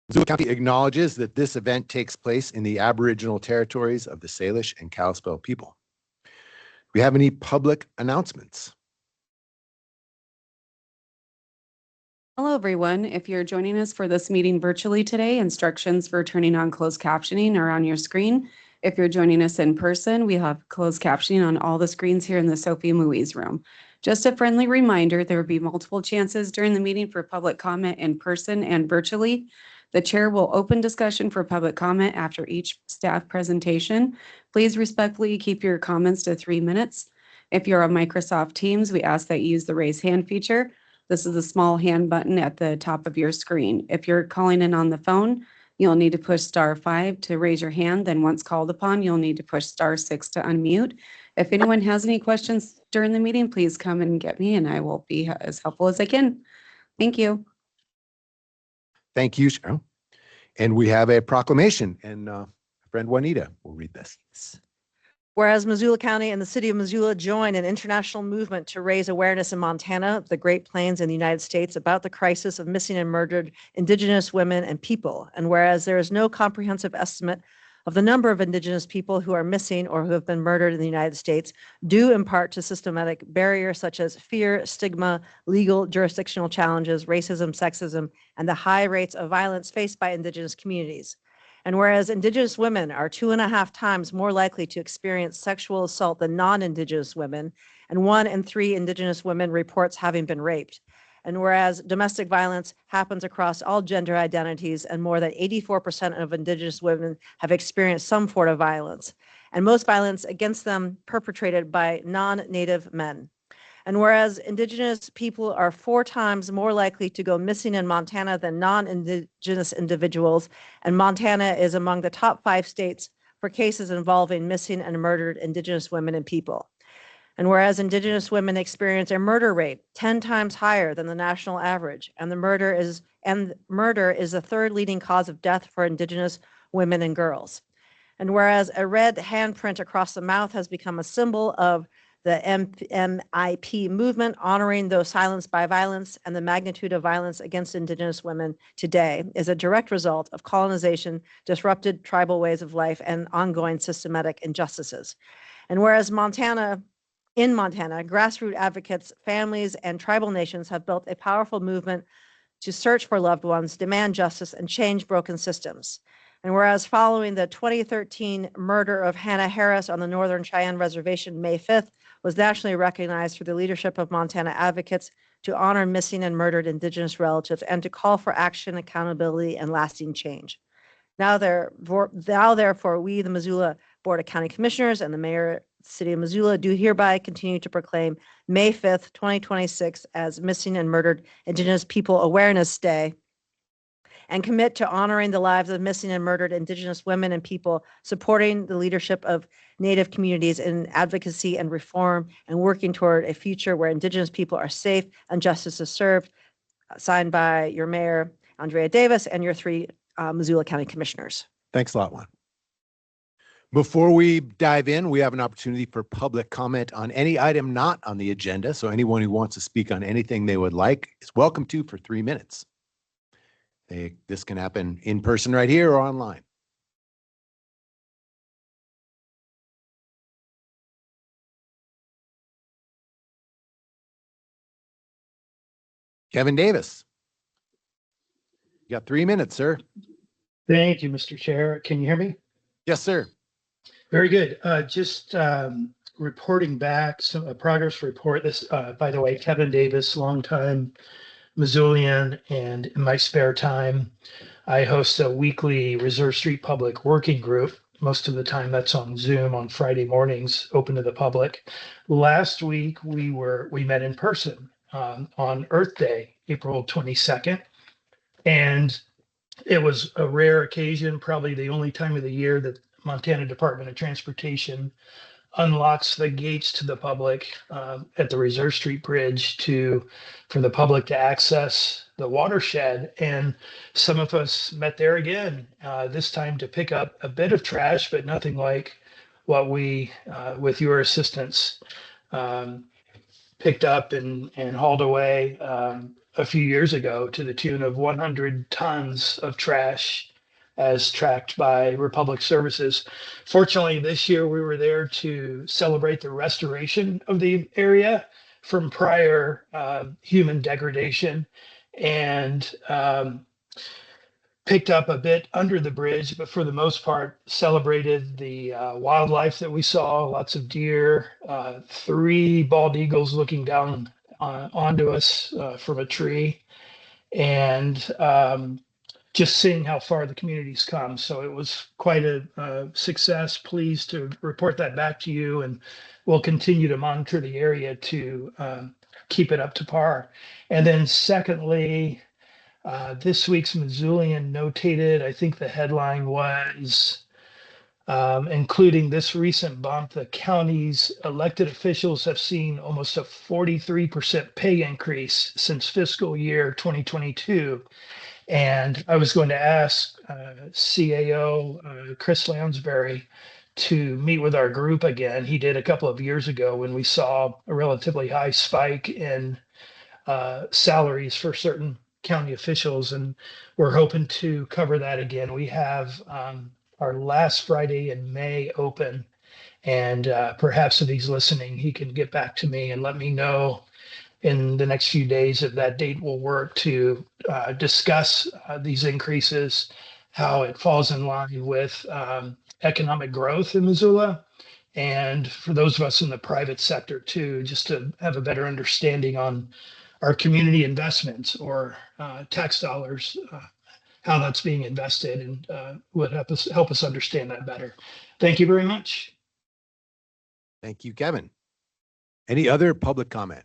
Missoula County acknowledges that this event takes place in the Aboriginal territories of the Salish and Kalispel people. Do we have any public announcements? Hello, everyone. If you're joining us for this meeting virtually today, instructions for turning on closed captioning are on your screen. If you're joining us in person, we have closed captioning on all the screens here in the Sophie Muiz room. Just a friendly reminder, there will be multiple chances during the meeting for public comment in person and virtually. The chair will open discussion for public comment after each staff presentation. Please respectfully keep your comments to 3 minutes. If you're on Microsoft Teams, we ask that you use the raise hand feature. This is a small hand button at the top of your screen. If you're calling in on the phone, you'll need to push *5 to raise your hand. Then once called upon, you'll need to push *6 to unmute. If anyone has any questions during the meeting, please come and get me and I will be as helpful as I can. Thank you. Thank you, Cheryl. And we have a proclamation, and friend Juanita will read this. Whereas Missoula County and the city of Missoula join an international movement to raise awareness in Montana, the Great Plains, and the United States about the crisis of missing and murdered Indigenous women and people. And whereas there is no comprehensive estimate of the number of Indigenous people who are missing or who have been murdered in the United States, due in part to systematic barriers such as fear, stigma, legal jurisdictional challenges, racism, sexism, and the high rates of violence faced by Indigenous communities. And whereas Indigenous women are 2.5 times more likely to experience sexual assault than non-Indigenous women, and 1 in 3 Indigenous women reports having been raped. And whereas domestic violence happens across all gender identities, and more than 84% of Indigenous women have experienced some form of violence, and most violence against them perpetrated by non-Native men. And whereas Indigenous people are 4 times more likely to go missing in Montana than non-Indigenous individuals, and Montana is among the top 5 states for cases involving missing and murdered Indigenous women and people. And whereas Indigenous women experience a murder rate 10 times higher than the national average, and murder is the 3rd leading cause of death for Indigenous women and girls. And whereas a red handprint across the mouth has become a symbol of the MMIP movement, honoring those silenced by violence, and the magnitude of violence against Indigenous women today is a direct result of colonization, disrupted tribal ways of life, and ongoing systematic injustices. And whereas in Montana, grassroots advocates, families, and tribal nations have built a powerful movement to search for loved ones, demand justice, and change broken systems. And whereas following the 2013 murder of Hannah Harris on the Northern Cheyenne Reservation, May 5th was nationally recognized through the leadership of Montana advocates to honor missing and murdered Indigenous relatives and to call for action, accountability, and lasting change. Now therefore, we, the Missoula Board of County Commissioners and the Mayor of the City of Missoula, do hereby continue to proclaim May 5th, 2026 as Missing and Murdered Indigenous People Awareness Day, and commit to honoring the lives of missing and murdered Indigenous women and people, supporting the leadership of Native communities in advocacy and reform, and working toward a future where Indigenous people are safe and justice is served. Signed by your Mayor, Andrea Davis, and your 3 Missoula County Commissioners. Thanks a lot, Juan. Before we dive in, we have an opportunity for public comment on any item not on the agenda. So anyone who wants to speak on anything they would like is welcome to for 3 minutes. This can happen in person right here or online. Kevin Davis. You got 3 minutes, sir. Thank you, Mr. Chair. Can you hear me? Yes, sir. Very good. Just reporting back a progress report. This, by the way, Kevin Davis, longtime Missoulian, and in my spare time, I host a weekly Reserve Street Public Working Group. Most of the time that's on Zoom on Friday mornings, open to the public. Last week we met in person on Earth Day, April 22nd. And it was a rare occasion, probably the only time of the year that Montana Department of Transportation unlocks the gates to the public at the Reserve Street Bridge for the public to access the watershed. And some of us met there again, this time to pick up a bit of trash, but nothing like what we, with your assistance, picked up and hauled away. a few years ago to the tune of 100 tons of trash as tracked by Republic Services. Fortunately, this year we were there to celebrate the restoration of the area from prior human degradation, and picked up a bit under the bridge, but for the most part celebrated the wildlife that we saw, lots of deer, 3 bald eagles looking down onto us from a tree, and just seeing how far the community's come. So it was quite a success. Pleased to report that back to you, and we'll continue to monitor the area to keep it up to par. And then secondly, this week's Missoulian notated, I think the headline was, including this recent bump, the county's elected officials have seen almost a 43% pay increase since fiscal year 2022. And I was going to ask CAO Chris Lounsbury to meet with our group again. He did a couple of years ago when we saw a relatively high spike in salaries for certain county officials, and we're hoping to cover that again. We have our last Friday in May open, and perhaps if he's listening, he can get back to me and let me know in the next few days if that date will work to discuss these increases, how it falls in line with economic growth in Missoula, and for those of us in the private sector too, just to have a better understanding on our community investments or tax dollars, how that's being invested, and would help us understand that better. Thank you very much. Thank you, Kevin. Any other public comment?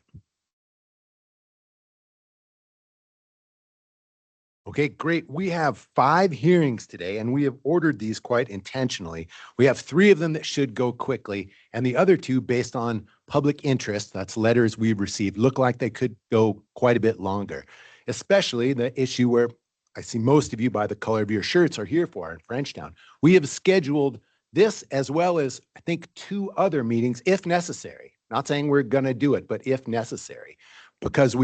Okay, great. We have 5 hearings today, and we have ordered these quite intentionally. We have 3 of them that should go quickly, and the other 2, based on public interest, that's letters we've received, look like they could go quite a bit longer, especially the issue where I see most of you by the color of your shirts are here for in Frenchtown. We have scheduled this as well as, I think, 2 other meetings if necessary. Not saying we're going to do it, but if necessary, because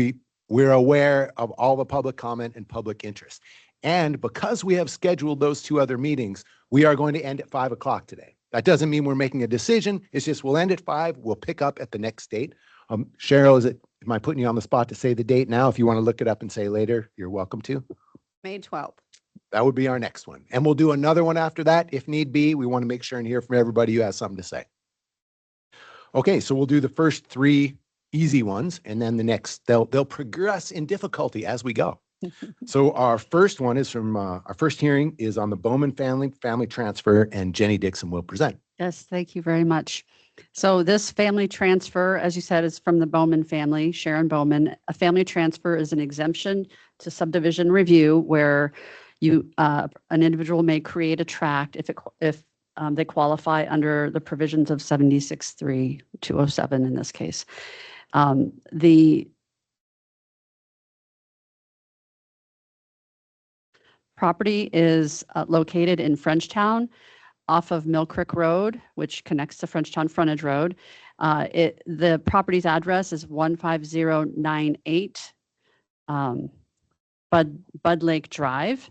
we're aware of all the public comment and public interest. And because we have scheduled those 2 other meetings, we are going to end at 5 o'clock today. That doesn't mean we're making a decision. It's just we'll end at 5. We'll pick up at the next date. Cheryl, am I putting you on the spot to say the date now? If you want to look it up and say later, you're welcome to. May 12th. That would be our next one. And we'll do another one after that if need be. We want to make sure and hear from everybody who has something to say. Okay, so we'll do the first 3 easy ones, and then the next, they'll progress in difficulty as we go. So our first one is from, our first hearing is on the Bowman family transfer, and Jenny Dixon will present. Yes, thank you very much. So this family transfer, as you said, is from the Bowman family, Sharon Bowman. A family transfer is an exemption to subdivision review where an individual may create a tract if they qualify under the provisions of 76.3.207 in this case. The property is located in Frenchtown off of Mill Creek Road, which connects to Frenchtown Frontage Road. The property's address is 15098 Bud Lake Drive.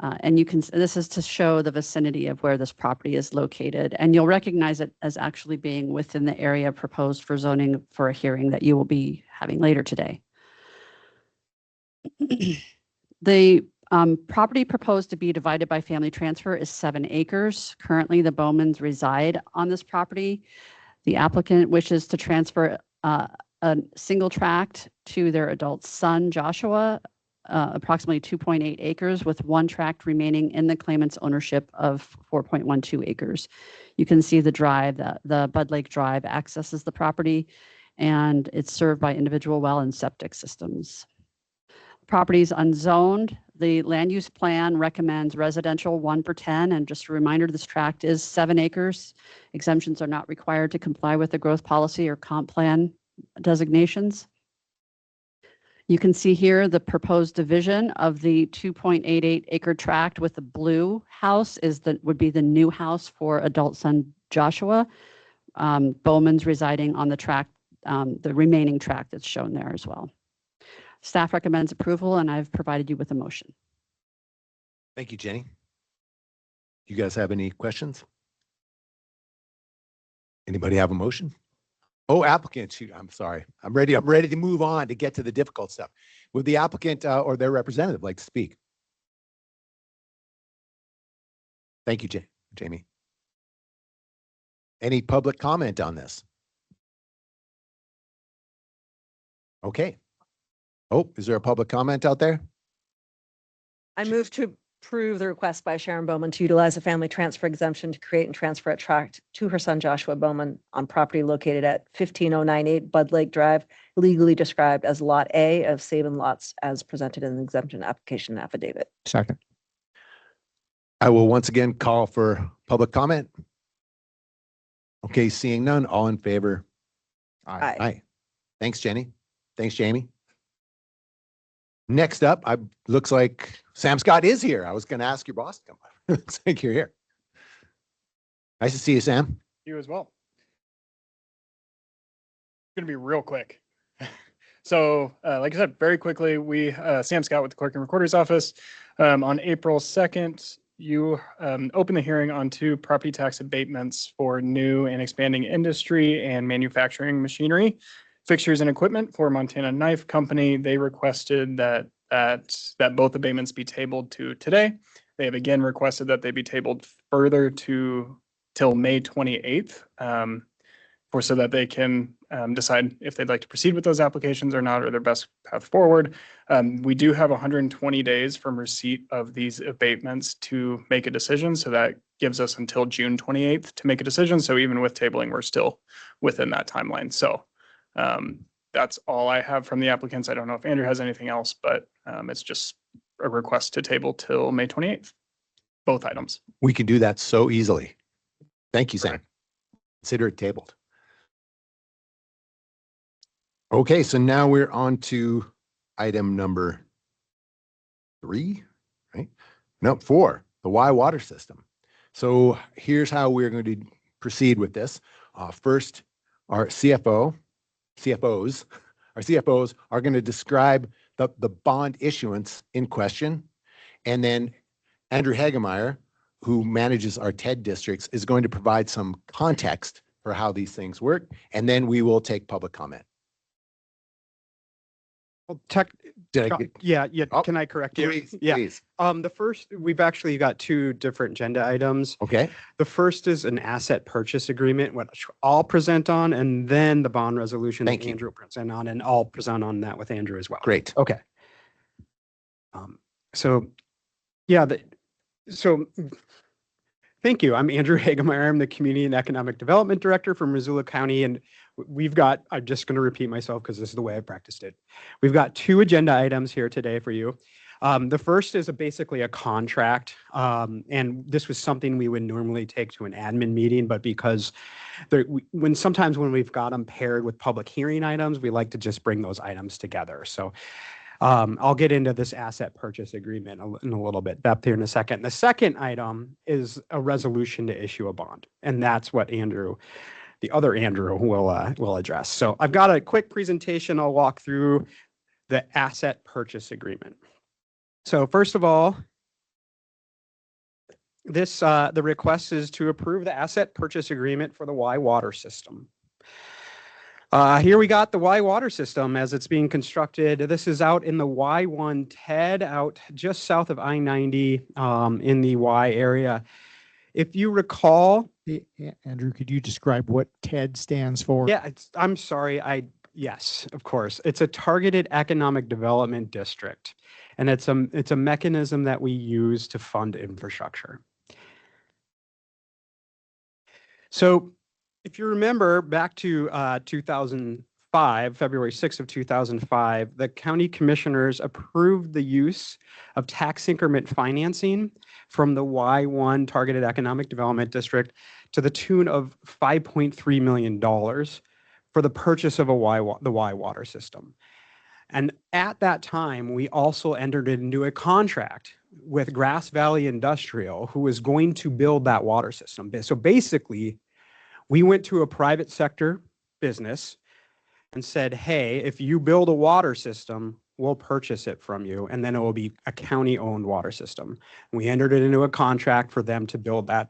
And this is to show the vicinity of where this property is located. And you'll recognize it as actually being within the area proposed for zoning for a hearing that you will be having later today. The property proposed to be divided by family transfer is 7 acres. Currently, the Bowmans reside on this property. The applicant wishes to transfer a single tract to their adult son, Joshua, approximately 2.8 acres, with 1 tract remaining in the claimant's ownership of 4.12 acres. You can see the drive, the Bud Lake Drive accesses the property, and it's served by individual well and septic systems. The property is unzoned. The land use plan recommends residential 1/10, and just a reminder, this tract is 7 acres. Exemptions are not required to comply with the growth policy or comp plan designations. You can see here the proposed division of the 2.88 acre tract with the blue house would be the new house for adult son Joshua. Bowman's residing on the tract, the remaining tract that's shown there as well. Staff recommends approval, and I've provided you with a motion. Thank you, Jenny. You guys have any questions? Anybody have a motion? Oh, applicant, shoot, I'm sorry. I'm ready to move on to get to the difficult stuff. Would the applicant or their representative like to speak? Thank you, Jamie. Any public comment on this? Okay. Oh, is there a public comment out there? I move to approve the request by Sharon Bowman to utilize a family transfer exemption to create and transfer a tract to her son Joshua Bowman on property located at 15098 Bud Lake Drive, legally described as Lot A of Saban lots as presented in the exemption application affidavit. Second. I will once again call for public comment. Okay, seeing none, all in favor? Aye. Aye. Thanks, Jenny. Thanks, Jamie. Next up, looks like Sam Scott is here. I was going to ask your boss to come. Looks like you're here. Nice to see you, Sam. You as well. Going to be real quick. So, like I said, very quickly, Sam Scott with the Clerk and Recorder's Office. On April 2nd, you opened the hearing on 2 property tax abatements for new and expanding industry and manufacturing machinery, fixtures and equipment for Montana Knife Company. They requested that both abatements be tabled to today. They have again requested that they be tabled further till May 28th, so that they can decide if they'd like to proceed with those applications or not, or their best path forward. We do have 120 days from receipt of these abatements to make a decision. So that gives us until June 28th to make a decision. So even with tabling, we're still within that timeline. So that's all I have from the applicants. I don't know if Andrew has anything else, but it's just a request to table till May 28th, both items. We can do that so easily. Thank you, Sam. Consider it tabled. Okay, so now we're on to item number 3, right? No, 4, the Y water system. So here's how we're going to proceed with this. First, our CFOs are going to describe the bond issuance in question. And then Andrew Hagemeyer, who manages our TED districts, is going to provide some context for how these things work. And then we will take public comment. Well, Did I get? yeah. Oh, Can I correct you? Please, Yeah. please. The first, we've actually got 2 different agenda items. Okay, The first is an asset purchase agreement, which I'll present on, and then the bond resolution Thank that you. Andrew will present on, and I'll present on that with Andrew as well. great. Okay. So, yeah, thank you. I'm Andrew Hagemeyer. I'm the Community and Economic Development Director for Missoula County, and I'm just going to repeat myself because this is the way I practiced it. We've got 2 agenda items here today for you. The first is basically a contract, and this was something we would normally take to an admin meeting, but because sometimes when we've got them paired with public hearing items, we like to just bring those items together. So I'll get into this asset purchase agreement in a little bit depth here in a second. The second item is a resolution to issue a bond, and that's what the other Andrew will address. So I've got a quick presentation. I'll walk through the asset purchase agreement. So first of all, the request is to approve the asset purchase agreement for the Y water system. Here we got the Y water system as it's being constructed. This is out in the Y1 TED, out just south of I-90 in the Y area. If you recall, Andrew, could you describe what TED stands for? yeah, I'm sorry. Yes, of course. It's a targeted economic development district, and it's a mechanism that we use to fund infrastructure. So if you remember back to 2005, February 6th of 2005, the county commissioners approved the use of tax increment financing from the Y1 Targeted Economic Development District to the tune of $5.3 million for the purchase of the Y water system. And at that time, we also entered into a contract with Grass Valley Industrial, who was going to build that water system. So basically, we went to a private sector business and said, hey, if you build a water system, we'll purchase it from you, and then it will be a county-owned water system. We entered it into a contract for them to build that.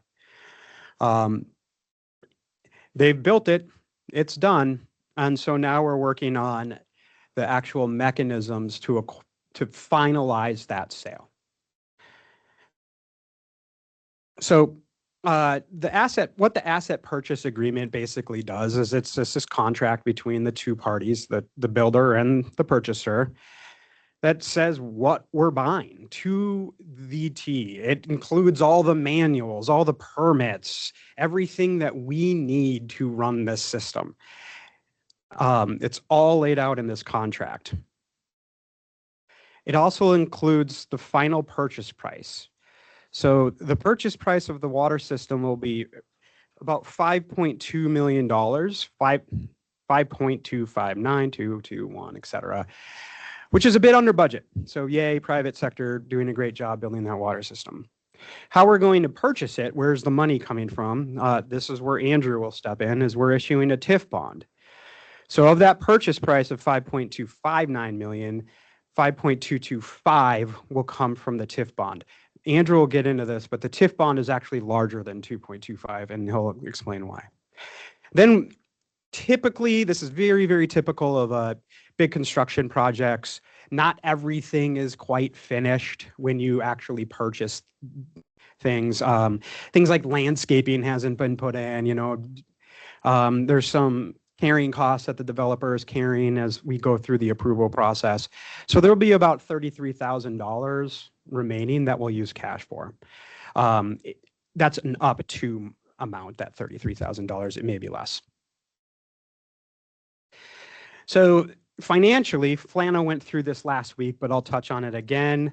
They've built it, it's done, and so now we're working on the actual mechanisms to finalize that sale. So what the asset purchase agreement basically does is it's just this contract between the two parties, the builder and the purchaser, that says what we're buying to the T. It includes all the manuals, all the permits, everything that we need to run this system. It's all laid out in this contract. It also includes the final purchase price. So the purchase price of the water system will be about $5.2 million, 5.259221, et cetera, which is a bit under budget. So yay, private sector doing a great job building that water system. How we're going to purchase it, where's the money coming from? This is where Andrew will step in, is we're issuing a TIF bond. So of that purchase price of 5.259 million, 5.225 will come from the TIF bond. Andrew will get into this, but the TIF bond is actually larger than 2.25, and he'll explain why. Then typically, this is very, very typical of big construction projects. Not everything is quite finished when you actually purchase things. Things like landscaping hasn't been put in, there's some carrying costs that the developer is carrying as we go through the approval process. So there'll be about $33,000 remaining that we'll use cash for. That's an up to amount, that $33,000. It may be less. So financially, Flana went through this last week, but I'll touch on it again.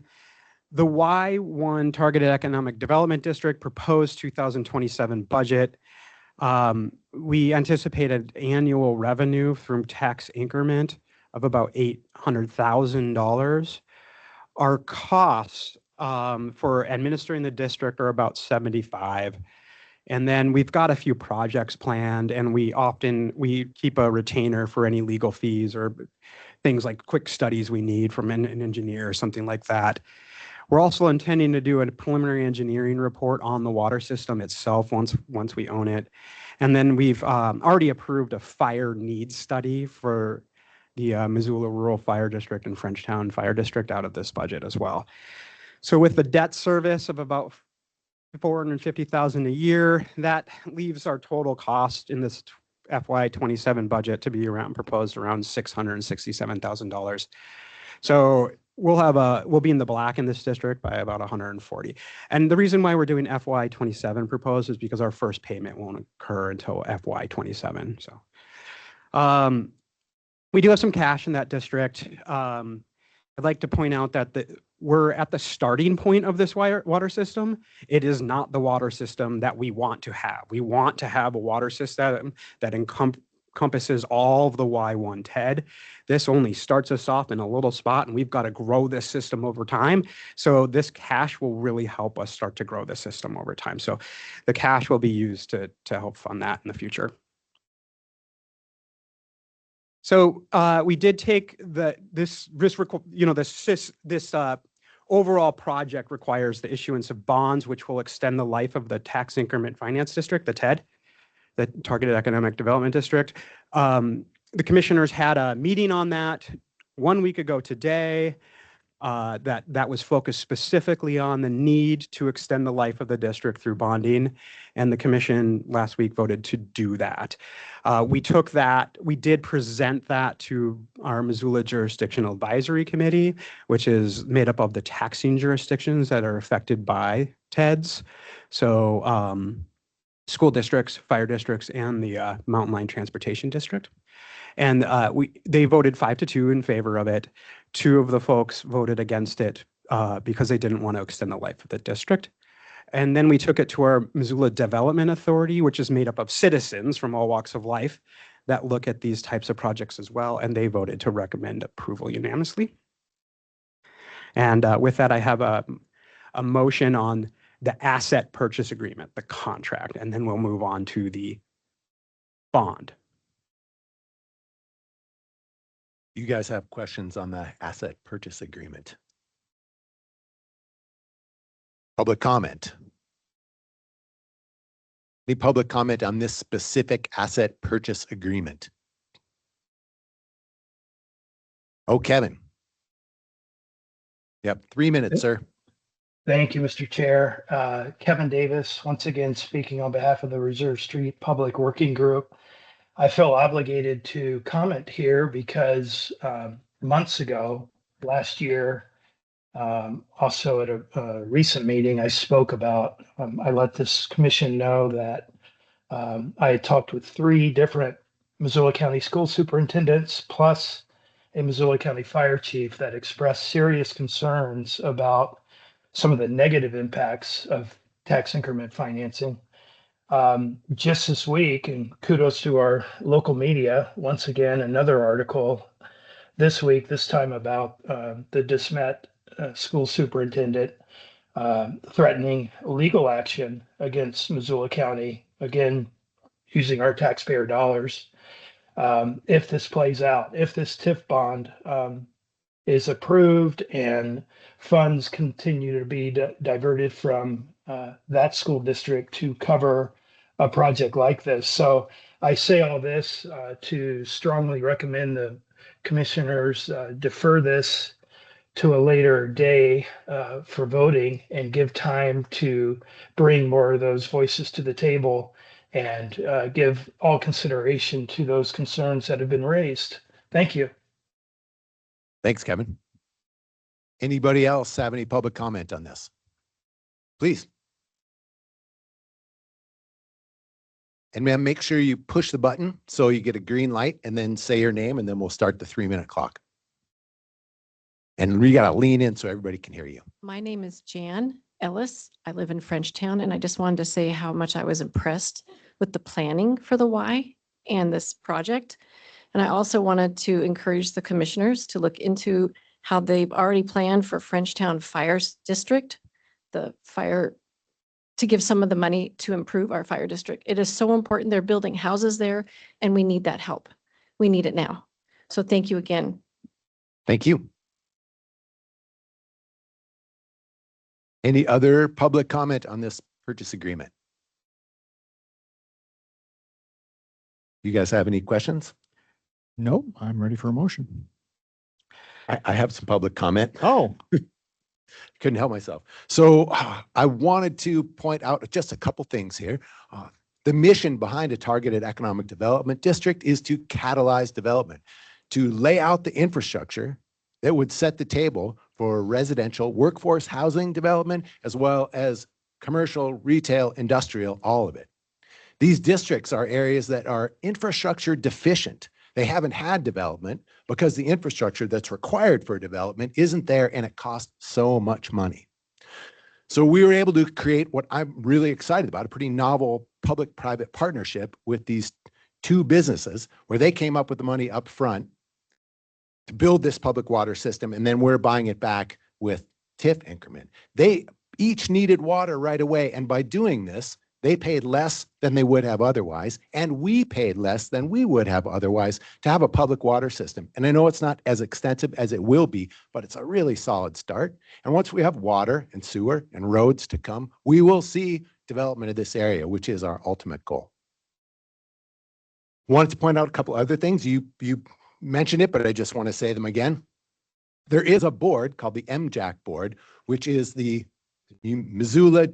The Y1 Targeted Economic Development District proposed 2027 budget. We anticipated annual revenue from tax increment of about $800,000. Our costs for administering the district are about 75. And then we've got a few projects planned, and we keep a retainer for any legal fees or things like quick studies we need from an engineer or something like that. We're also intending to do a preliminary engineering report on the water system itself once we own it. And then we've already approved a fire needs study for the Missoula Rural Fire District and Frenchtown Fire District out of this budget as well. So with the debt service of about $450,000 a year, that leaves our total cost in this FY27 budget to be proposed around $667,000. So we'll be in the black in this district by about 140. And the reason why we're doing FY27 proposed is because our first payment won't occur until FY27. So we do have some cash in that district. I'd like to point out that we're at the starting point of this water system. It is not the water system that we want to have. We want to have a water system that encompasses all of the Y1 TED. This only starts us off in a little spot, and we've got to grow this system over time. So this cash will really help us start to grow the system over time. So the cash will be used to help fund that in the future. So we did take this overall project requires the issuance of bonds, which will extend the life of the tax increment finance district, the TED, the Targeted Economic Development District. The commissioners had a meeting on that 1 week ago today. That was focused specifically on the need to extend the life of the district through bonding, and the commission last week voted to do that. We did present that to our Missoula Jurisdictional Advisory Committee, which is made up of the taxing jurisdictions that are affected by TEDs. So school districts, fire districts, and the Mountain Line Transportation District. And they voted 5-2 in favor of it. 2 of the folks voted against it because they didn't want to extend the life of the district. And then we took it to our Missoula Development Authority, which is made up of citizens from all walks of life that look at these types of projects as well. And they voted to recommend approval unanimously. And with that, I have a motion on the asset purchase agreement, the contract, and then we'll move on to the bond. You guys have questions on the asset purchase agreement? Public comment? Any public comment on this specific asset purchase agreement? Oh, Kevin. Yep, 3 minutes, sir. Thank you, Mr. Chair. Kevin Davis, once again, speaking on behalf of the Reserve Street Public Working Group. I feel obligated to comment here because months ago, last year, also at a recent meeting, I spoke about, I let this commission know that I had talked with 3 different Missoula County school superintendents, plus a Missoula County fire chief that expressed serious concerns about some of the negative impacts of tax increment financing. Just this week, and kudos to our local media, once again, another article this week, this time about the DeSmet school superintendent threatening legal action against Missoula County, again, using our taxpayer dollars. If this plays out, if this TIF bond is approved and funds continue to be diverted from that school district to cover a project like this. So I say all this to strongly recommend the commissioners defer this to a later day for voting and give time to bring more of those voices to the table and give all consideration to those concerns that have been raised. Thank you. Thanks, Kevin. Anybody else have any public comment on this? Please. And ma'am, make sure you push the button so you get a green light and then say your name and then we'll start the 3-minute clock. And we got to lean in so everybody can hear you. My name is Jan Ellis. I live in Frenchtown, and I just wanted to say how much I was impressed with the planning for the Y and this project. And I also wanted to encourage the commissioners to look into how they've already planned for Frenchtown Fire District, the fire, to give some of the money to improve our fire district. It is so important. They're building houses there, and we need that help. We need it now. So thank you again. Thank you. Any other public comment on this purchase agreement? You guys have any questions? No, I'm ready for a motion. I have some public comment. Oh, Couldn't help myself. So I wanted to point out just a couple things here. The mission behind a targeted economic development district is to catalyze development, to lay out the infrastructure that would set the table for residential workforce housing development, as well as commercial, retail, industrial, all of it. These districts are areas that are infrastructure deficient. They haven't had development because the infrastructure that's required for development isn't there and it costs so much money. So we were able to create what I'm really excited about, a pretty novel public-private partnership with these 2 businesses where they came up with the money up front to build this public water system, and then we're buying it back with TIF increment. They each needed water right away, and by doing this, they paid less than they would have otherwise, and we paid less than we would have otherwise to have a public water system. And I know it's not as extensive as it will be, but it's a really solid start. And once we have water and sewer and roads to come, we will see development of this area, which is our ultimate goal. Wanted to point out a couple other things. You mentioned it, but I just want to say them again. There is a board called the MJAC board, which is the Missoula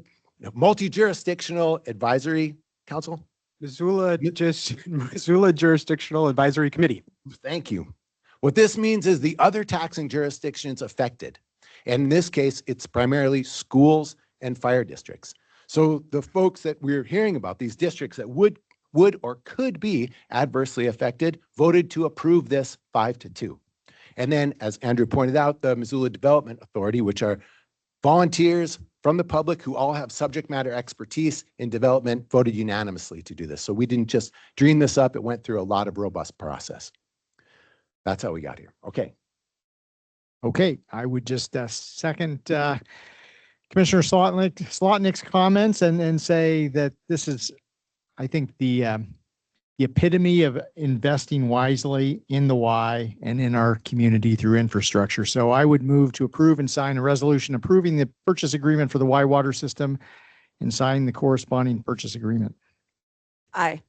Multi-Jurisdictional Advisory Council. Missoula Jurisdictional Advisory Committee. Thank you. What this means is the other taxing jurisdictions affected. And in this case, it's primarily schools and fire districts. So the folks that we're hearing about, these districts that would or could be adversely affected, voted to approve this 5-2. And then, as Andrew pointed out, the Missoula Development Authority, which are volunteers from the public who all have subject matter expertise in development, voted unanimously to do this. So we didn't just dream this up. It went through a lot of robust process. That's how we got here. Okay. okay. I would just second Commissioner Slotnick's comments and say that this is, I think, the the epitome of investing wisely in the Y and in our community through infrastructure. So I would move to approve and sign a resolution approving the purchase agreement for the Y water system and sign the corresponding purchase agreement. Aye.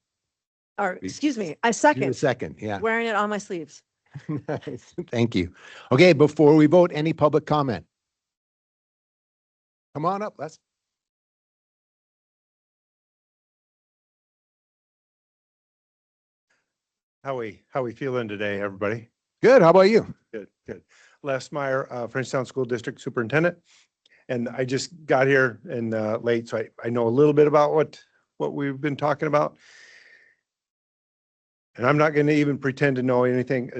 Or, We- excuse me, I You're second, the second, yeah. wearing it on my sleeves. Nice. Thank you. Okay, before we vote, any public comment? Come on up, Les. How we feeling today, everybody? Good, how about you? Good, good. Les Meyer, Frenchtown School District Superintendent. And I just got here and late, so I know a little bit about what we've been talking about. And I'm not going to even pretend to know anything,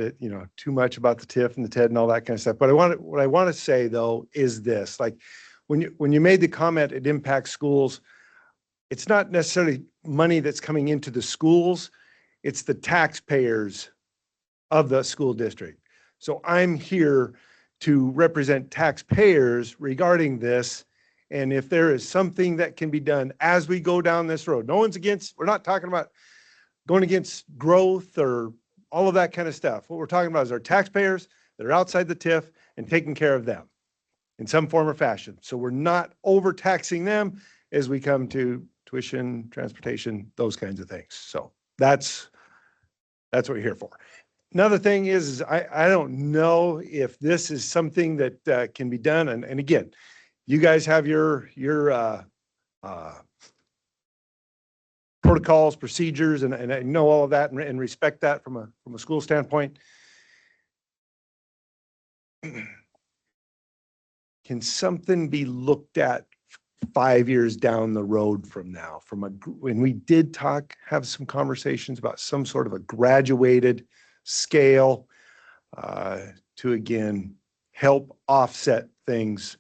too much about the TIF and the TED and all that kind of stuff. But what I want to say though is this: like when you made the comment, it impacts schools. It's not necessarily money that's coming into the schools. It's the taxpayers of the school district. So I'm here to represent taxpayers regarding this. And if there is something that can be done as we go down this road, we're not talking about going against growth or all of that kind of stuff. What we're talking about is our taxpayers that are outside the TIF and taking care of them in some form or fashion. So we're not overtaxing them as we come to tuition, transportation, those kinds of things. So that's what we're here for. Another thing is I don't know if this is something that can be done. And again, you guys have your protocols, procedures, and I know all of that and respect that from a school standpoint. Can something be looked at 5 years down the road from now? When we did have some conversations about some sort of a graduated scale to again help offset things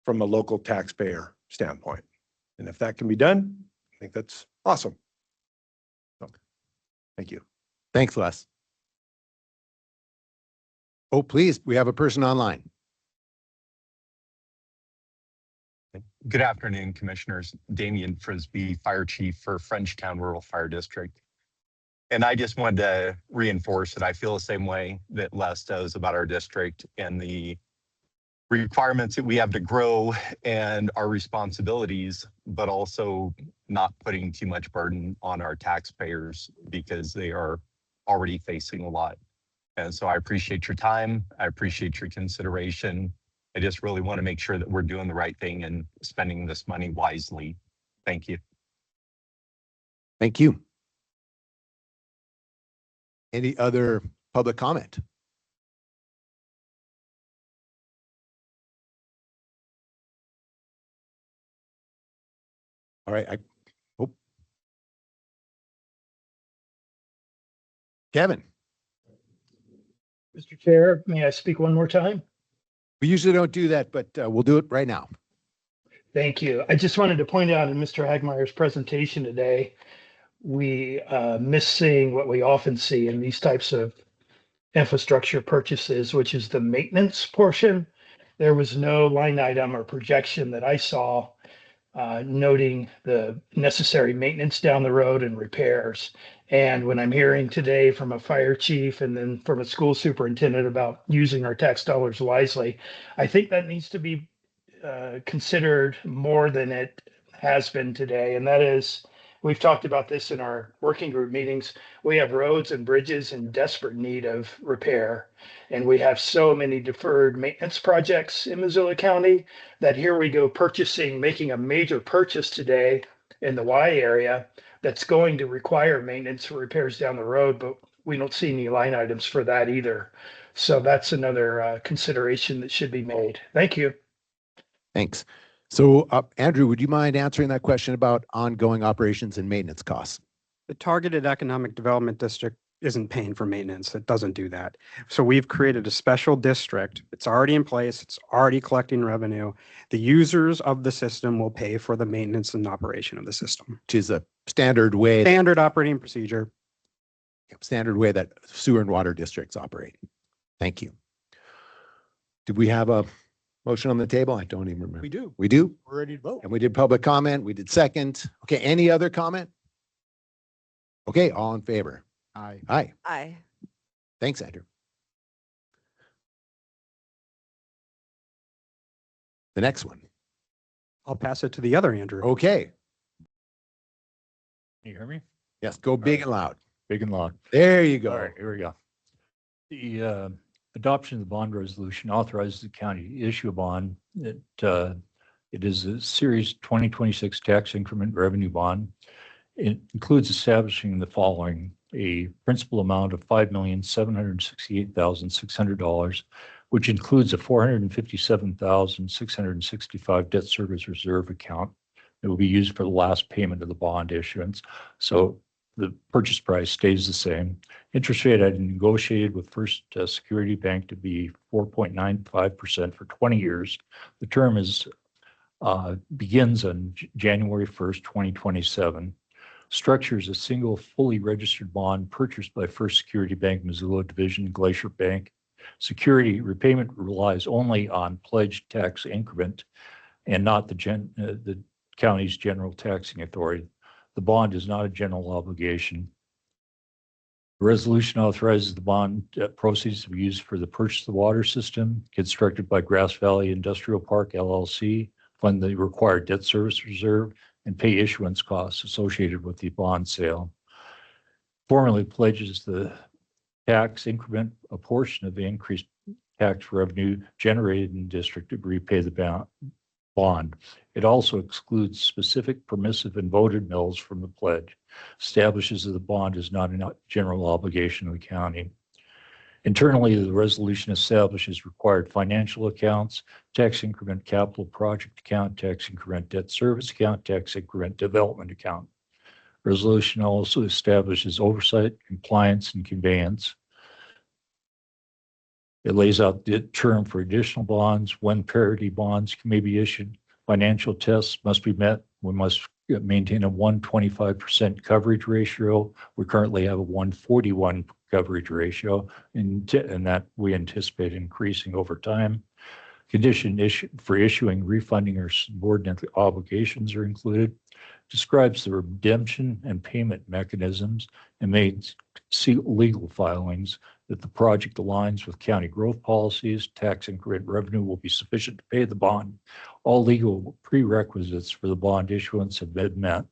from a local taxpayer standpoint. And if that can be done, I think that's awesome. So, thank you. Thanks, Les. Oh, please, we have a person online. Good afternoon, Commissioners. Damian Frisbee, Fire Chief for Frenchtown Rural Fire District. And I just wanted to reinforce that I feel the same way that Les does about our district and the requirements that we have to grow and our responsibilities, but also not putting too much burden on our taxpayers because they are already facing a lot. And so I appreciate your time. I appreciate your consideration. I just really want to make sure that we're doing the right thing and spending this money wisely. Thank you. Thank you. Any other public comment? All right, Kevin. Mr. Chair, may I speak one more time? We usually don't do that, but we'll do it right now. Thank you. I just wanted to point out in Mr. Hagmeyer's presentation today, we miss seeing what we often see in these types of infrastructure purchases, which is the maintenance portion. There was no line item or projection that I saw noting the necessary maintenance down the road and repairs. And when I'm hearing today from a fire chief and then from a school superintendent about using our tax dollars wisely, I think that needs to be considered more than it has been today. And that is, we've talked about this in our working group meetings. We have roads and bridges in desperate need of repair. And we have so many deferred maintenance projects in Missoula County that here we go making a major purchase today in the Y area that's going to require maintenance for repairs down the road, but we don't see any line items for that either. So that's another consideration that should be made. Thank you. Thanks. So Andrew, would you mind answering that question about ongoing operations and maintenance costs? The targeted economic development district isn't paying for maintenance. It doesn't do that. So we've created a special district. It's already in place. It's already collecting revenue. The users of the system will pay for the maintenance and operation of the system. Which is a standard way. Standard operating procedure. Standard way that sewer and water districts operate. Thank you. Did we have a motion on the table? I don't even remember. We do. We do? We're ready to vote. And we did public comment. We did second. Okay, any other comment? Okay, all in favor? Aye. Aye. Aye. Thanks, Andrew. The next one. I'll pass it to the other Andrew. Okay. Can you hear me? Yes, go big and loud. Big and loud. There you go. All right, here we go. The adoption of the bond resolution authorizes the county to issue a bond that it is a series 2026 tax increment revenue bond. It includes establishing the following: a principal amount of $5,768,600, which includes a $457,665 debt service reserve account that will be used for the last payment of the bond issuance. So the purchase price stays the same. Interest rate I negotiated with First Security Bank to be 4.95% for 20 years. The term is begins on January 1st, 2027. Structures a single fully registered bond purchased by First Security Bank, Missoula Division, Glacier Bank. Security repayment relies only on pledged tax increment and not the county's general taxing authority. The bond is not a general obligation. The resolution authorizes the bond proceeds to be used for the purchase of the water system constructed by Grass Valley Industrial Park LLC, fund the required debt service reserve, and pay issuance costs associated with the bond sale. Formally pledges the tax increment a portion of the increased tax revenue generated in the district to repay the bond. It also excludes specific permissive and voted mills from the pledge, establishes that the bond is not a general obligation of the county. Internally, the resolution establishes required financial accounts, tax increment capital project account, tax increment debt service account, tax increment development account. Resolution also establishes oversight, compliance, and conveyance. It lays out the term for additional bonds, when parity bonds may be issued. Financial tests must be met. We must maintain a 125% coverage ratio. We currently have a 141 coverage ratio, and that we anticipate increasing over time. Condition for issuing, refunding, or subordinate obligations are included. Describes the redemption and payment mechanisms and made legal filings that the project aligns with county growth policies. Tax increment revenue will be sufficient to pay the bond. All legal prerequisites for the bond issuance have been met.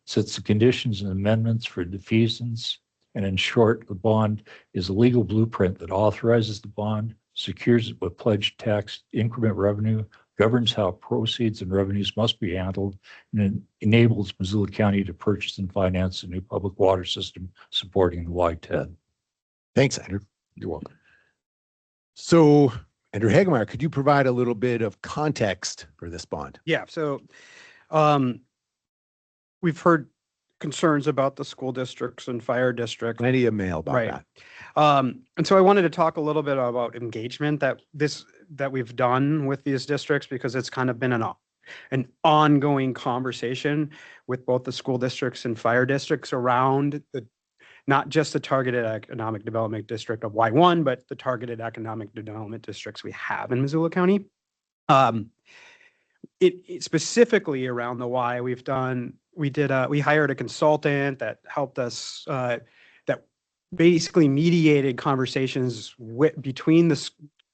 Sets the conditions and amendments for defeasance. And in short, the bond is a legal blueprint that authorizes the bond, secures it with pledged tax increment revenue, governs how proceeds and revenues must be handled, and enables Missoula County to purchase and finance a new public water system supporting the YTED. Thanks, Andrew. You're welcome. So, Andrew Hagemeyer, could you provide a little bit of context for this bond? Yeah, so we've heard concerns about the school districts and fire districts. Plenty of mail about Right. that. And so I wanted to talk a little bit about engagement that we've done with these districts, because it's kind of been an ongoing conversation with both the school districts and fire districts around not just the targeted economic development district of Y1, but the targeted economic development districts we have in Missoula County. It specifically around the Y, we hired a consultant that helped us, that basically mediated conversations between the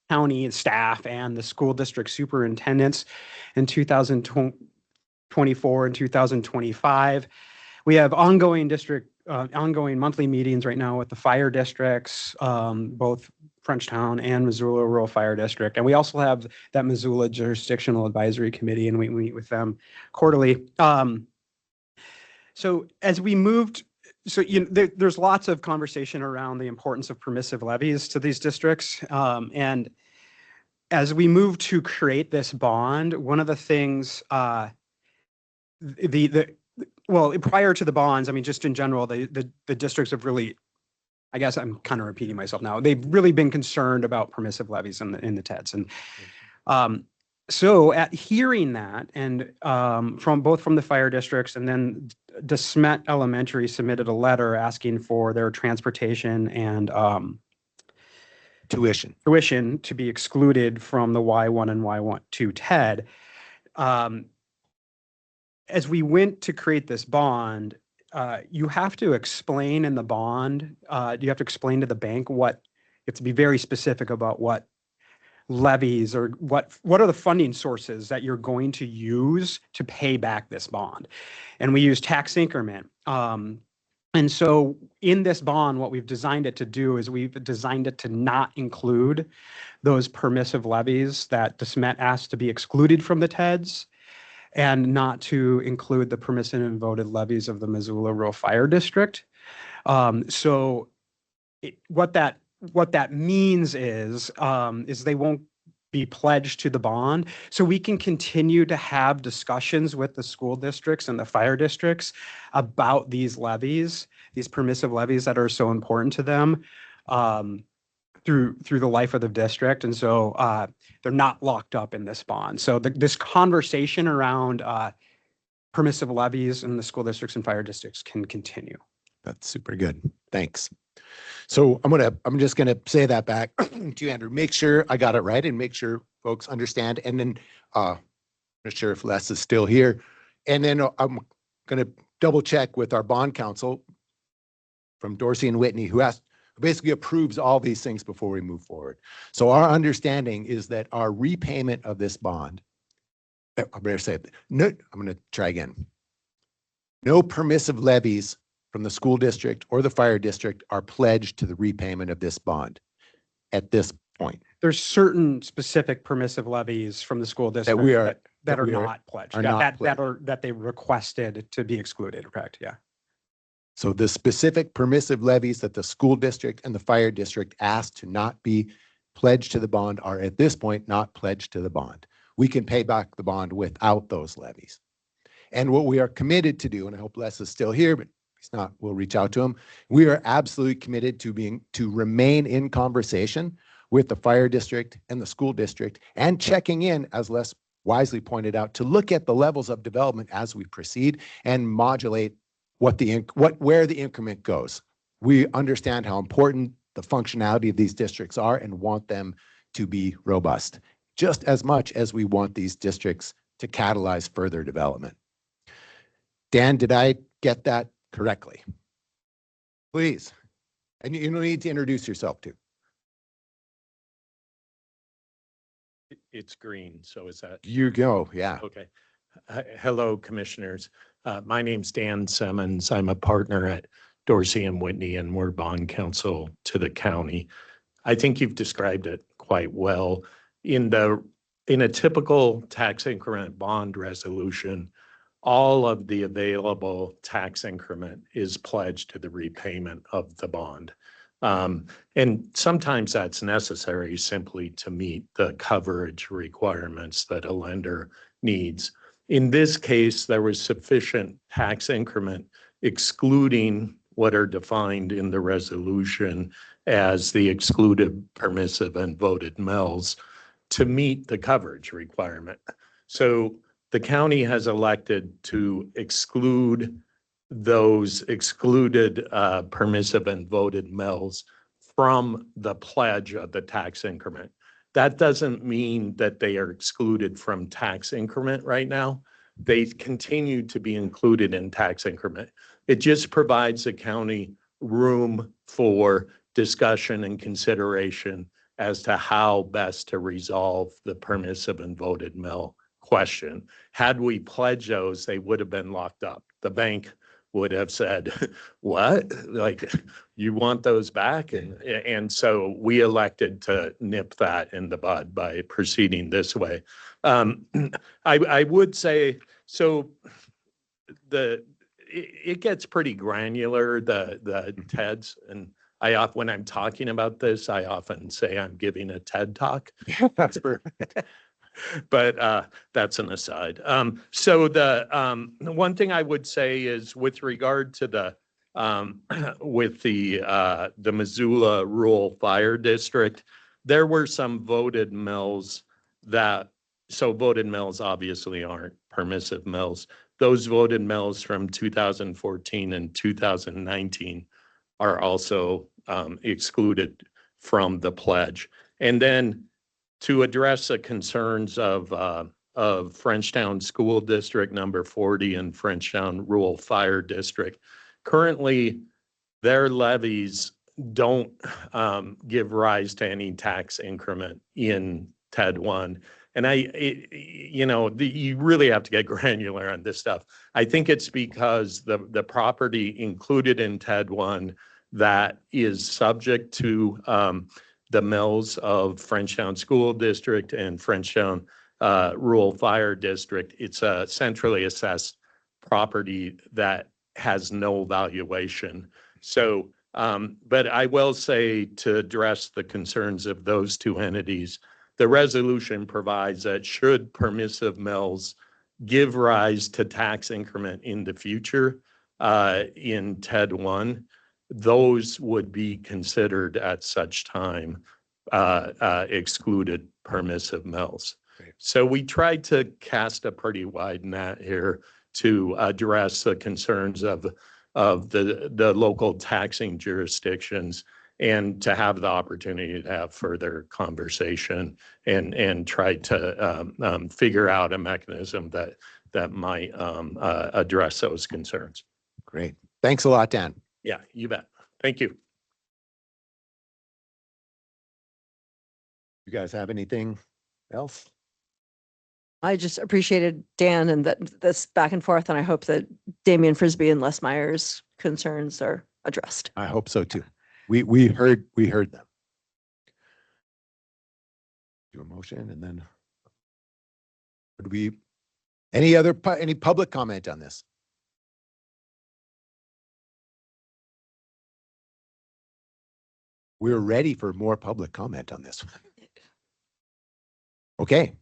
county staff and the school district superintendents in 2024 and 2025. We have ongoing monthly meetings right now with the fire districts, both Frenchtown and Missoula Rural Fire District. And we also have that Missoula Jurisdictional Advisory Committee, and we meet with them quarterly. So as we moved, there's lots of conversation around the importance of permissive levies to these districts. And as we move to create this bond, one of the things, prior to the bonds, I mean, just in general, the districts have really, I guess I'm kind of repeating myself now, they've really been concerned about permissive levies in the TEDs. And so at hearing that, and from the fire districts, and then DeSmet Elementary submitted a letter asking for their transportation and tuition to be excluded from the Y1 and Y2 TED. As we went to create this bond, you have to explain in the bond, you have to explain to the bank you have to be very specific about what levies or what are the funding sources that you're going to use to pay back this bond. And we use tax increment. And so in this bond, what we've designed it to do is we've designed it to not include those permissive levies that DeSmet asked to be excluded from the TEDS, and not to include the permissive and voted levies of the Missoula Rural Fire District. What that means is they won't be pledged to the bond. So we can continue to have discussions with the school districts and the fire districts about these levies, these permissive levies that are so important to them through the life of the district. And so they're not locked up in this bond. So this conversation around permissive levies in the school districts and fire districts can continue. That's super good. Thanks. So I'm just gonna say that back to you, Andrew. Make sure I got it right and make sure folks understand. And then I'm not sure if Les is still here. And then I'm gonna double check with our bond counsel from Dorsey and Whitney, who basically approves all these things before we move forward. So our understanding is that our repayment of this bond, I better say it. No, I'm gonna try again. No permissive levies from the school district or the fire district are pledged to the repayment of this bond at this point. There's certain specific permissive levies from the school district that are not pledged, that they requested to be excluded, correct? Yeah. So the specific permissive levies that the school district and the fire district asked to not be pledged to the bond are at this point not pledged to the bond. We can pay back the bond without those levies. And what we are committed to do, and I hope Les is still here, but if he's not, we'll reach out to him. We are absolutely committed to remain in conversation with the fire district and the school district, and checking in, as Les wisely pointed out, to look at the levels of development as we proceed and modulate where the increment goes. We understand how important the functionality of these districts are and want them to be robust, just as much as we want these districts to catalyze further development. Dan, did I get that correctly? Please. And you don't need to introduce yourself too. It's green, so is that? You go, yeah. Okay. Hello, commissioners. My name's Dan Simmons. I'm a partner at Dorsey and Whitney, and we're bond counsel to the county. I think you've described it quite well. In a typical tax increment bond resolution, all of the available tax increment is pledged to the repayment of the bond. And sometimes that's necessary simply to meet the coverage requirements that a lender needs. In this case, there was sufficient tax increment excluding what are defined in the resolution as the excluded, permissive, and voted MELs to meet the coverage requirement. So the county has elected to exclude those excluded permissive and voted MELs from the pledge of the tax increment. That doesn't mean that they are excluded from tax increment right now. They continue to be included in tax increment. It just provides the county room for discussion and consideration as to how best to resolve the permissive and voted MEL question. Had we pledged those, they would have been locked up. The bank would have said, what? Like, you want those back? And so we elected to nip that in the bud by proceeding this way. I would say, so it gets pretty granular, the TEDs, and when I'm talking about this, I often say I'm giving a TED talk. That's perfect. But that's an aside. So the one thing I would say is with regard to the Missoula Rural Fire District, there were some voted MELs so voted MELs obviously aren't permissive MELs. Those voted MELs from 2014 and 2019 are also excluded from the pledge. And then to address the concerns of Frenchtown School District number 40 and Frenchtown Rural Fire District, Currently, their levies don't give rise to any tax increment in TED 1. And you really have to get granular on this stuff. I think it's because the property included in TED 1 that is subject to the mills of Frenchtown School District and Frenchtown Rural Fire District. It's a centrally assessed property that has no valuation. So, but I will say, to address the concerns of those two entities, the resolution provides that should permissive mills give rise to tax increment in the future in TED 1, those would be considered at such time excluded permissive mills. So we tried to cast a pretty wide net here to address the concerns of the local taxing jurisdictions, and to have the opportunity to have further conversation and try to figure out a mechanism that might address those concerns. Great. Thanks a lot, Dan. Yeah, you bet. Thank you. You guys have anything else? I just appreciated Dan and this back and forth, and I hope that Damian Frisbee and Les Meyer's concerns are addressed. I hope so too. We heard them. Do a motion and then would any public comment on this? We're ready for more public comment on this. Okay.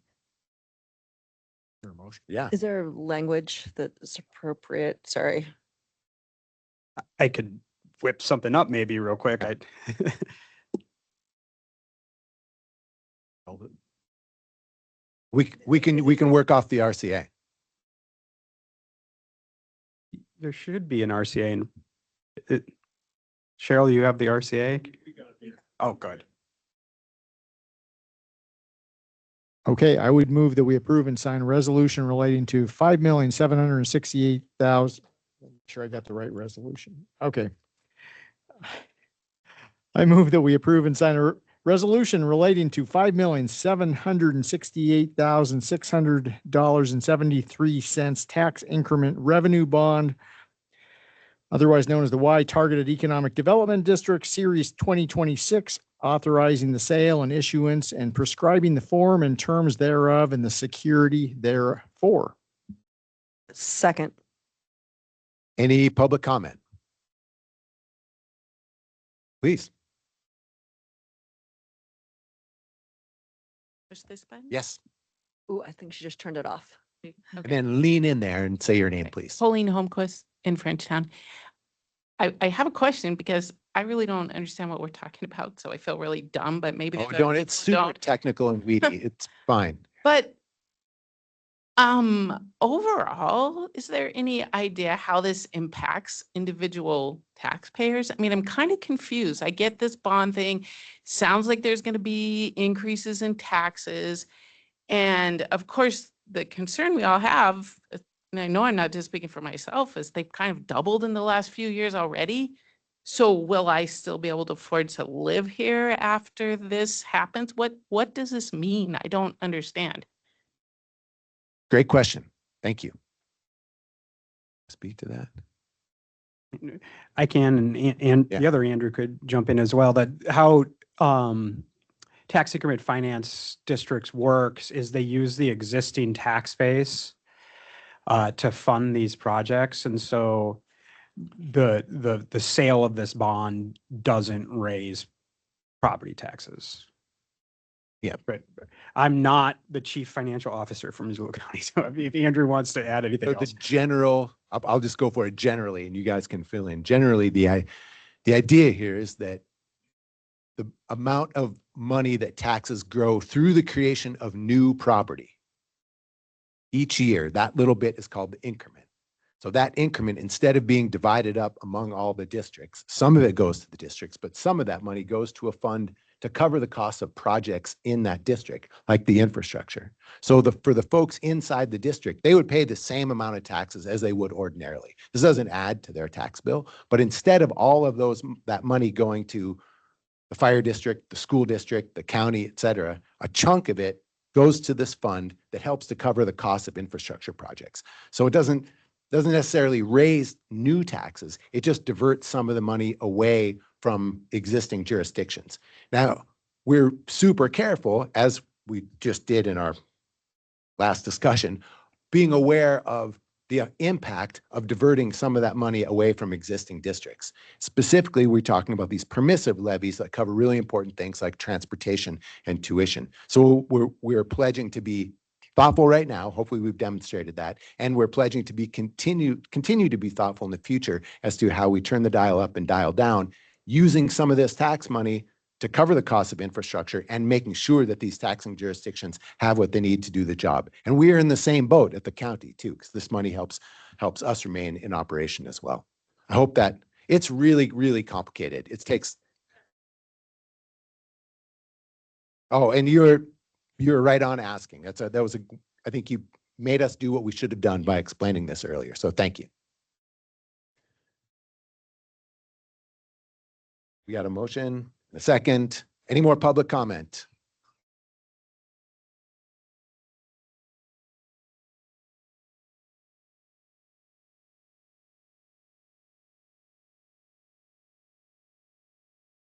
Yeah. Is there language that's appropriate? Sorry. I could whip something up maybe real quick. We can work off the RCA. There should be an RCA. Cheryl, you have the RCA? Oh, good. Okay, I would move that we approve and sign a resolution relating to $5,768,000. Sure I got the right resolution. Okay. I move that we approve and sign a resolution relating to $5,768,600.73 tax increment revenue bond, otherwise known as the Y Targeted Economic Development District Series 2026, authorizing the sale and issuance and prescribing the form and terms thereof and the security therefor. Second. Any public comment? Please. Push this button? Yes. Ooh, I think she just turned it off. Okay. And then lean in there and say your name, please. Pauline Holmquist in Frenchtown. I have a question because I really don't understand what we're talking about, so I feel really dumb, but maybe. Oh, there's other don't, it's people who super don't. technical and weedy. It's fine. But overall, is there any idea how this impacts individual taxpayers? I mean, I'm kind of confused. I get this bond thing. Sounds like there's going to be increases in taxes. And of course, the concern we all have, and I know I'm not just speaking for myself, is they've kind of doubled in the last few years already. So will I still be able to afford to live here after this happens? What does this mean? I don't understand. Great question. Thank you. Speak to that. I can, and Yeah. the other Andrew could jump in as well, that how tax increment finance districts works is they use the existing tax base to fund these projects. And so the sale of this bond doesn't raise property taxes. Yeah. But I'm not the chief financial officer for Missoula County. So if Andrew wants to add anything So the else. general, I'll just go for it generally, and you guys can fill in. Generally, the idea here is that the amount of money that taxes grow through the creation of new property each year, that little bit is called the increment. So that increment, instead of being divided up among all the districts, some of it goes to the districts, but some of that money goes to a fund to cover the costs of projects in that district, like the infrastructure. So for the folks inside the district, they would pay the same amount of taxes as they would ordinarily. This doesn't add to their tax bill, but instead of all of that money going to the fire district, the school district, the county, et cetera, a chunk of it goes to this fund that helps to cover the cost of infrastructure projects. So it doesn't necessarily raise new taxes. It just diverts some of the money away from existing jurisdictions. Now, we're super careful, as we just did in our last discussion, being aware of the impact of diverting some of that money away from existing districts. Specifically, we're talking about these permissive levies that cover really important things like transportation and tuition. So we're pledging to be thoughtful right now. Hopefully we've demonstrated that. And we're pledging to be continue to be thoughtful in the future as to how we turn the dial up and dial down, using some of this tax money to cover the cost of infrastructure and making sure that these taxing jurisdictions have what they need to do the job. And we are in the same boat at the county too, because this money helps us remain in operation as well. I hope that it's really, really complicated. It takes. Oh, and you're right on asking. I think you made us do what we should have done by explaining this earlier. So thank you. We got a motion, a second. Any more public comment?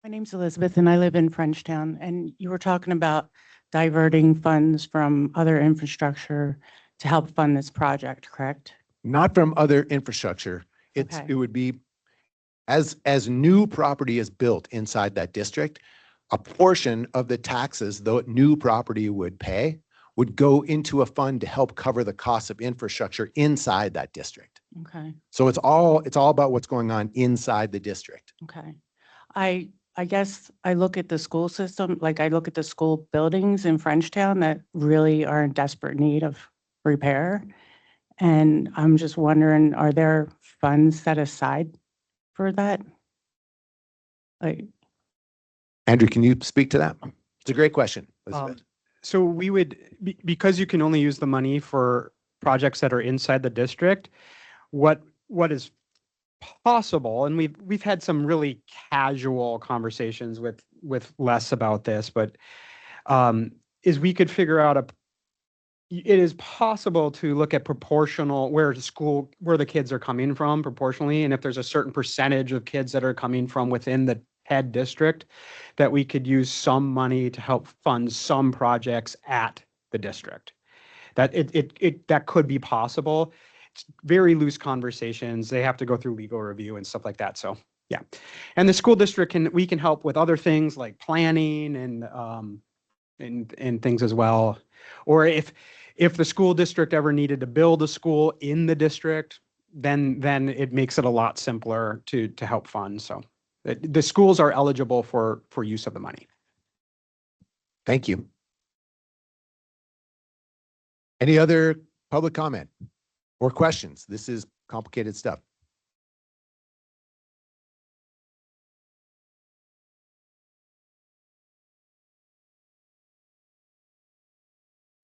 My name's Elizabeth and I live in Frenchtown, and you were talking about diverting funds from other infrastructure to help fund this project, correct? Not from other infrastructure. Okay. It would be as new property is built inside that district, a portion of the taxes the new property would pay would go into a fund to help cover the costs of infrastructure inside that district. Okay, So it's all about what's going on inside the district. okay. I guess I look at the school system, like I look at the school buildings in Frenchtown that really are in desperate need of repair. And I'm just wondering, are there funds set aside for that? Like, Andrew, can you speak to that? It's a great question, Elizabeth. So we would, because you can only use the money for projects that are inside the district, what is possible, and we've had some really casual conversations with Les about this, but is we could figure out it is possible to look at proportional where the kids are coming from proportionally, and if there's a certain percentage of kids that are coming from within the head district, that we could use some money to help fund some projects at the district. That that could be possible. It's very loose conversations. They have to go through legal review and stuff like that. So yeah, and the school district we can help with other things like planning and things as well. Or if the school district ever needed to build a school in the district, then it makes it a lot simpler to help fund. So the schools are eligible for use of the money. Thank you. Any other public comment or questions? This is complicated stuff.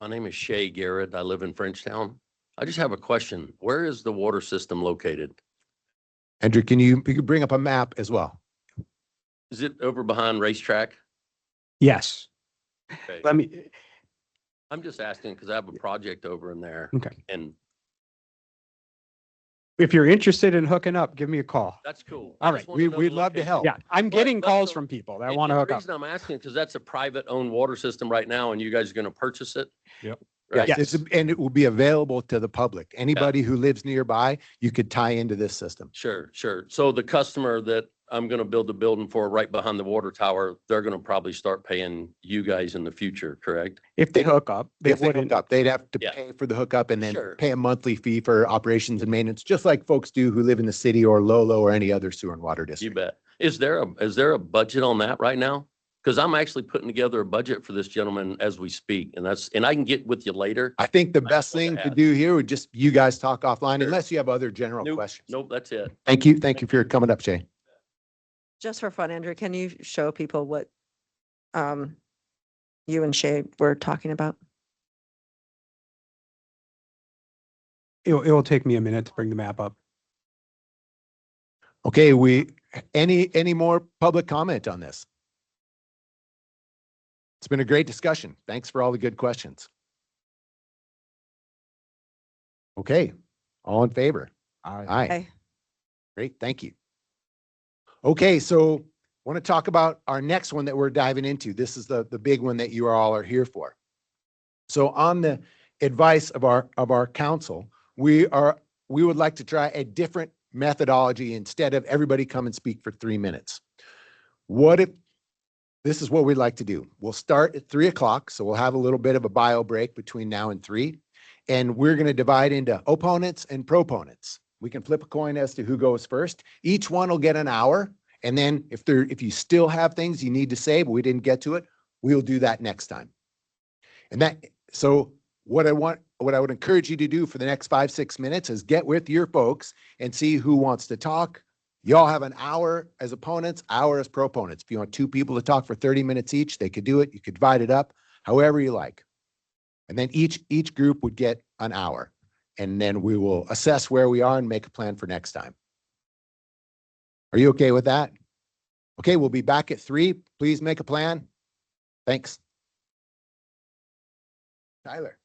My name is Shay Garrett. I live in Frenchtown. I just have a question. Where is the water system located? Andrew, can you bring up a map as well? Is it over behind racetrack? Yes. Okay. I'm just asking because I have a project over in there. Okay. And If you're interested in hooking up, give me a call. that's cool. All right. We'd love to help. Yeah, I'm getting calls from people that want to hook The up. reason I'm asking, because that's a private owned water system right now and you guys are going to purchase it? Yep. Right? Yes, and it will be available to the public. Anybody who lives nearby, you could tie into this system. Sure, sure. So the customer that I'm going to build the building for right behind the water tower, they're going to probably start paying you guys in the future, correct? If they hook up, If they hook up, they'd have to Yeah. pay for the hookup and then Sure. pay a monthly fee for operations and maintenance, just like folks do who live in the city or Lolo or any other sewer and water You district. bet. Is there a budget on that right now? Because I'm actually putting together a budget for this gentleman as we speak, and I can get with you later. I think the I best just wanted thing to to ask. do here would just you guys talk offline Sure. unless you have other general Nope, questions. nope, that's it. Thank you. Thank you for coming up, Shay. Just for fun, Andrew, can you show people what you and Shay were talking about? It'll take me a minute to bring the map up. Okay, any more public comment on this? It's been a great discussion. Thanks for all the good questions. Okay, all in favor? Aye. Okay. Great, thank you. Okay, so want to talk about our next one that we're diving into. This is the big one that you all are here for. So on the advice of our council, we would like to try a different methodology instead of everybody come and speak for 3 minutes. What if this is what we'd like to do? We'll start at 3 o'clock, so we'll have a little bit of a bio break between now and 3, and we're going to divide into opponents and proponents. We can flip a coin as to who goes first. Each one will get an hour, and then if you still have things you need to say but we didn't get to it, we'll do that next time. And so what I would encourage you to do for the next 5-6 minutes is get with your folks and see who wants to talk. Y'all have an hour as opponents, hour as proponents. If you want 2 people to talk for 30 minutes each, they could do it. You could divide it up however you like. And then each group would get an hour. And then we will assess where we are and make a plan for next time. Are you okay with that? Okay, we'll be back at 3. Please make a plan. Thanks. Tyler.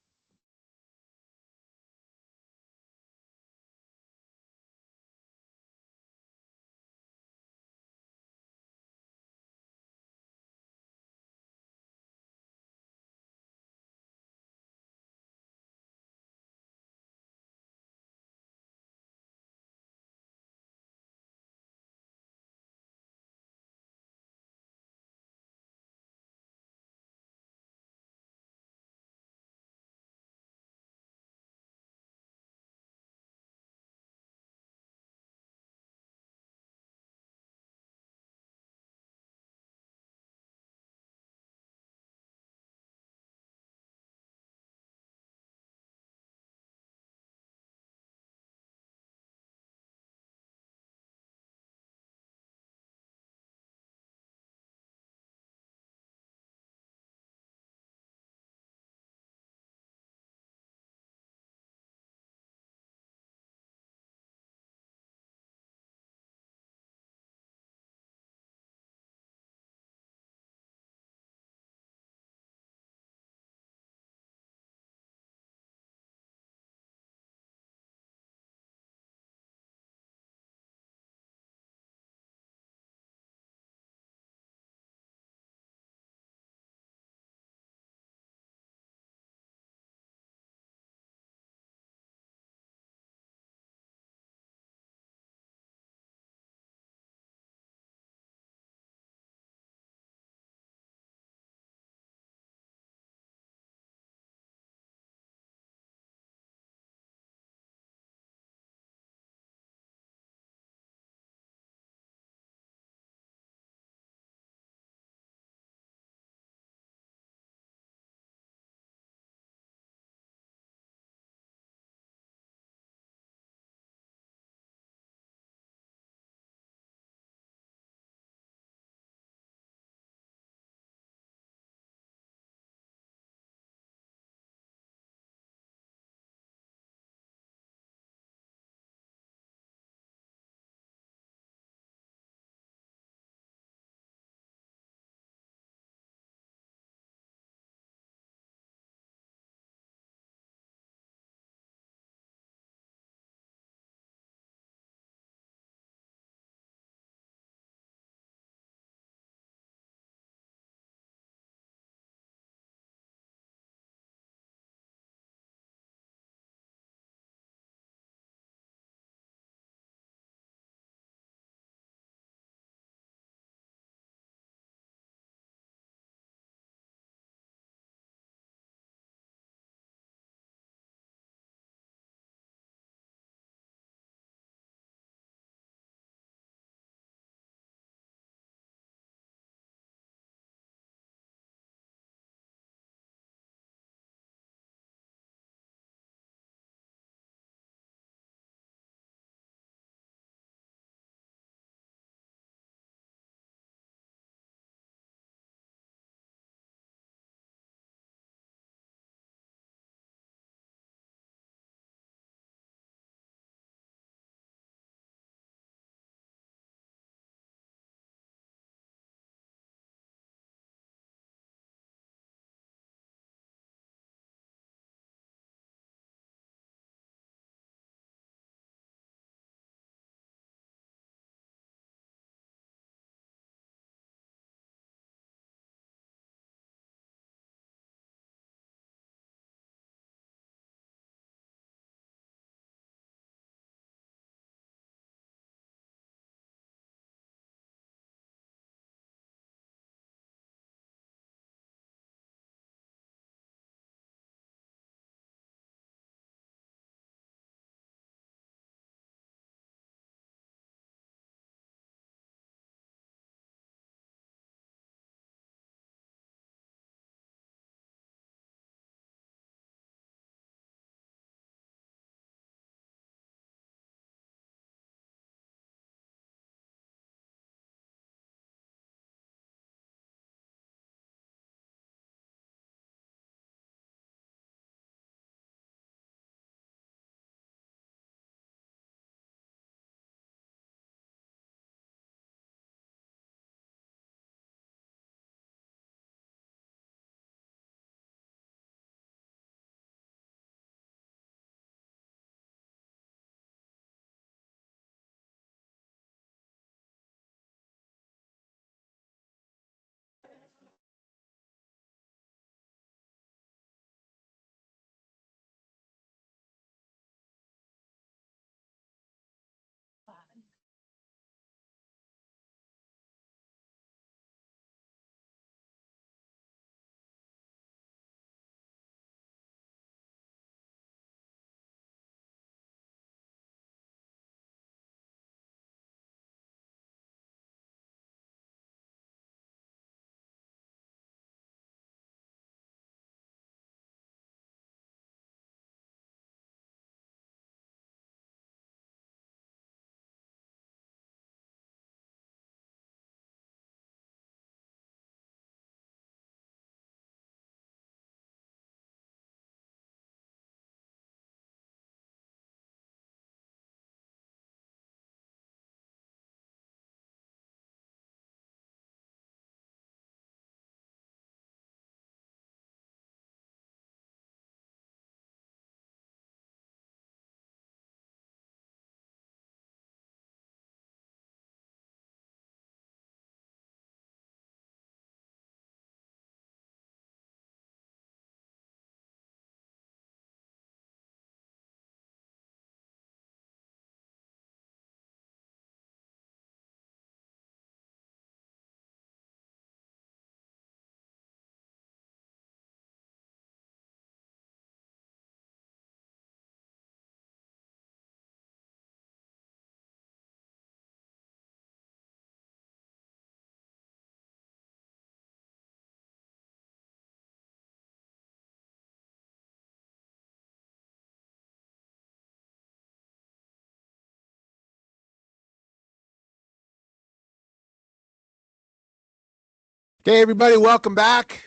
Okay, everybody, welcome back.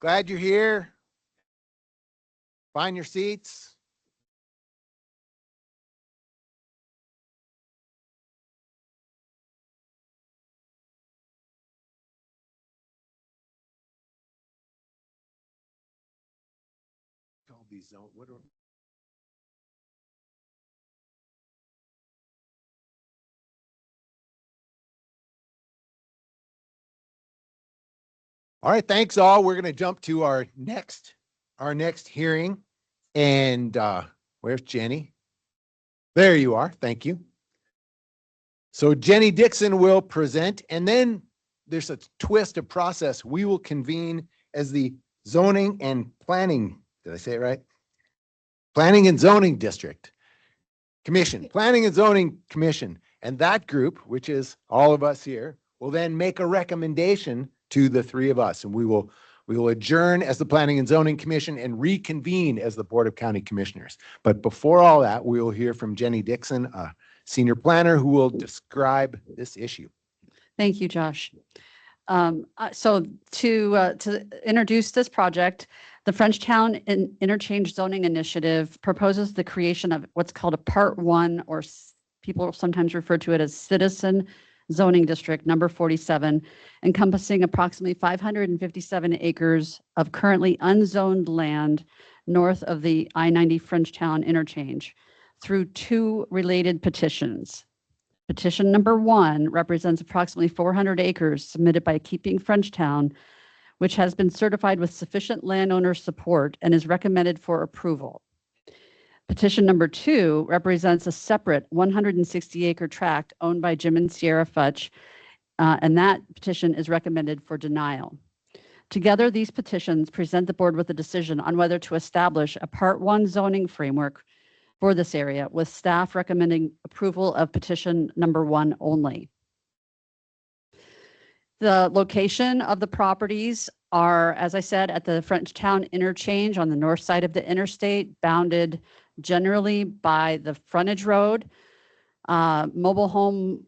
Glad you're here. Find your seats. All these zone, what are All right, thanks all. We're going to jump to our next hearing. And where's Jenny? There you are. Thank you. So Jenny Dixon will present, and then there's a twist of process. We will convene as the zoning and planning, did I say it right? Planning and Zoning District Commission, Planning and Zoning Commission. And that group, which is all of us here, will then make a recommendation to the three of us. And we will adjourn as the Planning and Zoning Commission and reconvene as the Board of County Commissioners. But before all that, we will hear from Jenny Dixon, a senior planner, who will describe this issue. Thank you, Josh. So to introduce this project, the Frenchtown Interchange Zoning Initiative proposes the creation of what's called a Part 1, or people sometimes refer to it as Citizen Zoning District number 47, encompassing approximately 557 acres of currently unzoned land north of the I-90 Frenchtown interchange through two related petitions. Petition number 1 represents approximately 400 acres submitted by Keeping Frenchtown, which has been certified with sufficient landowner support and is recommended for approval. Petition number 2 represents a separate 160-acre tract owned by Jim and Sierra Futch, and that petition is recommended for denial. Together, these petitions present the board with a decision on whether to establish a Part 1 zoning framework for this area, with staff recommending approval of petition number 1 only. The location of the properties are, as I said, at the Frenchtown interchange on the north side of the interstate, bounded generally by the frontage road, mobile home,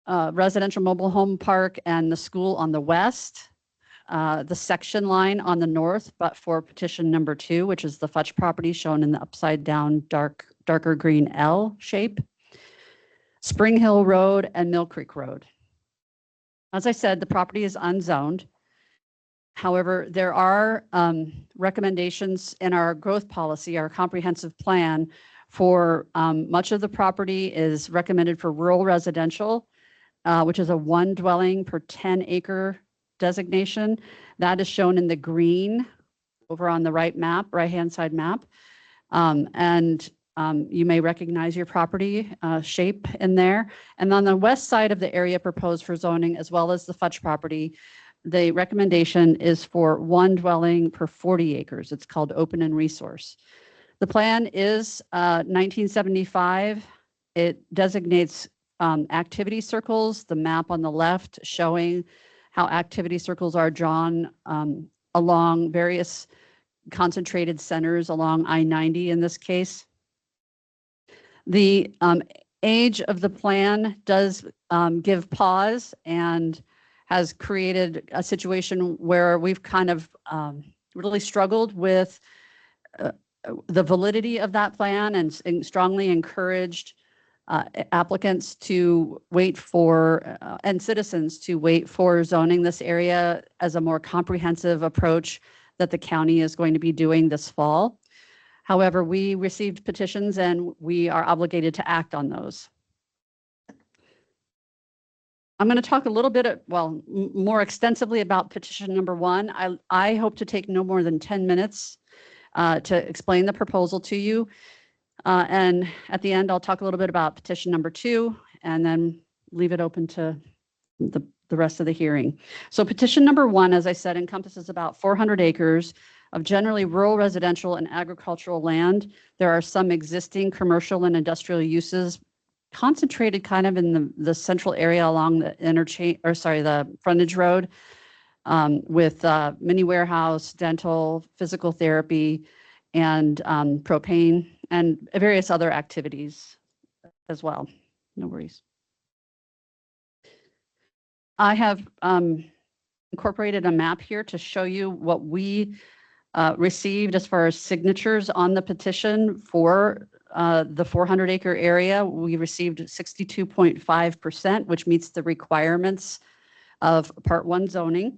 residential mobile home park, and the school on the west. The section line on the north, but for petition number 2, which is the Futch property shown in the upside down darker green L shape. Spring Hill Road and Mill Creek Road. As I said, the property is unzoned. However, there are recommendations in our growth policy, our comprehensive plan, for much of the property is recommended for rural residential, which is a 1 dwelling per 10 acre designation. That is shown in the green over on the right-hand side map. You may recognize your property shape in there. And on the west side of the area proposed for zoning, as well as the Futch property, the recommendation is for 1 dwelling per 40 acres. It's called open and resource. The plan is 1975. It designates activity circles, the map on the left showing how activity circles are drawn along various concentrated centers along I-90 in this case. The age of the plan does give pause and has created a situation where we've kind of really struggled with the validity of that plan and strongly encouraged applicants to wait for and citizens to wait for zoning this area as a more comprehensive approach that the county is going to be doing this fall. However, we received petitions and we are obligated to act on those. I'm going to talk a little bit, more extensively about petition number 1. I hope to take no more than 10 minutes to explain the proposal to you. And at the end, I'll talk a little bit about petition number 2 and then leave it open to the rest of the hearing. So petition number 1, as I said, encompasses about 400 acres of generally rural residential and agricultural land. There are some existing commercial and industrial uses concentrated kind of in the central area along the the frontage road with mini warehouse, dental, physical therapy, and propane, and various other activities as well. No worries. I have incorporated a map here to show you what we received as far as signatures on the petition for the 400-acre area. We received 62.5%, which meets the requirements of Part 1 zoning.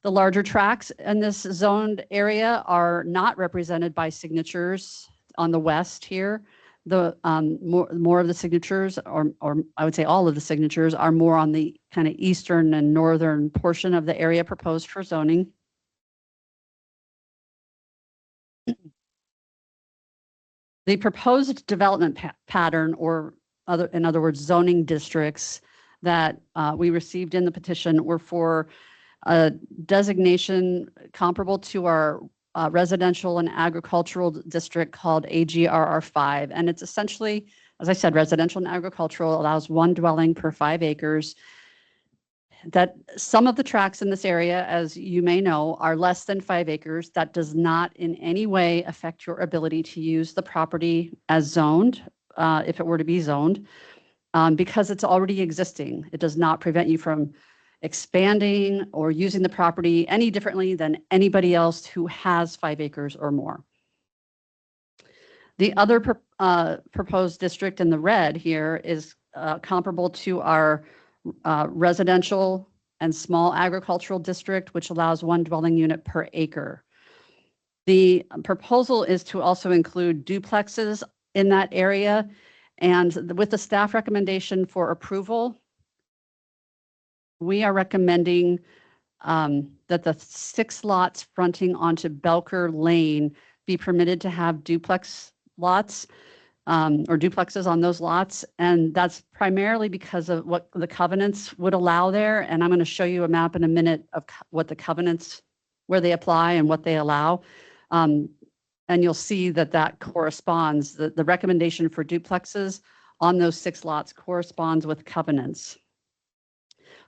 The larger tracts in this zoned area are not represented by signatures on the west here. The more of the signatures, or I would say all of the signatures, are more on the kind of eastern and northern portion of the area proposed for zoning. The proposed development pattern, or in other words, zoning districts that we received in the petition were for a designation comparable to our residential and agricultural district called AGRR5. And it's essentially, as I said, residential and agricultural allows one dwelling per 5 acres. That some of the tracts in this area, as you may know, are less than 5 acres. That does not in any way affect your ability to use the property as zoned, if it were to be zoned, because it's already existing. It does not prevent you from expanding or using the property any differently than anybody else who has 5 acres or more. The other proposed district in the red here is comparable to our residential and small agricultural district, which allows one dwelling unit per acre. The proposal is to also include duplexes in that area, and with the staff recommendation for approval, we are recommending that the 6 lots fronting onto Belker Lane be permitted to have duplex lots or duplexes on those lots. And that's primarily because of what the covenants would allow there. And I'm going to show you a map in a minute of what the covenants, where they apply and what they allow. And you'll see that that corresponds, the recommendation for duplexes on those 6 lots corresponds with covenants.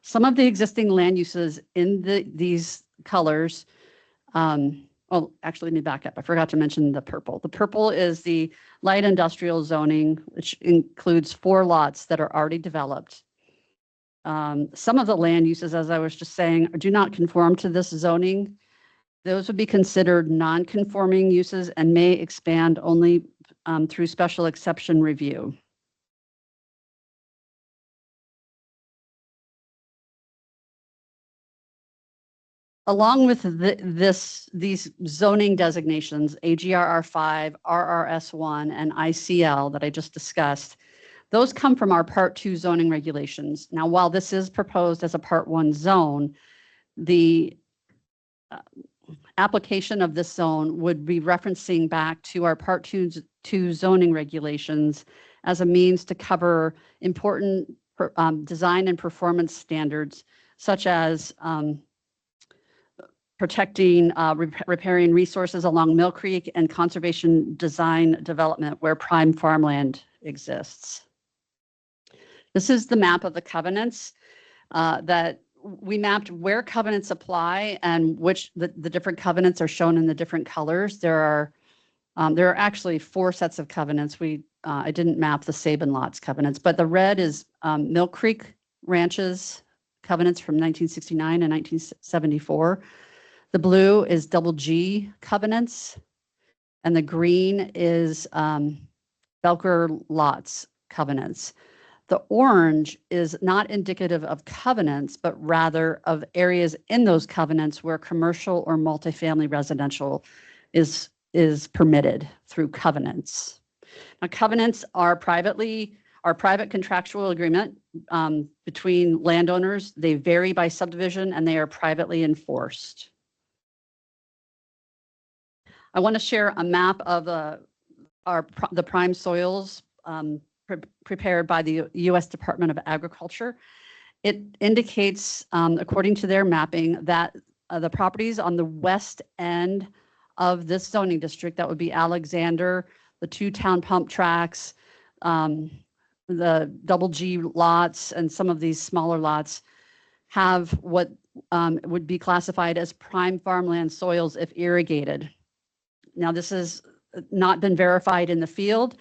Some of the existing land uses in these colors, well, actually, let me back up. I forgot to mention the purple. The purple is the light industrial zoning, which includes 4 lots that are already developed. Some of the land uses, as I was just saying, do not conform to this zoning. Those would be considered non-conforming uses and may expand only through special exception review. Along with these zoning designations, AGRR5, RRS1, and ICL that I just discussed, those come from our Part 2 zoning regulations. Now, while this is proposed as a Part 1 zone, the application of this zone would be referencing back to our Part 2 zoning regulations as a means to cover important design and performance standards, such as protecting, repairing resources along Mill Creek, and conservation design development where prime farmland exists. This is the map of the covenants that we mapped where covenants apply and which the different covenants are shown in the different colors. There are actually 4 sets of covenants. I didn't map the Sabin lots covenants, but the red is Mill Creek Ranches covenants from 1969 and 1974. The blue is Double G covenants, and the green is Belker lots covenants. The orange is not indicative of covenants, but rather of areas in those covenants where commercial or multifamily residential is permitted through covenants. Now, covenants are private contractual agreement between landowners. They vary by subdivision and they are privately enforced. I want to share a map of the prime soils prepared by the U.S. Department of Agriculture. It indicates, according to their mapping, that the properties on the west end of this zoning district, that would be Alexander, the 2 town pump tracks, the Double G lots, and some of these smaller lots, have what would be classified as prime farmland soils if irrigated. Now, this has not been verified in the field,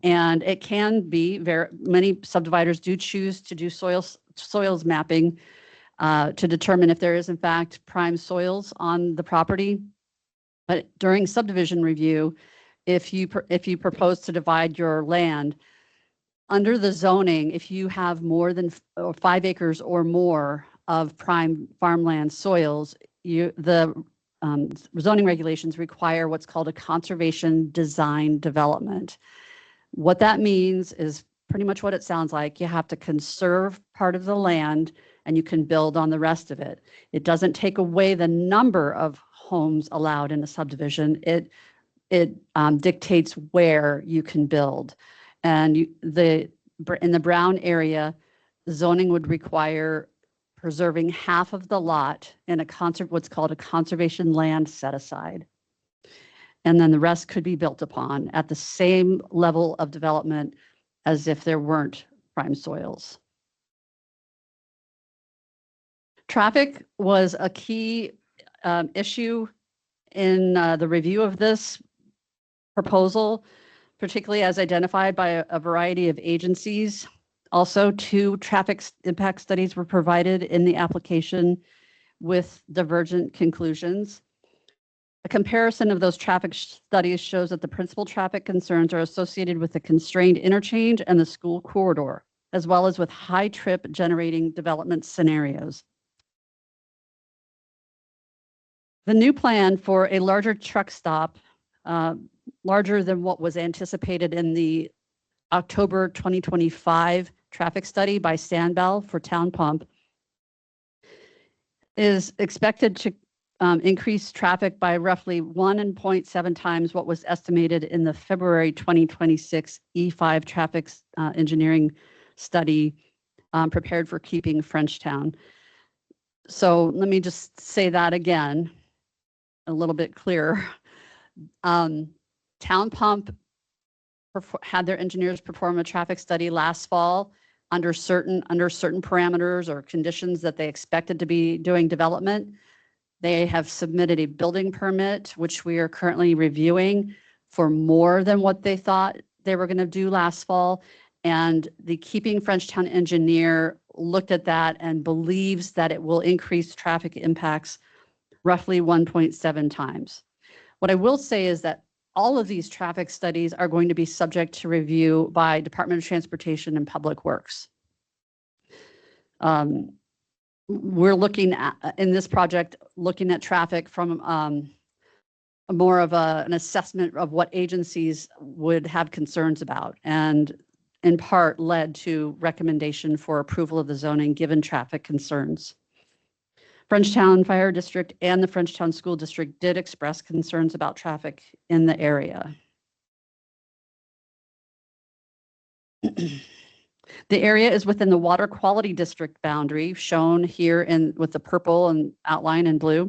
and it can be, many subdividers do choose to do soils mapping to determine if there is in fact prime soils on the property. But during subdivision review, if you propose to divide your land, under the zoning, if you have more than 5 acres or more of prime farmland soils, the zoning regulations require what's called a conservation design development. What that means is pretty much what it sounds like. You have to conserve part of the land and you can build on the rest of it. It doesn't take away the number of homes allowed in a subdivision. It dictates where you can build. And in the Brown area, zoning would require preserving half of the lot in what's called a conservation land set aside. And then the rest could be built upon at the same level of development as if there weren't prime soils. Traffic was a key issue in the review of this proposal, particularly as identified by a variety of agencies. Also, 2 traffic impact studies were provided in the application with divergent conclusions. A comparison of those traffic studies shows that the principal traffic concerns are associated with the constrained interchange and the school corridor, as well as with high trip generating development scenarios. The new plan for a larger truck stop, larger than what was anticipated in the October 2025 traffic study by Sandbell for Town Pump, is expected to increase traffic by roughly 1.7 times what was estimated in the February 2026 E5 traffic engineering study prepared for keeping Frenchtown. So let me just say that again, a little bit clearer. Town Pump had their engineers perform a traffic study last fall under certain parameters or conditions that they expected to be doing development. They have submitted a building permit, which we are currently reviewing, for more than what they thought they were going to do last fall. And the Keeping Frenchtown engineer looked at that and believes that it will increase traffic impacts roughly 1.7 times. What I will say is that all of these traffic studies are going to be subject to review by Department of Transportation and Public Works. We're looking at, in this project, looking at traffic from more of an assessment of what agencies would have concerns about, and in part led to recommendation for approval of the zoning given traffic concerns. Frenchtown Fire District and the Frenchtown School District did express concerns about traffic in the area. The area is within the Water Quality District boundary, shown here with the purple and outline in blue,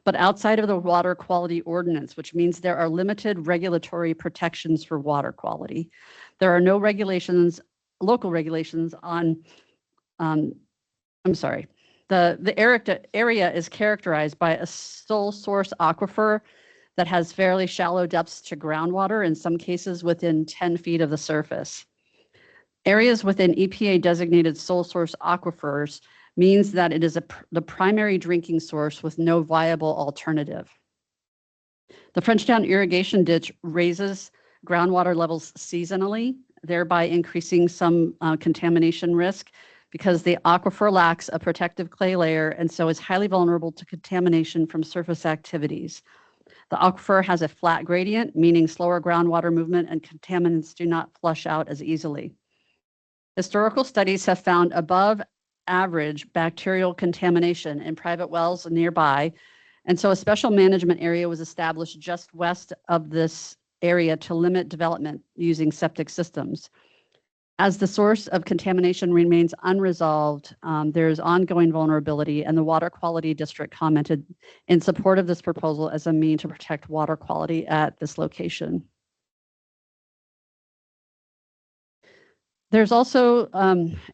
but outside of the Water Quality Ordinance, which means there are limited regulatory protections for water quality. There are no regulations, local regulations on, I'm sorry. The area is characterized by a sole source aquifer that has fairly shallow depths to groundwater, in some cases within 10 feet of the surface. Areas within EPA designated sole source aquifers means that it is the primary drinking source with no viable alternative. The Frenchtown irrigation ditch raises groundwater levels seasonally, thereby increasing some contamination risk, because the aquifer lacks a protective clay layer and so is highly vulnerable to contamination from surface activities. The aquifer has a flat gradient, meaning slower groundwater movement and contaminants do not flush out as easily. Historical studies have found above average bacterial contamination in private wells nearby, and so a special management area was established just west of this area to limit development using septic systems. As the source of contamination remains unresolved, there is ongoing vulnerability, and the Water Quality District commented in support of this proposal as a means to protect water quality at this location. There's also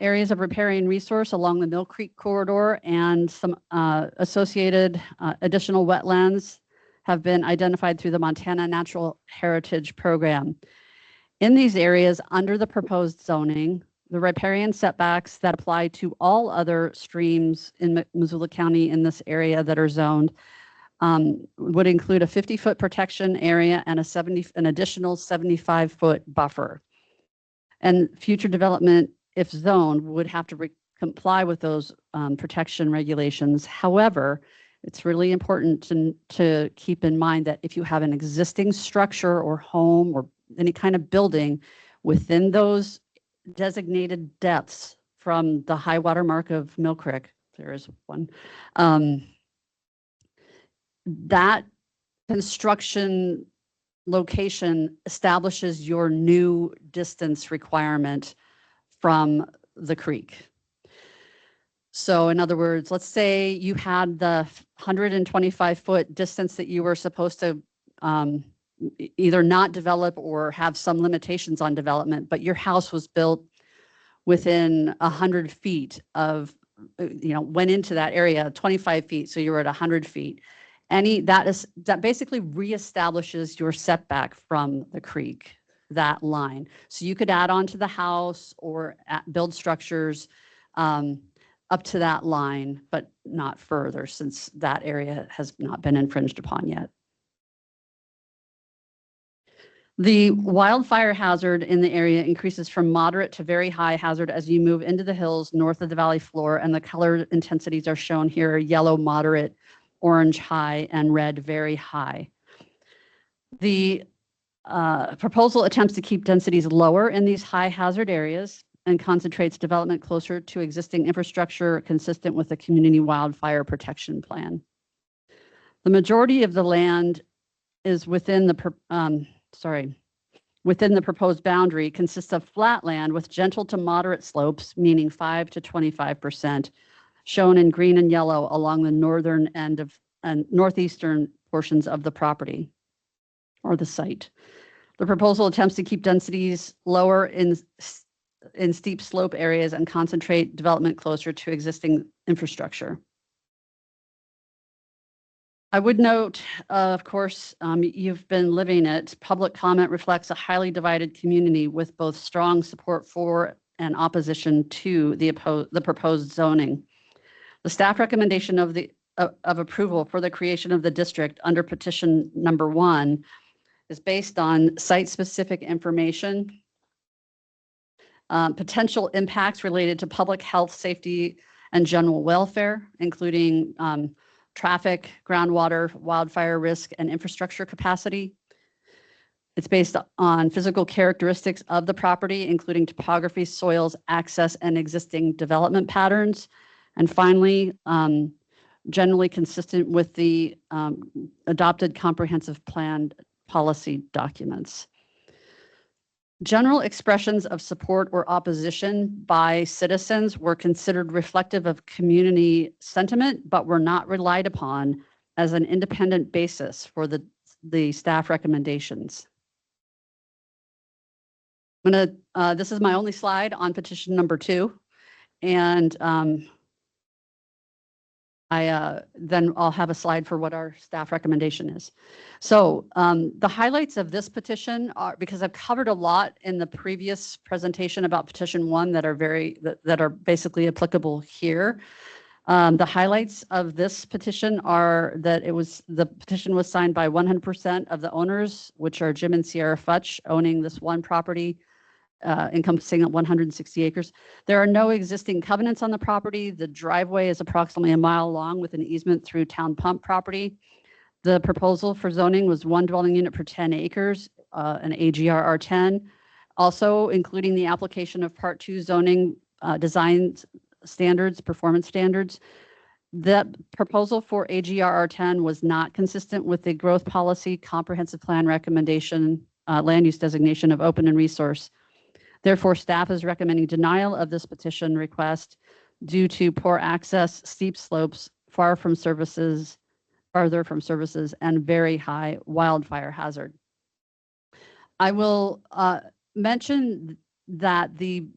areas of riparian resource along the Mill Creek corridor, and some associated additional wetlands have been identified through the Montana Natural Heritage Program. In these areas, under the proposed zoning, the riparian setbacks that apply to all other streams in Missoula County in this area that are zoned would include a 50-foot protection area and an additional 75-foot buffer. And future development, if zoned, would have to comply with those protection regulations. However, it's really important to keep in mind that if you have an existing structure or home or any kind of building within those designated depths from the high water mark of Mill Creek, there is one, that construction location establishes your new distance requirement from the creek. So in other words, let's say you had the 125-foot distance that you were supposed to either not develop or have some limitations on development, but your house was built within 100 feet of, went into that area, 25 feet, so you were at 100 feet. That basically reestablishes your setback from the creek, that line. So you could add on to the house or build structures up to that line, but not further, since that area has not been infringed upon yet. The wildfire hazard in the area increases from moderate to very high hazard as you move into the hills north of the valley floor, and the color intensities are shown here: yellow moderate, orange high, and red very high. The proposal attempts to keep densities lower in these high hazard areas and concentrates development closer to existing infrastructure consistent with the community wildfire protection plan. The majority of the land is within the proposed boundary consists of flat land with gentle to moderate slopes, meaning 5 to 25%, shown in green and yellow along the northern end of and northeastern portions of the property or the site. The proposal attempts to keep densities lower in steep slope areas and concentrate development closer to existing infrastructure. I would note, of course, you've been living it. Public comment reflects a highly divided community with both strong support for and opposition to the proposed zoning. The staff recommendation of approval for the creation of the district under petition number 1 is based on site-specific information, potential impacts related to public health, safety, and general welfare, including traffic, groundwater, wildfire risk, and infrastructure capacity. It's based on physical characteristics of the property, including topography, soils, access, and existing development patterns. And finally, generally consistent with the adopted comprehensive plan policy documents. General expressions of support or opposition by citizens were considered reflective of community sentiment, but were not relied upon as an independent basis for the staff recommendations. This is my only slide on petition number 2. And then I'll have a slide for what our staff recommendation is. So the highlights of this petition are, because I've covered a lot in the previous presentation about petition 1 that are basically applicable here. The highlights of this petition are that the petition was signed by 100% of the owners, which are Jim and Sierra Futch, owning this one property encompassing 160 acres. There are no existing covenants on the property. The driveway is approximately 1 mile long with an easement through town pump property. The proposal for zoning was 1 dwelling unit per 10 acres, an AGR R10, also including the application of Part 2 zoning design standards, performance standards. That proposal for AGR R10 was not consistent with the growth policy comprehensive plan recommendation, land use designation of open and resource. Therefore, staff is recommending denial of this petition request due to poor access, steep slopes, farther from services, and very high wildfire hazard. I will mention that the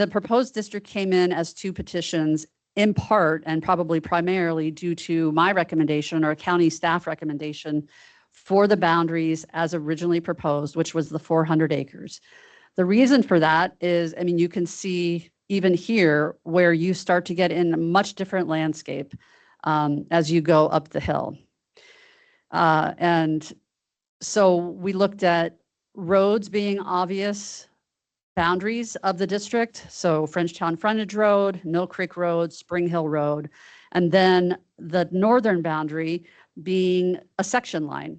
proposed district came in as 2 petitions, in part and probably primarily due to my recommendation or county staff recommendation for the boundaries as originally proposed, which was the 400 acres. The reason for that is, I mean, you can see even here where you start to get in a much different landscape as you go up the hill. And so we looked at roads being obvious boundaries of the district. So Frenchtown Frontage Road, Mill Creek Road, Spring Hill Road, and then the northern boundary being a section line,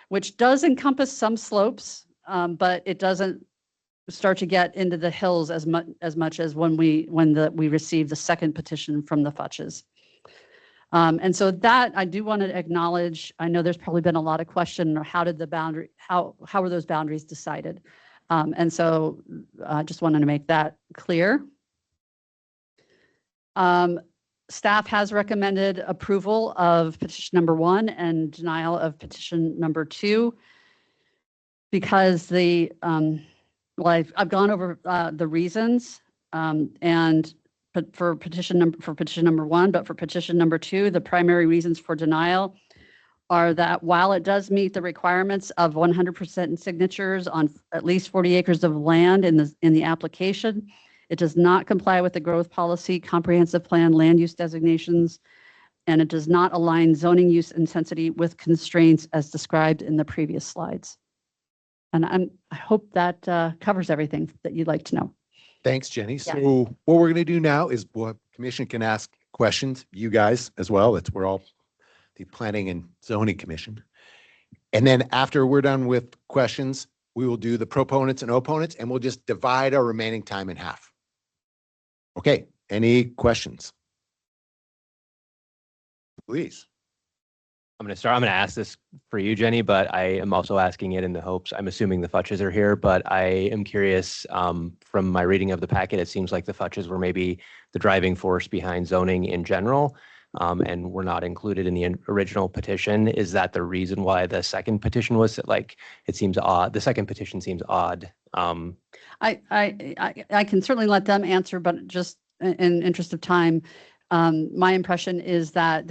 which does encompass some slopes, but it doesn't start to get into the hills as much as when we received the second petition from the Futches. And so that I do want to acknowledge. I know there's probably been a lot of question, how were those boundaries decided? And so I just wanted to make that clear. Staff has recommended approval of petition number 1 and denial of petition number 2 because well, I've gone over the reasons but for petition number 1, but for petition number 2, the primary reasons for denial are that while it does meet the requirements of 100% signatures on at least 40 acres of land in the application, it does not comply with the growth policy, comprehensive plan, land use designations, and it does not align zoning use intensity with constraints as described in the previous slides. And I hope that covers everything that you'd like to know. Thanks, Jenny. So what we're going to do now is commission can ask questions, you guys as well. We're all the Planning and Zoning Commission. And then after we're done with questions, we will do the proponents and opponents, and we'll just divide our remaining time in half. Okay, any questions? Please. I'm going to ask this for you, Jenny, but I am also asking it in the hopes, I'm assuming the Futches are here, but I am curious, from my reading of the packet, it seems like the Futches were maybe the driving force behind zoning in general, and were not included in the original petition. Is that the reason why the second petition was it seems odd? The second petition seems odd. I can certainly let them answer, but just in interest of time, my impression is that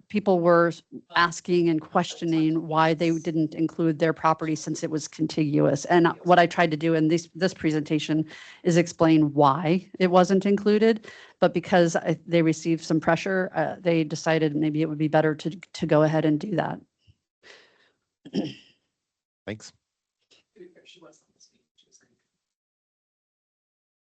people were asking and questioning why they didn't include their property since it was contiguous. And what I tried to do in this presentation is explain why it wasn't included. But because they received some pressure, they decided maybe it would be better to go ahead and do that. Thanks.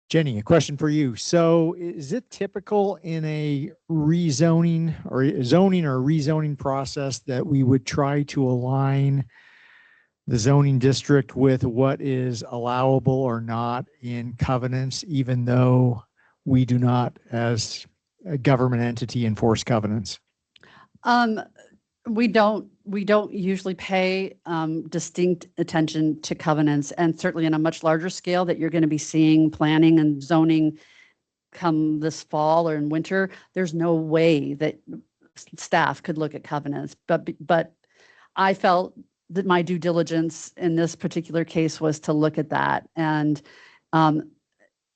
Jenny, a question for you. So is it typical in a rezoning or rezoning process that we would try to align the zoning district with what is allowable or not in covenants, even though we do not, as a government entity, enforce covenants? We don't usually pay distinct attention to covenants, and certainly on a much larger scale that you're going to be seeing planning and zoning come this fall or in winter. There's no way that staff could look at covenants, but I felt that my due diligence in this particular case was to look at that and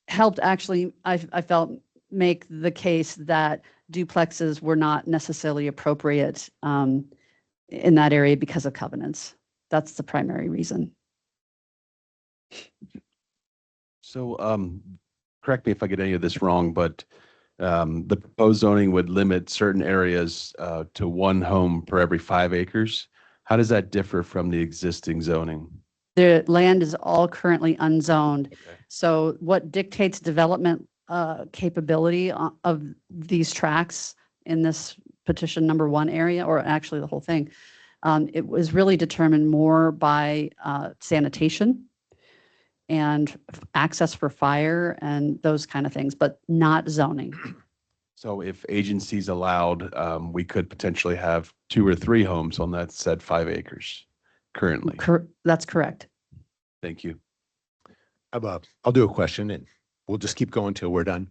helped actually, I felt, make the case that duplexes were not necessarily appropriate in that area because of covenants. That's the primary reason. So correct me if I get any of this wrong, but the proposed zoning would limit certain areas to 1 home per every 5 acres. How does that differ from the existing zoning? The land is all currently unzoned. Okay. So what dictates development capability of these tracts in this petition number 1 area, or actually the whole thing, it was really determined more by sanitation and access for fire and those kind of things, but not zoning. So if agencies allowed, we could potentially have 2 or 3 homes on that said 5 acres currently. That's correct. Thank you. I'll do a question and we'll just keep going till we're done.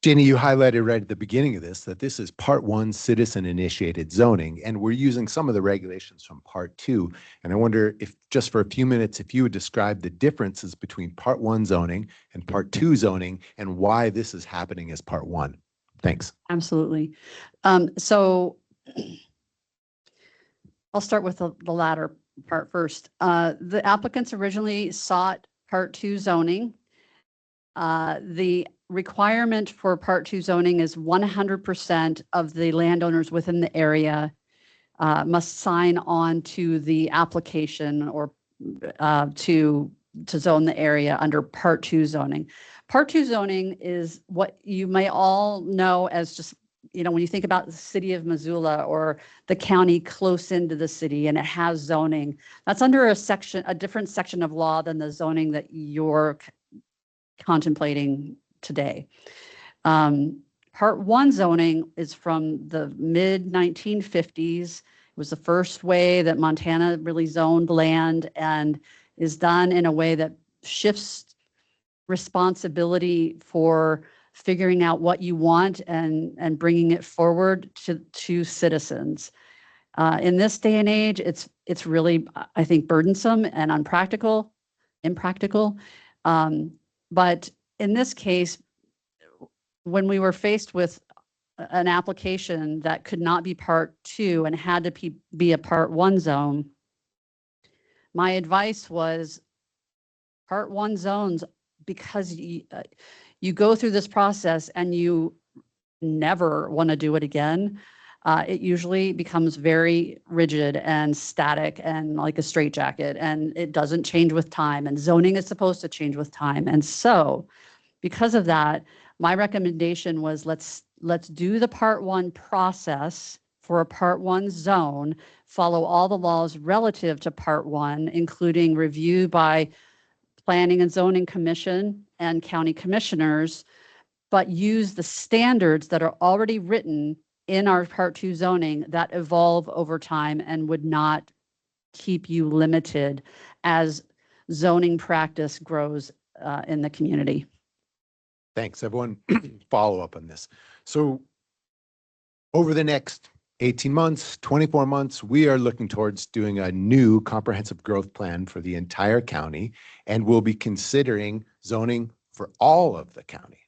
Jenny, you highlighted right at the beginning of this that this is part 1 citizen initiated zoning, and we're using some of the regulations from part 2. And I wonder if just for a few minutes, if you would describe the differences between part 1 zoning and part 2 zoning and why this is happening as part 1. Thanks. Absolutely. So I'll start with the latter part first. The applicants originally sought Part 2 zoning. The requirement for Part 2 zoning is 100% of the landowners within the area must sign on to the application or to zone the area under Part 2 zoning. Part 2 zoning is what you may all know as just, when you think about the city of Missoula or the county close into the city and it has zoning, that's under a different section of law than the zoning that you're contemplating today. Part 1 zoning is from the mid 1950s. It was the first way that Montana really zoned land and is done in a way that shifts responsibility for figuring out what you want and bringing it forward to citizens. In this day and age, it's really, I think, burdensome and impractical. But in this case, when we were faced with an application that could not be Part 2 and had to be a Part 1 zone, my advice was Part 1 zones, because you go through this process and you never want to do it again. It usually becomes very rigid and static and like a straitjacket, and it doesn't change with time. And zoning is supposed to change with time. And so, because of that, my recommendation was let's do the Part 1 process for a Part 1 zone, follow all the laws relative to Part 1, including review by Planning and Zoning Commission and county commissioners, but use the standards that are already written in our Part 2 zoning that evolve over time and would not keep you limited as zoning practice grows in the community. Thanks, everyone. Follow up on this. So over the next 18 months, 24 months, we are looking towards doing a new comprehensive growth plan for the entire county, and we'll be considering zoning for all of the county.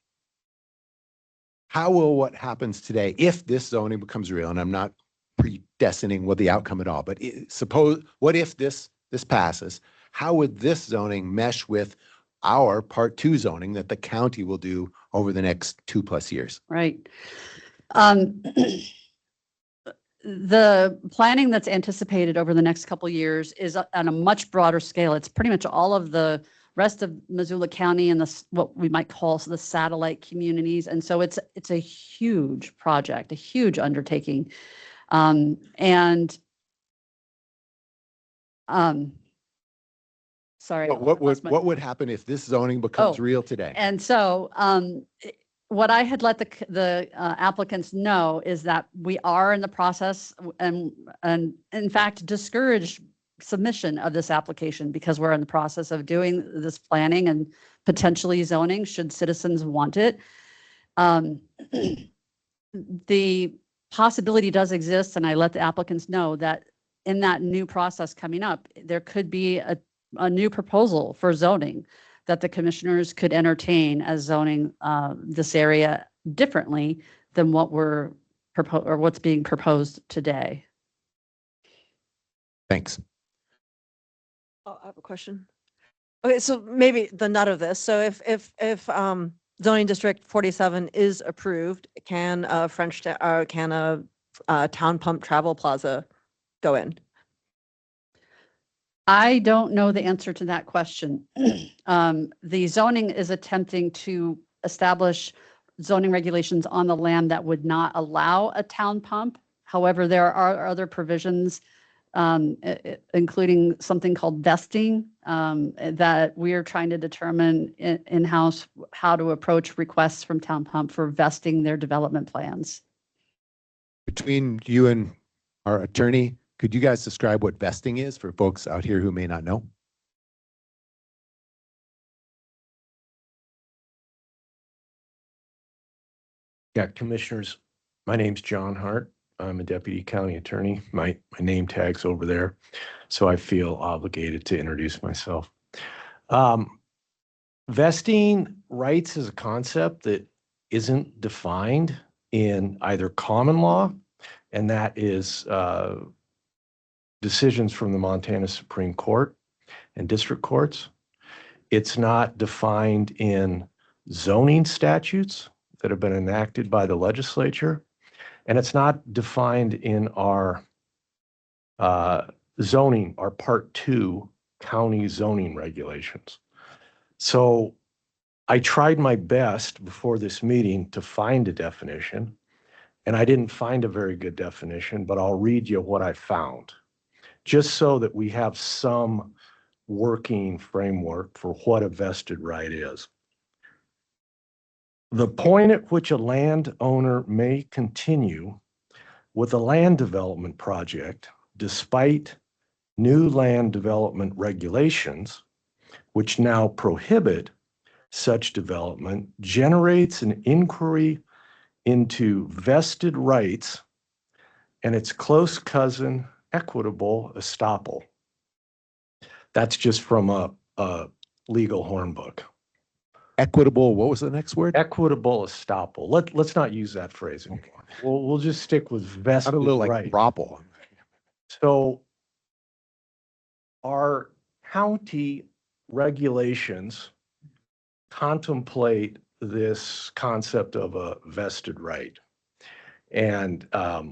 How will what happens today, if this zoning becomes real, and I'm not predestining what the outcome at all, but suppose, what if this passes, how would this zoning mesh with our Part 2 zoning that the county will do over the next 2+ years? Right. The planning that's anticipated over the next couple of years is on a much broader scale. It's pretty much all of the rest of Missoula County and what we might call the satellite communities. And so it's a huge project, a huge undertaking. Sorry. What would happen if this zoning becomes real today? And so what I had let the applicants know is that we are in the process and in fact discouraged submission of this application because we're in the process of doing this planning and potentially zoning should citizens want it. The possibility does exist, and I let the applicants know that in that new process coming up, there could be a new proposal for zoning that the commissioners could entertain as zoning this area differently than what what's being proposed today. Thanks. Oh, I have a question. Okay, so maybe the nut of this. So if zoning district 47 is approved, can a town pump travel plaza go in? I don't know the answer to that question. The zoning is attempting to establish zoning regulations on the land that would not allow a town pump. However, there are other provisions, including something called vesting, that we are trying to determine in-house how to approach requests from town pump for vesting their development plans. Between you and our attorney, could you guys describe what vesting is for folks out here who may not know? Yeah, commissioners, my name's John Hart. I'm a deputy county attorney. My name tag's over there, so I feel obligated to introduce myself. Vesting rights is a concept that isn't defined in either common law, and that is decisions from the Montana Supreme Court and district courts. It's not defined in zoning statutes that have been enacted by the legislature. And it's not defined in our zoning, our Part 2 county zoning regulations. So I tried my best before this meeting to find a definition, and I didn't find a very good definition, but I'll read you what I found, just so that we have some working framework for what a vested right is. The point at which a landowner may continue with a land development project despite new land development regulations, which now prohibit such development, generates an inquiry into vested rights and its close cousin, equitable estoppel. That's just from a legal hornbook. Equitable, what was the next word? Equitable estoppel. Let's not use that phrase anymore. We'll just stick with vested Not a little like right. Roppel. So our county regulations contemplate this concept of a vested right. And our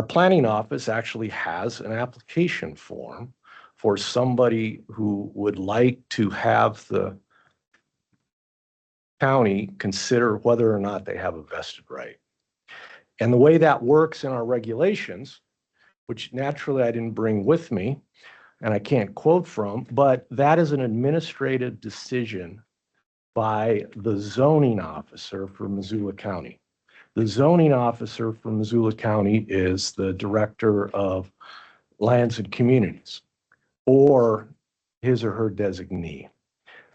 planning office actually has an application form for somebody who would like to have the county consider whether or not they have a vested right. And the way that works in our regulations, which naturally I didn't bring with me and I can't quote from, but that is an administrative decision by the zoning officer for Missoula County. The zoning officer for Missoula County is the director of lands and communities, or his or her designee.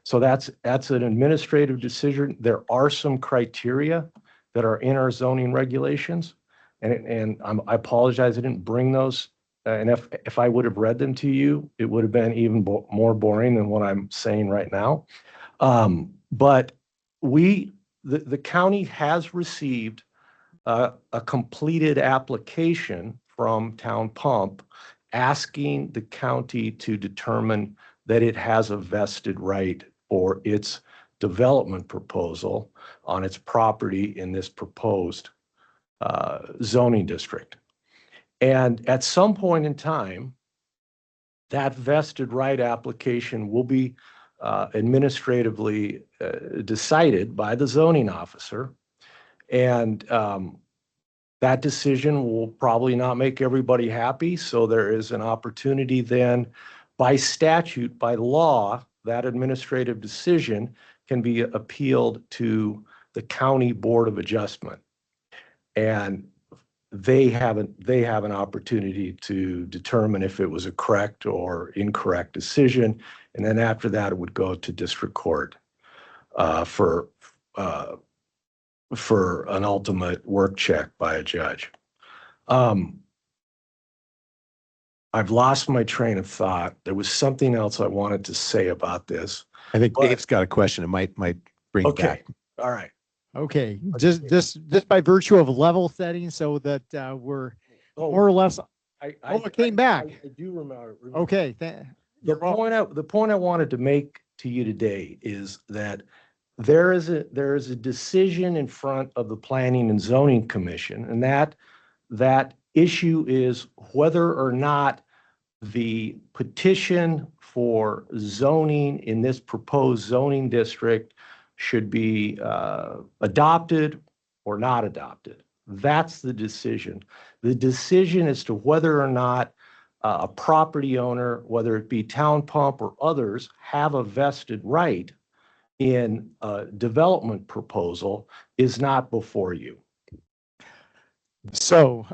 So that's an administrative decision. There are some criteria that are in our zoning regulations, and I apologize, I didn't bring those. And if I would have read them to you, it would have been even more boring than what I'm saying right now. But the county has received a completed application from Town Pump asking the county to determine that it has a vested right for its development proposal on its property in this proposed zoning district. And at some point in time, that vested right application will be administratively decided by the zoning officer. And that decision will probably not make everybody happy. So there is an opportunity then by statute, by law, that administrative decision can be appealed to the County Board of Adjustment. And they have an opportunity to determine if it was a correct or incorrect decision. And then after that, it would go to district court for an ultimate work check by a judge. I've lost my train of thought. There was something else I wanted to say about this. I think Dave's got a question. It might bring it back. All right. Okay, just by virtue of level setting so that we're more or less, it came back. I do remember. Okay. The point I wanted to make to you today is that there is a decision in front of the Planning and Zoning Commission, and that issue is whether or not the petition for zoning in this proposed zoning district should be adopted or not adopted. That's the decision. The decision as to whether or not a property owner, whether it be Town Pump or others, have a vested right in a development proposal is not before you. So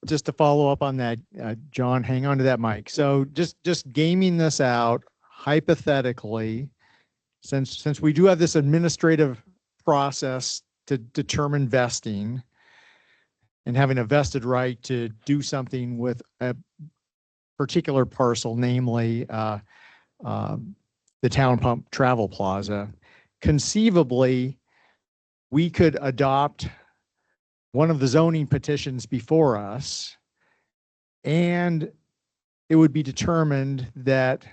just to follow up on that, John, hang on to that mic. So just gaming this out hypothetically, since we do have this administrative process to determine vesting and having a vested right to do something with a particular parcel, namely the Town Pump Travel Plaza, conceivably, we could adopt one of the zoning petitions before us, and it would be determined that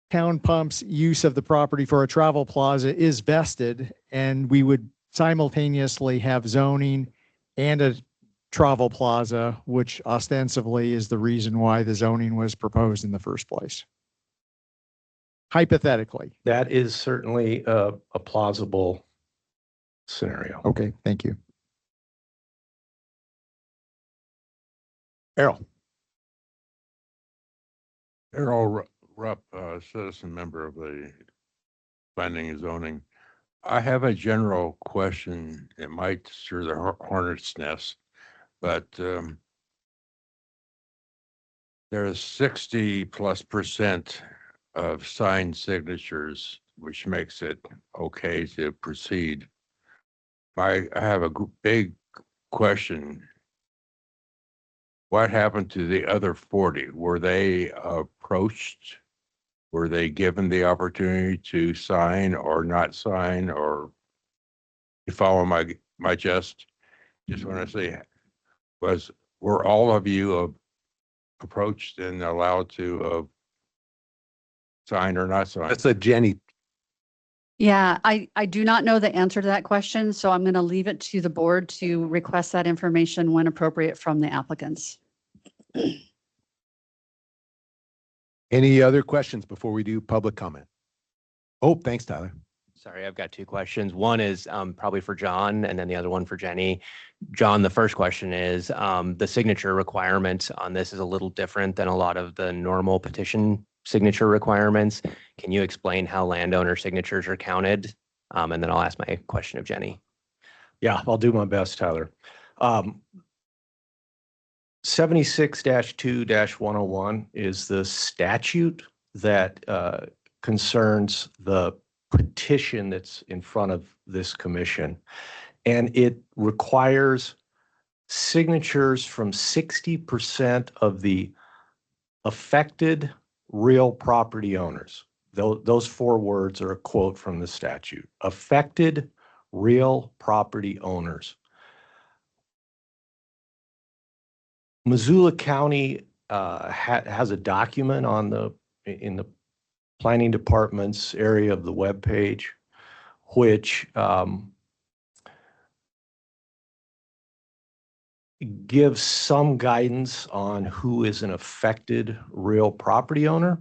Town Pump's use of the property for a travel plaza is vested, and we would simultaneously have zoning and a travel plaza, which ostensibly is the reason why the zoning was proposed in the first place. Hypothetically. That is certainly a plausible scenario. Okay, thank you. Errol. Errol Rupp, citizen member of the Planning and Zoning. I have a general question. It might stir the hornet's nest, but there's 60+% of signed signatures, which makes it okay to proceed. I have a big question. What happened to the other 40? Were they approached? Were they given the opportunity to sign or not sign, or you follow my gist? Just want to say, were all of you approached and allowed to sign or not sign? That's a Jenny. Yeah, I do not know the answer to that question, so I'm going to leave it to the board to request that information when appropriate from the applicants. Any other questions before we do public comment? Oh, thanks, Tyler. Sorry, I've got two questions. One is probably for John, and then the other one for Jenny. John, the first question is the signature requirement on this is a little different than a lot of the normal petition signature requirements. Can you explain how landowner signatures are counted? And then I'll ask my question of Jenny. Yeah, I'll do my best, Tyler. 76-2-101 is the statute that concerns the petition that's in front of this commission. And it requires signatures from 60% of the affected real property owners. Those four words are a quote from the statute. Affected real property owners. Missoula County has a document in the planning department's area of the webpage, which gives some guidance on who is an affected real property owner.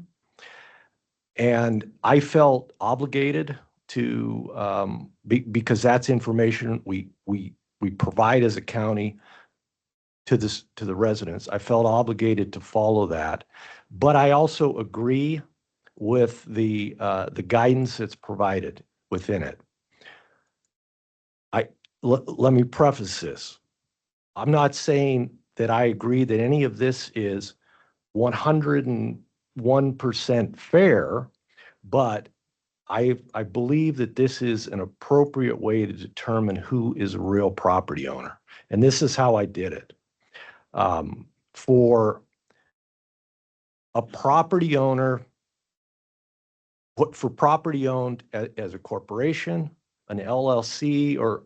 And I felt obligated to, because that's information we provide as a county to the residents. I felt obligated to follow that, but I also agree with the guidance that's provided within it. Let me preface this. I'm not saying that I agree that any of this is 101% fair, but I believe that this is an appropriate way to determine who is a real property owner. And this is how I did it. For a property owner, for property owned as a corporation, an LLC, or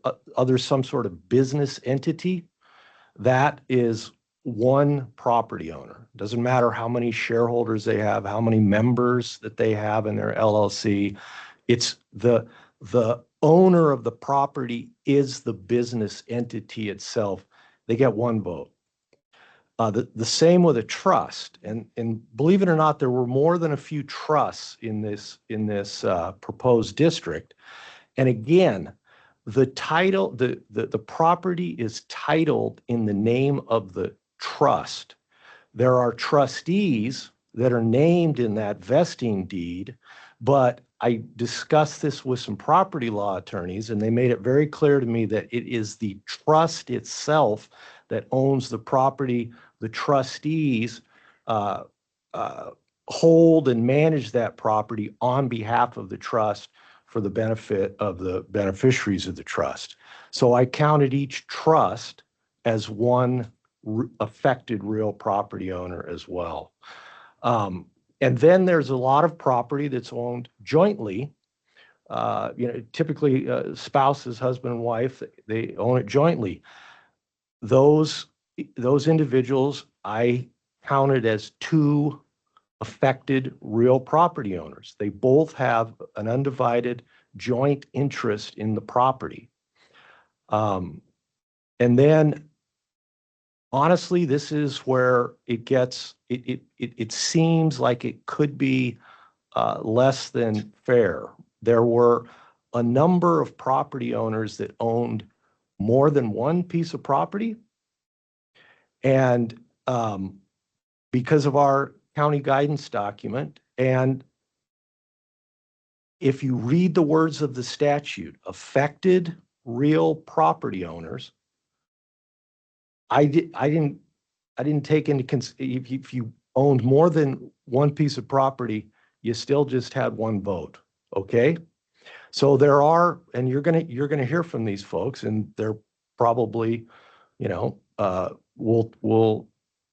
some sort of business entity, that is one property owner. Doesn't matter how many shareholders they have, how many members that they have in their LLC. It's the owner of the property is the business entity itself. They get one vote. The same with a trust, and believe it or not, there were more than a few trusts in this proposed district. And again, the title, the property is titled in the name of the trust. There are trustees that are named in that vesting deed, but I discussed this with some property law attorneys, and they made it very clear to me that it is the trust itself that owns the property. The trustees hold and manage that property on behalf of the trust for the benefit of the beneficiaries of the trust. So I counted each trust as one affected real property owner as well. And then there's a lot of property that's owned jointly. Typically spouses, husband and wife, they own it jointly. Those individuals I counted as two affected real property owners. They both have an undivided joint interest in the property. And then honestly, this is where it gets, it seems like it could be less than fair. There were a number of property owners that owned more than one piece of property. And because of our county guidance document, and if you read the words of the statute, affected real property owners, I didn't take into if you owned more than one piece of property, you still just had one vote. Okay. So there are, and you're gonna hear from these folks, and they're probably, will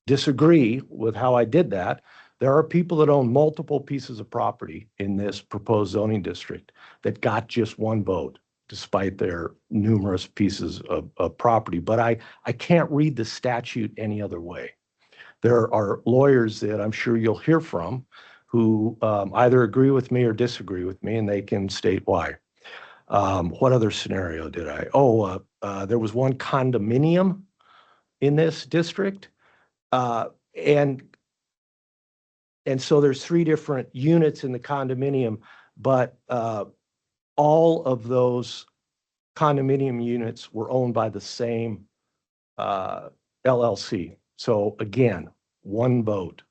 disagree with how I did that. There are people that own multiple pieces of property in this proposed zoning district that got just one vote, despite their numerous pieces of property. But I can't read the statute any other way. There are lawyers that I'm sure you'll hear from who either agree with me or disagree with me, and they can state why. What other scenario did I? There was one condominium in this district. And so there's 3 different units in the condominium, but all of those condominium units were owned by the same LLC. So again, one vote.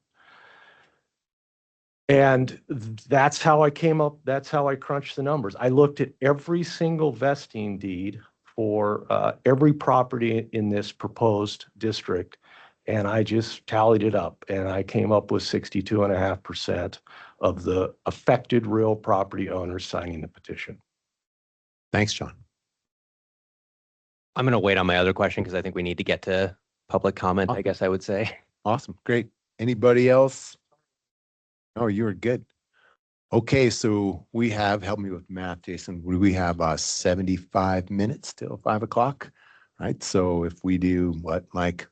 And that's how I came up, that's how I crunched the numbers. I looked at every single vesting deed for every property in this proposed district, and I just tallied it up, and I came up with 62.5% of the affected real property owners signing the petition. Thanks, John. I'm going to wait on my other question because I think we need to get to public comment, I guess I would say. Awesome. Great. Anybody else? Oh, you were good. Okay, so we have, help me with math, Jason. We have 75 minutes till 5 o'clock, right? So if we do what, like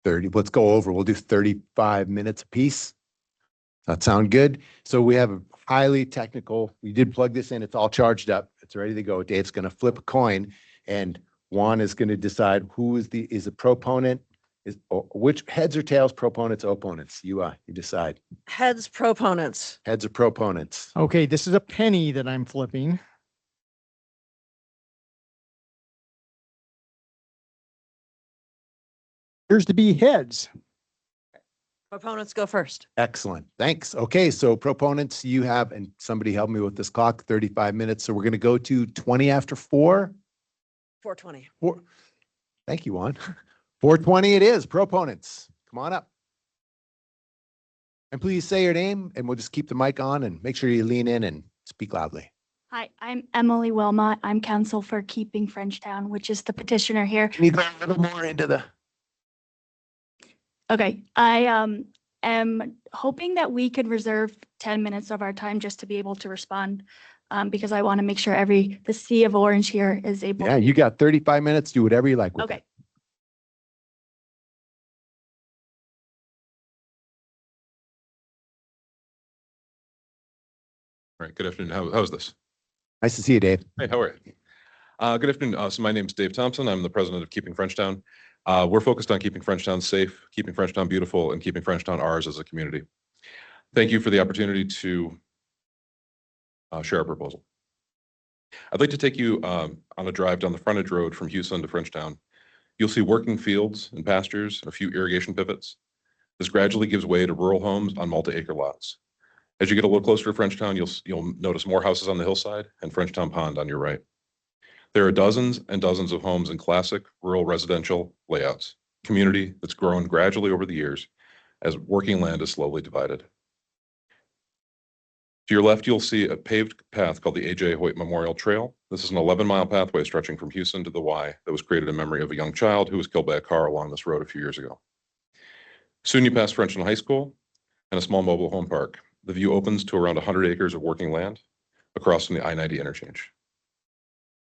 30, let's go over, we'll do 35 minutes apiece. That sound good? So we have a highly technical, we did plug this in, it's all charged up, it's ready to go. Dave's going to flip a coin, and Juan is going to decide who is a proponent, which heads or tails, proponents, opponents. You decide. Heads, proponents. Heads or proponents. Okay, this is a penny that I'm flipping. Here's to be heads. Proponents go first. Excellent. Thanks. Okay, so proponents, you have, and somebody help me with this clock, 35 minutes. So we're going to go to 20 after 4. 4:20. Thank you, Juan. 4:20 it is. Proponents, come on up. And please say your name, and we'll just keep the mic on and make sure you lean in and speak loudly. Hi, I'm Emily Wilmot. I'm counsel for Keeping Frenchtown, which is the petitioner here. Can you go a little more into the... Okay, I am hoping that we could reserve 10 minutes of our time just to be able to respond, because I want to make sure the sea of orange here is able. Yeah, you got 35 minutes. Do whatever you like with Okay. it. All right, good afternoon. How's this? Nice to see you, Dave. Hey, how are you? Good afternoon. So my name is Dave Thompson. I'm the president of Keeping Frenchtown. We're focused on keeping Frenchtown safe, keeping Frenchtown beautiful, and keeping Frenchtown ours as a community. Thank you for the opportunity to share our proposal. I'd like to take you on a drive down the frontage road from Houston to Frenchtown. You'll see working fields and pastures and a few irrigation pivots. This gradually gives way to rural homes on multi-acre lots. As you get a little closer to Frenchtown, you'll notice more houses on the hillside and Frenchtown Pond on your right. There are dozens and dozens of homes in classic rural residential layouts, community that's grown gradually over the years as working land is slowly divided. To your left, you'll see a paved path called the A.J. Hoyt Memorial Trail. This is an 11-mile pathway stretching from Houston to the Y that was created in memory of a young child who was killed by a car along this road a few years ago. Soon you pass Frenchtown High School and a small mobile home park. The view opens to around 100 acres of working land across from the I-90 interchange.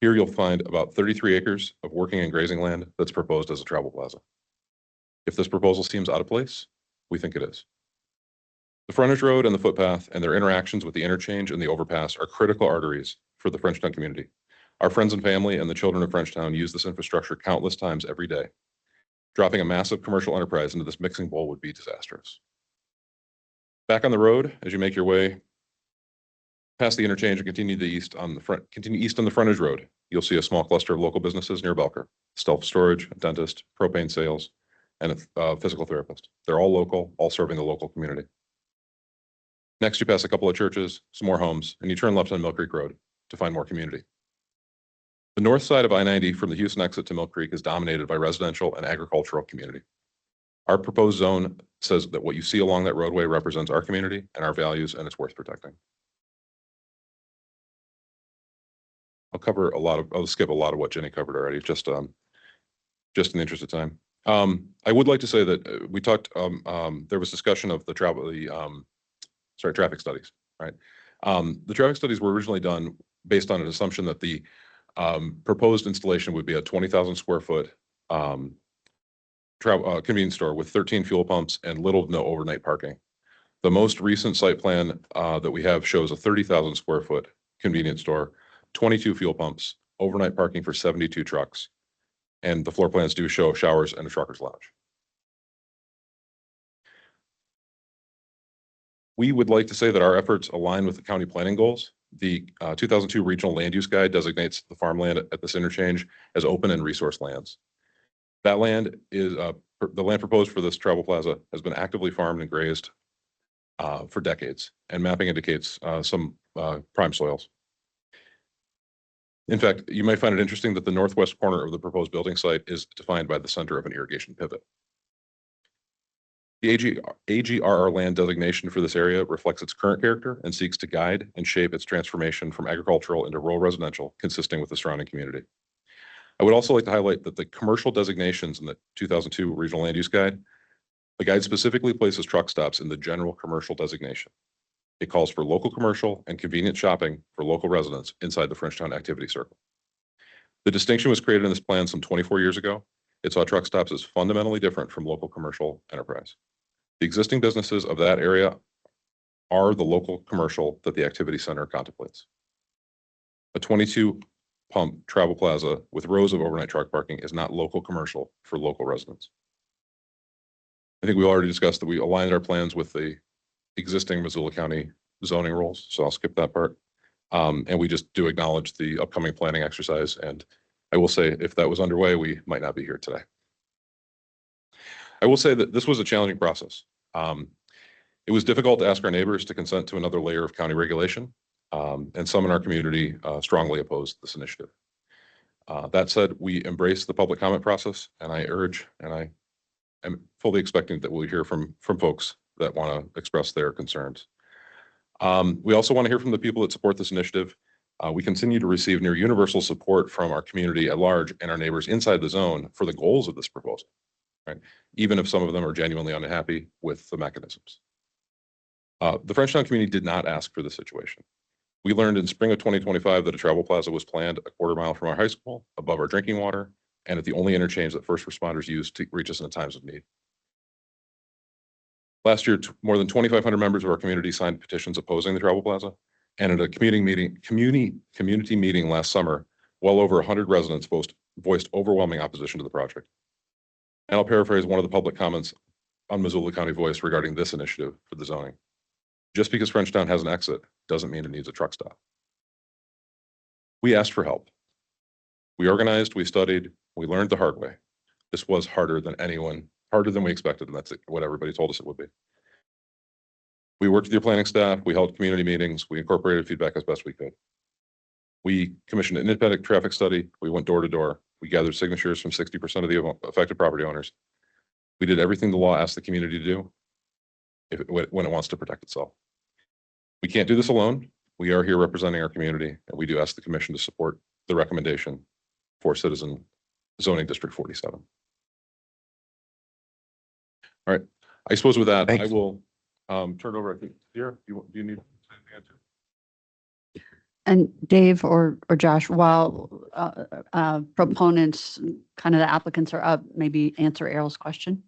Here you'll find about 33 acres of working and grazing land that's proposed as a travel plaza. If this proposal seems out of place, we think it is. The frontage road and the footpath and their interactions with the interchange and the overpass are critical arteries for the Frenchtown community. Our friends and family and the children of Frenchtown use this infrastructure countless times every day. Dropping a massive commercial enterprise into this mixing bowl would be disastrous. Back on the road, as you make your way past the interchange and continue east on the frontage road, you'll see a small cluster of local businesses near Belker: self-storage, a dentist, propane sales, and a physical therapist. They're all local, all serving the local community. Next, you pass a couple of churches, some more homes, and you turn left on Mill Creek Road to find more community. The north side of I-90 from the Houston exit to Mill Creek is dominated by residential and agricultural community. Our proposed zone says that what you see along that roadway represents our community and our values, and it's worth protecting. I'll skip a lot of what Jenny covered already, just in the interest of time. I would like to say that we talked, there was discussion of the traffic studies, right? The traffic studies were originally done based on an assumption that the proposed installation would be a 20,000 square foot convenience store with 13 fuel pumps and little to no overnight parking. The most recent site plan that we have shows a 30,000 square foot convenience store, 22 fuel pumps, overnight parking for 72 trucks, and the floor plans do show showers and a trucker's lounge. We would like to say that our efforts align with the county planning goals. The 2002 Regional Land Use Guide designates the farmland at this interchange as open and resource lands. That land is the land proposed for this travel plaza has been actively farmed and grazed for decades, and mapping indicates some prime soils. In fact, you might find it interesting that the northwest corner of the proposed building site is defined by the center of an irrigation pivot. The AGRR land designation for this area reflects its current character and seeks to guide and shape its transformation from agricultural into rural residential, consisting with the surrounding community. I would also like to highlight that the commercial designations in the 2002 Regional Land Use Guide, the guide specifically places truck stops in the general commercial designation. It calls for local commercial and convenient shopping for local residents inside the Frenchtown activity circle. The distinction was created in this plan some 24 years ago. It saw truck stops as fundamentally different from local commercial enterprise. The existing businesses of that area are the local commercial that the activity center contemplates. A 22 pump travel plaza with rows of overnight truck parking is not local commercial for local residents. I think we already discussed that we aligned our plans with the existing Missoula County zoning rules, so I'll skip that part. And we just do acknowledge the upcoming planning exercise. And I will say, if that was underway, we might not be here today. I will say that this was a challenging process. It was difficult to ask our neighbors to consent to another layer of county regulation, and some in our community strongly opposed this initiative. That said, we embrace the public comment process, and I urge, and I am fully expecting that we'll hear from folks that want to express their concerns. We also want to hear from the people that support this initiative. We continue to receive near universal support from our community at large and our neighbors inside the zone for the goals of this proposal, right? Even if some of them are genuinely unhappy with the mechanisms. The Frenchtown community did not ask for this situation. We learned in spring of 2025 that a travel plaza was planned a quarter mile from our high school, above our drinking water, and at the only interchange that first responders use to reach us in times of need. Last year, more than 2,500 members of our community signed petitions opposing the travel plaza. And at a community meeting last summer, well over 100 residents voiced overwhelming opposition to the project. And I'll paraphrase one of the public comments on Missoula County Voice regarding this initiative for the zoning. Just because Frenchtown has an exit doesn't mean it needs a truck stop. We asked for help. We organized, we studied, we learned the hard way. This was harder than we expected, and that's what everybody told us it would be. We worked with your planning staff, we held community meetings, we incorporated feedback as best we could. We commissioned an independent traffic study, we went door to door, we gathered signatures from 60% of the affected property owners. We did everything the law asked the community to do when it wants to protect itself. We can't do this alone. We are here representing our community, and we do ask the commission to support the recommendation for Citizen Zoning District 47. All right, I suppose with that, I will turn it over. I think, Sierra, do you need anything to? And Dave or Josh, while proponents, kind of the applicants are up, maybe answer Errol's question.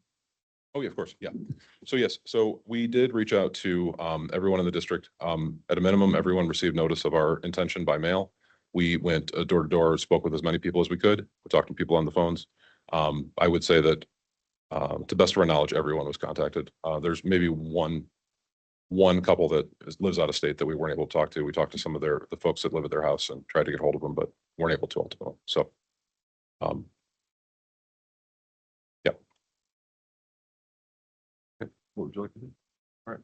Oh, yeah, of course. Yeah. So yes, so we did reach out to everyone in the district. At a minimum, everyone received notice of our intention by mail. We went door to door, spoke with as many people as we could. We talked to people on the phones. I would say that to the best of our knowledge, everyone was contacted. There's maybe one couple that lives out of state that we weren't able to talk to. We talked to some of the folks that live at their house and tried to get hold of them, but weren't able to ultimately. So, yeah. Okay. What would you like to do? All right.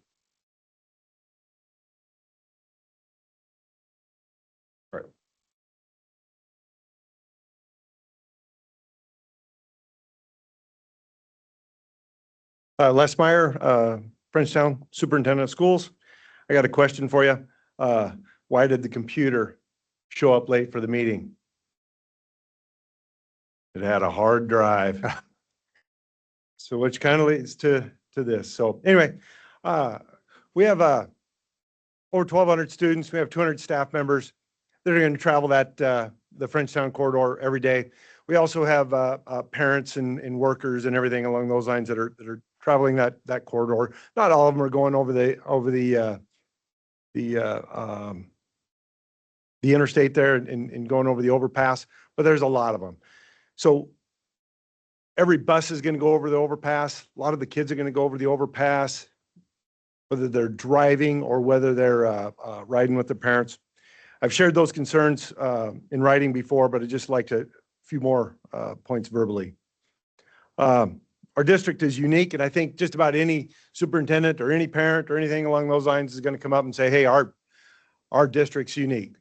All right. Les Meyer, Frenchtown Superintendent of Schools. I got a question for you. Why did the computer show up late for the meeting? It had a hard drive. So which kind of leads to this. So anyway, we have over 1,200 students. We have 200 staff members that are going to travel the Frenchtown corridor every day. We also have parents and workers and everything along those lines that are traveling that corridor. Not all of them are going over the interstate there and going over the overpass, but there's a lot of them. So every bus is going to go over the overpass. A lot of the kids are going to go over the overpass, whether they're driving or whether they're riding with their parents. I've shared those concerns in writing before, but I'd just like a few more points verbally. Our district is unique, and I think just about any superintendent or any parent or anything along those lines is going to come up and say, hey, our district's unique.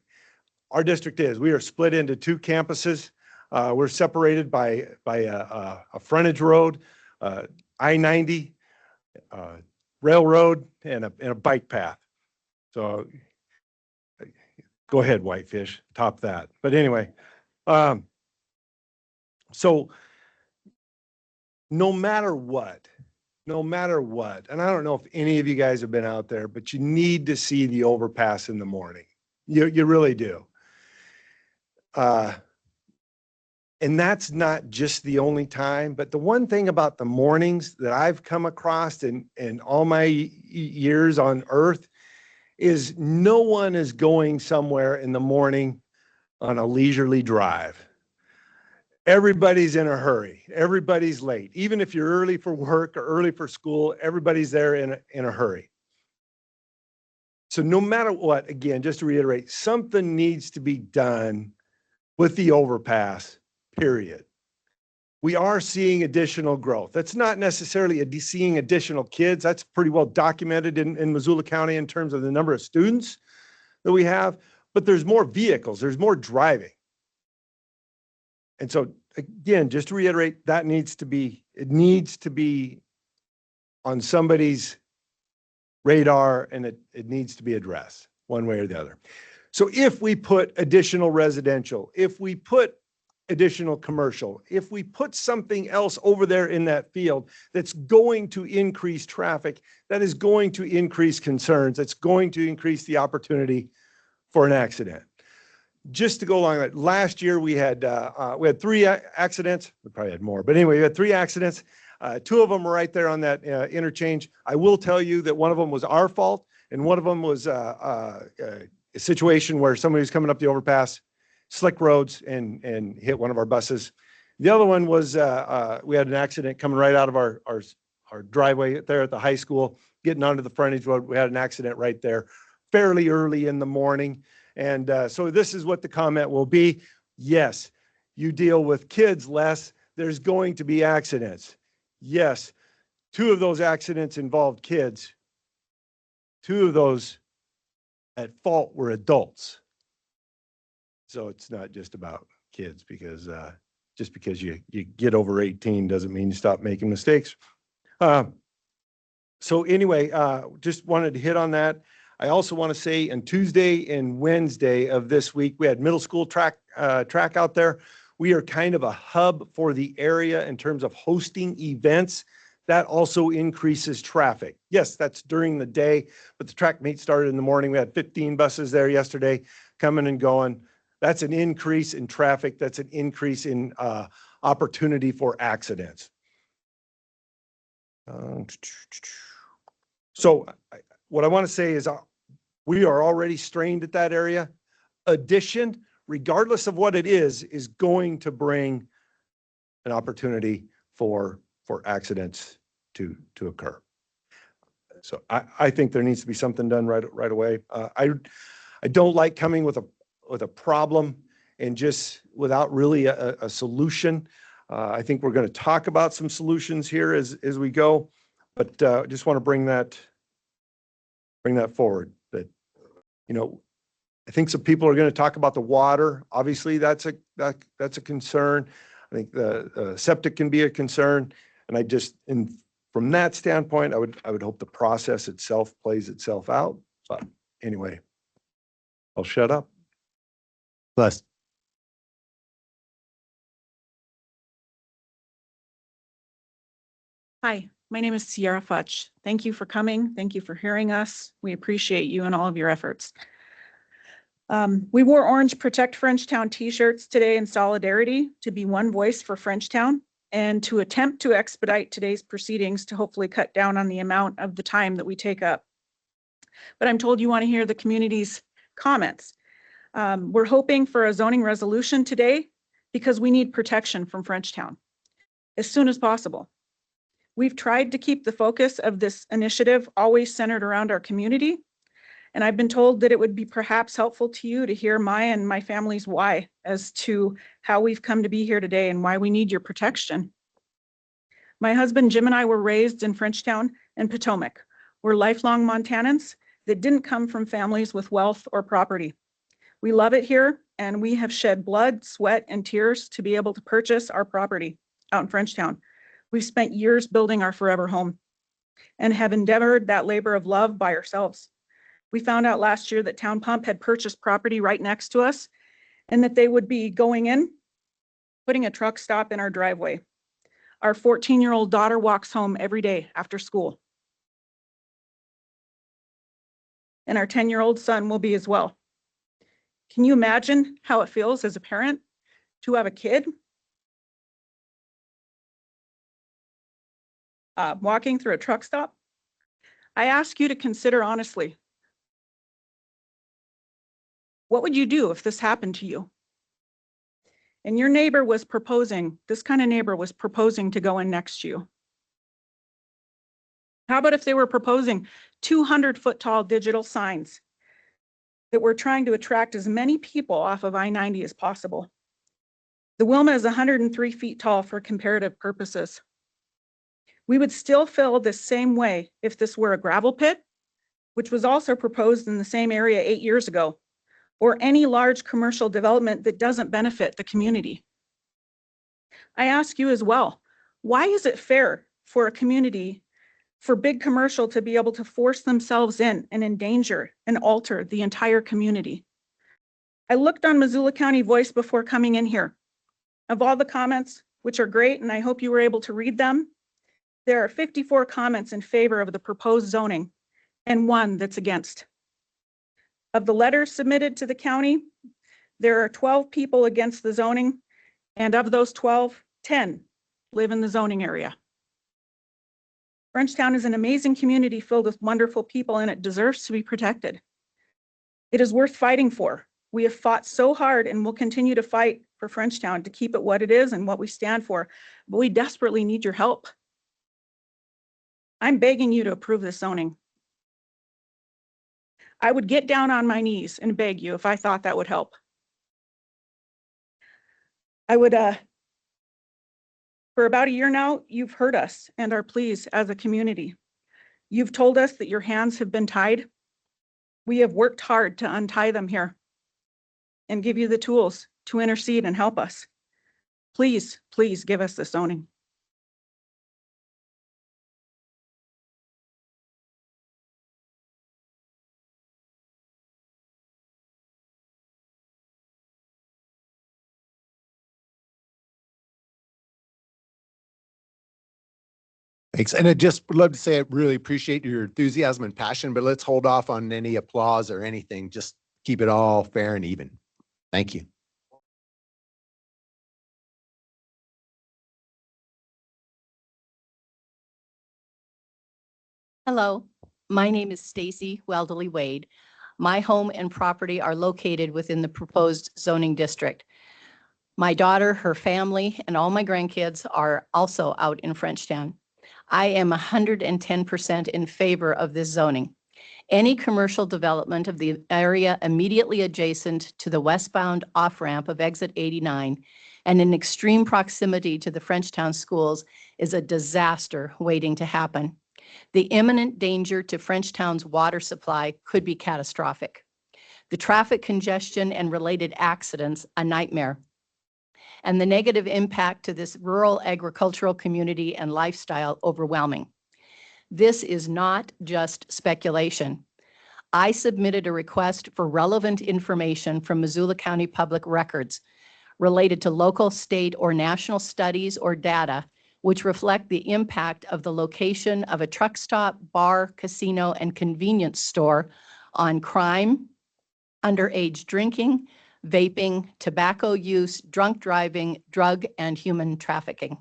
Our district is. We are split into 2 campuses. We're separated by a frontage road, I-90, railroad, and a bike path. So go ahead, Whitefish, top that. But anyway, so no matter what, and I don't know if any of you guys have been out there, but you need to see the overpass in the morning. You really do. And that's not just the only time, but the one thing about the mornings that I've come across in all my years on earth is no one is going somewhere in the morning on a leisurely drive. Everybody's in a hurry. Everybody's late. Even if you're early for work or early for school, everybody's there in a hurry. So no matter what, again, just to reiterate, something needs to be done with the overpass, period. We are seeing additional growth. That's not necessarily seeing additional kids. That's pretty well documented in Missoula County in terms of the number of students that we have, but there's more vehicles, there's more driving. And so again, just to reiterate, it needs to be on somebody's radar, and it needs to be addressed one way or the other. So if we put additional residential, if we put additional commercial, if we put something else over there in that field that's going to increase traffic, that is going to increase concerns, that's going to increase the opportunity for an accident. Just to go along that, last year we had 3 accidents. We probably had more, but anyway, we had 3 accidents. 2 of them were right there on that interchange. I will tell you that one of them was our fault, and one of them was a situation where somebody was coming up the overpass, slick roads, and hit one of our buses. The other one was we had an accident coming right out of our driveway there at the high school, getting onto the frontage road. We had an accident right there fairly early in the morning. And so this is what the comment will be. Yes, you deal with kids less. There's going to be accidents. Yes, 2 of those accidents involved kids. 2 of those at fault were adults. So it's not just about kids, because just because you get over 18 doesn't mean you stop making mistakes. So anyway, just wanted to hit on that. I also want to say on Tuesday and Wednesday of this week, we had middle school track out there. We are kind of a hub for the area in terms of hosting events. That also increases traffic. Yes, that's during the day, but the track meet started in the morning. We had 15 buses there yesterday coming and going. That's an increase in traffic. That's an increase in opportunity for accidents. So what I want to say is we are already strained at that area. Addition, regardless of what it is going to bring an opportunity for accidents to occur. So I think there needs to be something done right away. I don't like coming with a problem and just without really a solution. I think we're going to talk about some solutions here as we go, but just want to bring that forward. That, you know, I think some people are going to talk about the water. Obviously, that's a concern. I think the septic can be a concern, and from that standpoint, I would hope the process itself plays itself out. But anyway, I'll shut up. Plus, Hi, my name is Sierra Futch. Thank you for coming. Thank you for hearing us. We appreciate you and all of your efforts. We wore orange Protect Frenchtown t-shirts today in solidarity to be one voice for Frenchtown and to attempt to expedite today's proceedings to hopefully cut down on the amount of the time that we take up. But I'm told you want to hear the community's comments. We're hoping for a zoning resolution today because we need protection from Frenchtown as soon as possible. We've tried to keep the focus of this initiative always centered around our community. And I've been told that it would be perhaps helpful to you to hear my and my family's why as to how we've come to be here today and why we need your protection. My husband, Jim, and I were raised in Frenchtown and Potomac. We're lifelong Montanans that didn't come from families with wealth or property. We love it here, and we have shed blood, sweat, and tears to be able to purchase our property out in Frenchtown. We've spent years building our forever home and have endeavored that labor of love by ourselves. We found out last year that Town Pump had purchased property right next to us and that they would be going in, putting a truck stop in our driveway. Our 14-year-old daughter walks home every day after school. And our 10-year-old son will be as well. Can you imagine how it feels as a parent to have a kid walking through a truck stop? I ask you to consider honestly, what would you do if this happened to you? And your neighbor was proposing, this kind of neighbor was proposing to go in next to you. How about if they were proposing 200-foot tall digital signs that were trying to attract as many people off of I-90 as possible? The Wilma is 103 feet tall for comparative purposes. We would still feel the same way if this were a gravel pit, which was also proposed in the same area 8 years ago, or any large commercial development that doesn't benefit the community. I ask you as well, why is it fair for a community, for big commercial to be able to force themselves in and endanger and alter the entire community? I looked on Missoula County Voice before coming in here. Of all the comments, which are great, and I hope you were able to read them, there are 54 comments in favor of the proposed zoning and 1 that's against. Of the letters submitted to the county, there are 12 people against the zoning, and of those 12, 10 live in the zoning area. Frenchtown is an amazing community filled with wonderful people, and it deserves to be protected. It is worth fighting for. We have fought so hard and will continue to fight for Frenchtown to keep it what it is and what we stand for, but we desperately need your help. I'm begging you to approve this zoning. I would get down on my knees and beg you if I thought that would help. I would, for about a year now, you've heard us and our pleas as a community. You've told us that your hands have been tied. We have worked hard to untie them here and give you the tools to intercede and help us. Please, please give us the zoning. thanks. And I just would love to say I really appreciate your enthusiasm and passion, but let's hold off on any applause or anything. Just keep it all fair and even. Thank you. Hello, my name is Stacy Welderly Wade. My home and property are located within the proposed zoning district. My daughter, her family, and all my grandkids are also out in Frenchtown. I am 110% in favor of this zoning. Any commercial development of the area immediately adjacent to the westbound off-ramp of exit 89 and in extreme proximity to the Frenchtown schools is a disaster waiting to happen. The imminent danger to Frenchtown's water supply could be catastrophic. The traffic congestion and related accidents, a nightmare. And the negative impact to this rural agricultural community and lifestyle, overwhelming. This is not just speculation. I submitted a request for relevant information from Missoula County Public Records related to local, state, or national studies or data which reflect the impact of the location of a truck stop, bar, casino, and convenience store on crime, underage drinking, vaping, tobacco use, drunk driving, drug and human trafficking.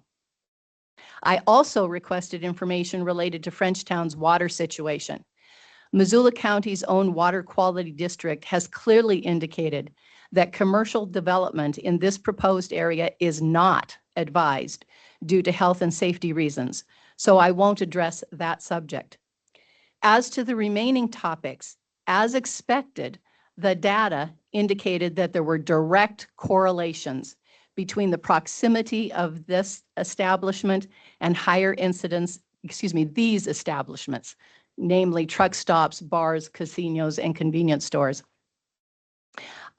I also requested information related to Frenchtown's water situation. Missoula County's own water quality district has clearly indicated that commercial development in this proposed area is not advised due to health and safety reasons, so I won't address that subject. As to the remaining topics, as expected, the data indicated that there were direct correlations between the proximity of this establishment and higher incidence, these establishments, namely truck stops, bars, casinos, and convenience stores,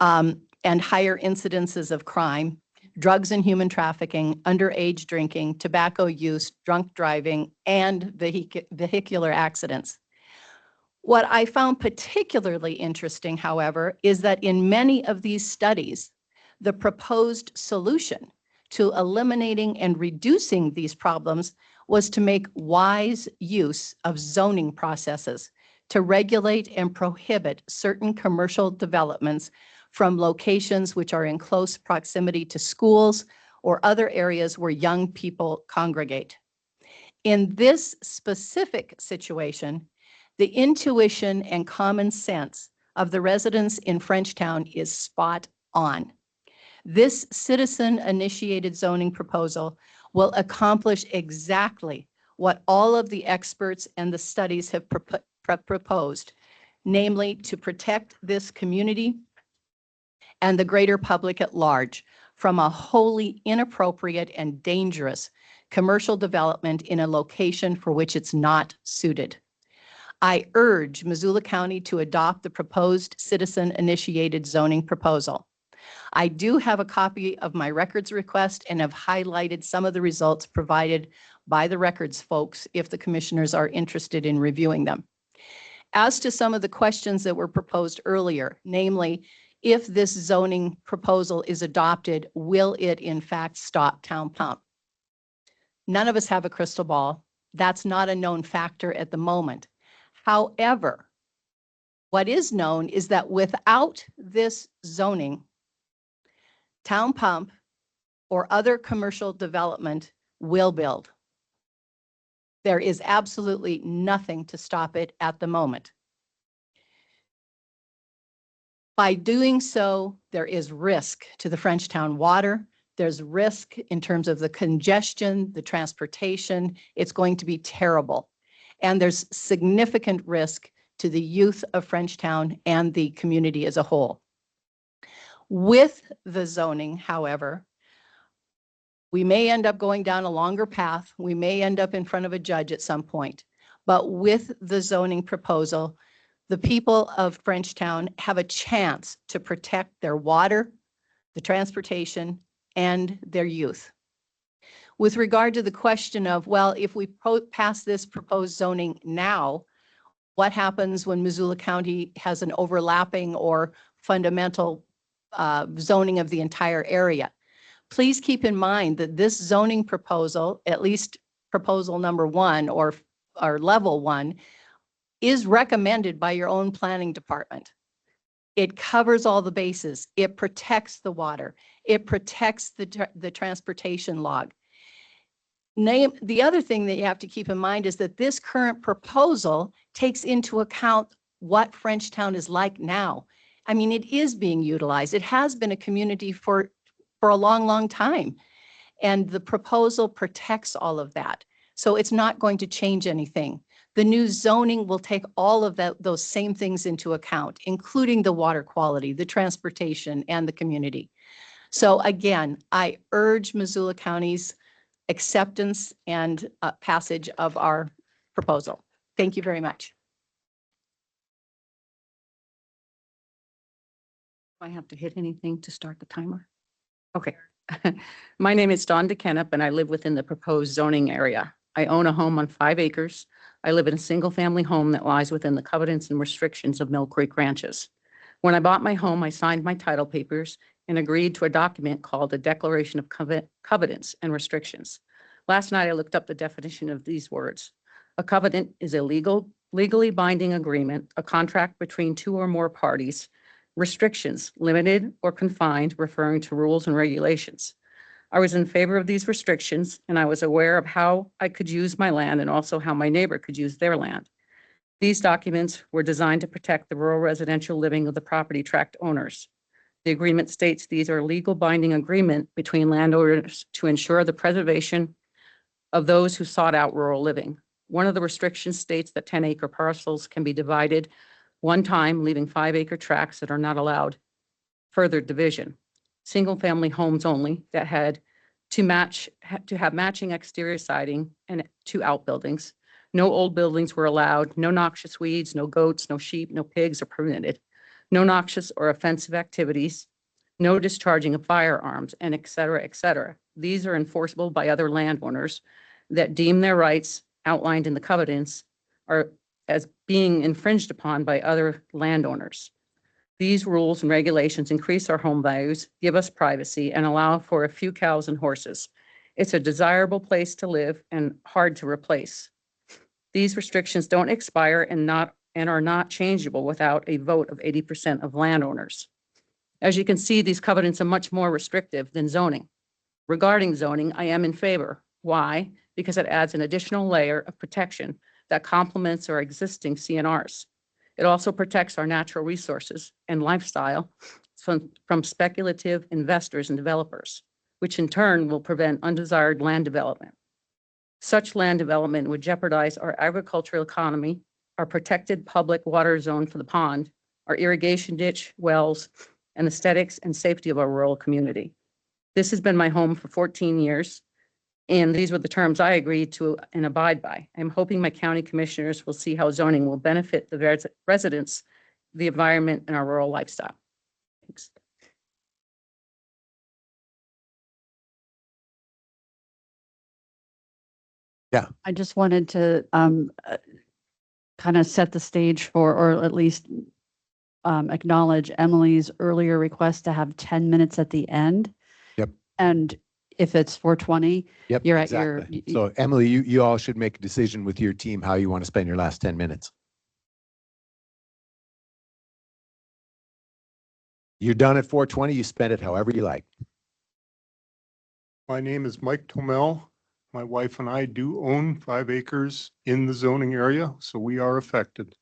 and higher incidences of crime, drugs and human trafficking, underage drinking, tobacco use, drunk driving, and vehicular accidents. What I found particularly interesting, however, is that in many of these studies, the proposed solution to eliminating and reducing these problems was to make wise use of zoning processes to regulate and prohibit certain commercial developments from locations which are in close proximity to schools or other areas where young people congregate. In this specific situation, the intuition and common sense of the residents in Frenchtown is spot on. This citizen-initiated zoning proposal will accomplish exactly what all of the experts and the studies have proposed, namely to protect this community and the greater public at large from a wholly inappropriate and dangerous commercial development in a location for which it's not suited. I urge Missoula County to adopt the proposed citizen-initiated zoning proposal. I do have a copy of my records request and have highlighted some of the results provided by the records folks if the commissioners are interested in reviewing them. As to some of the questions that were proposed earlier, namely, if this zoning proposal is adopted, will it in fact stop town pump? None of us have a crystal ball. That's not a known factor at the moment. However, what is known is that without this zoning, town pump or other commercial development will build. There is absolutely nothing to stop it at the moment. By doing so, there is risk to the Frenchtown water. There's risk in terms of the congestion, the transportation. It's going to be terrible. And there's significant risk to the youth of Frenchtown and the community as a whole. With the zoning, however, we may end up going down a longer path. We may end up in front of a judge at some point. But with the zoning proposal, the people of Frenchtown have a chance to protect their water, the transportation, and their youth. With regard to the question of, well, if we pass this proposed zoning now, what happens when Missoula County has an overlapping or fundamental zoning of the entire area? Please keep in mind that this zoning proposal, at least proposal number 1 or level 1, is recommended by your own planning department. It covers all the bases. It protects the water. It protects the transportation log. The other thing that you have to keep in mind is that this current proposal takes into account what Frenchtown is like now. I mean, it is being utilized. It has been a community for a long, long time. And the proposal protects all of that. So it's not going to change anything. The new zoning will take all of those same things into account, including the water quality, the transportation, and the community. So again, I urge Missoula County's acceptance and passage of our proposal. Thank you very much. I have to hit anything to start the timer? Okay. My name is Dawn DeKennep and I live within the proposed zoning area. I own a home on 5 acres. I live in a single-family home that lies within the covenants and restrictions of Mill Creek Ranches. When I bought my home, I signed my title papers and agreed to a document called the Declaration of Covenants and Restrictions. Last night, I looked up the definition of these words. A covenant is a legally binding agreement, a contract between 2 or more parties. Restrictions, limited or confined, referring to rules and regulations. I was in favor of these restrictions, and I was aware of how I could use my land and also how my neighbor could use their land. These documents were designed to protect the rural residential living of the property tract owners. The agreement states these are legal binding agreement between landowners to ensure the preservation of those who sought out rural living. One of the restrictions states that 10-acre parcels can be divided one time, leaving 5-acre tracts that are not allowed further division. Single-family homes only that had to have matching exterior siding and 2 outbuildings. No old buildings were allowed, no noxious weeds, no goats, no sheep, no pigs are permitted, no noxious or offensive activities, no discharging of firearms, and et cetera, et cetera. These are enforceable by other landowners that deem their rights outlined in the covenants are as being infringed upon by other landowners. These rules and regulations increase our home values, give us privacy, and allow for a few cows and horses. It's a desirable place to live and hard to replace. These restrictions don't expire and are not changeable without a vote of 80% of landowners. As you can see, these covenants are much more restrictive than zoning. Regarding zoning, I am in favor. Why? Because it adds an additional layer of protection that complements our existing CNRs. It also protects our natural resources and lifestyle from speculative investors and developers, which in turn will prevent undesired land development. Such land development would jeopardize our agricultural economy, our protected public water zone for the pond, our irrigation ditch, wells, and aesthetics and safety of our rural community. This has been my home for 14 years, and these were the terms I agreed to and abide by. I'm hoping my county commissioners will see how zoning will benefit the residents, the environment, and our rural lifestyle. Thanks. Yeah. I just wanted to kind of set the stage for, or at least acknowledge Emily's earlier request to have 10 minutes at the end. Yep. And if it's 4:20, Yep, you're at exactly. So Emily, you all should make a decision with your team how you want to spend your last 10 minutes. You're done at 4:20, you spend it however you like. My name is Mike Tomel. My wife and I do own 5 acres in the zoning area, so we are affected.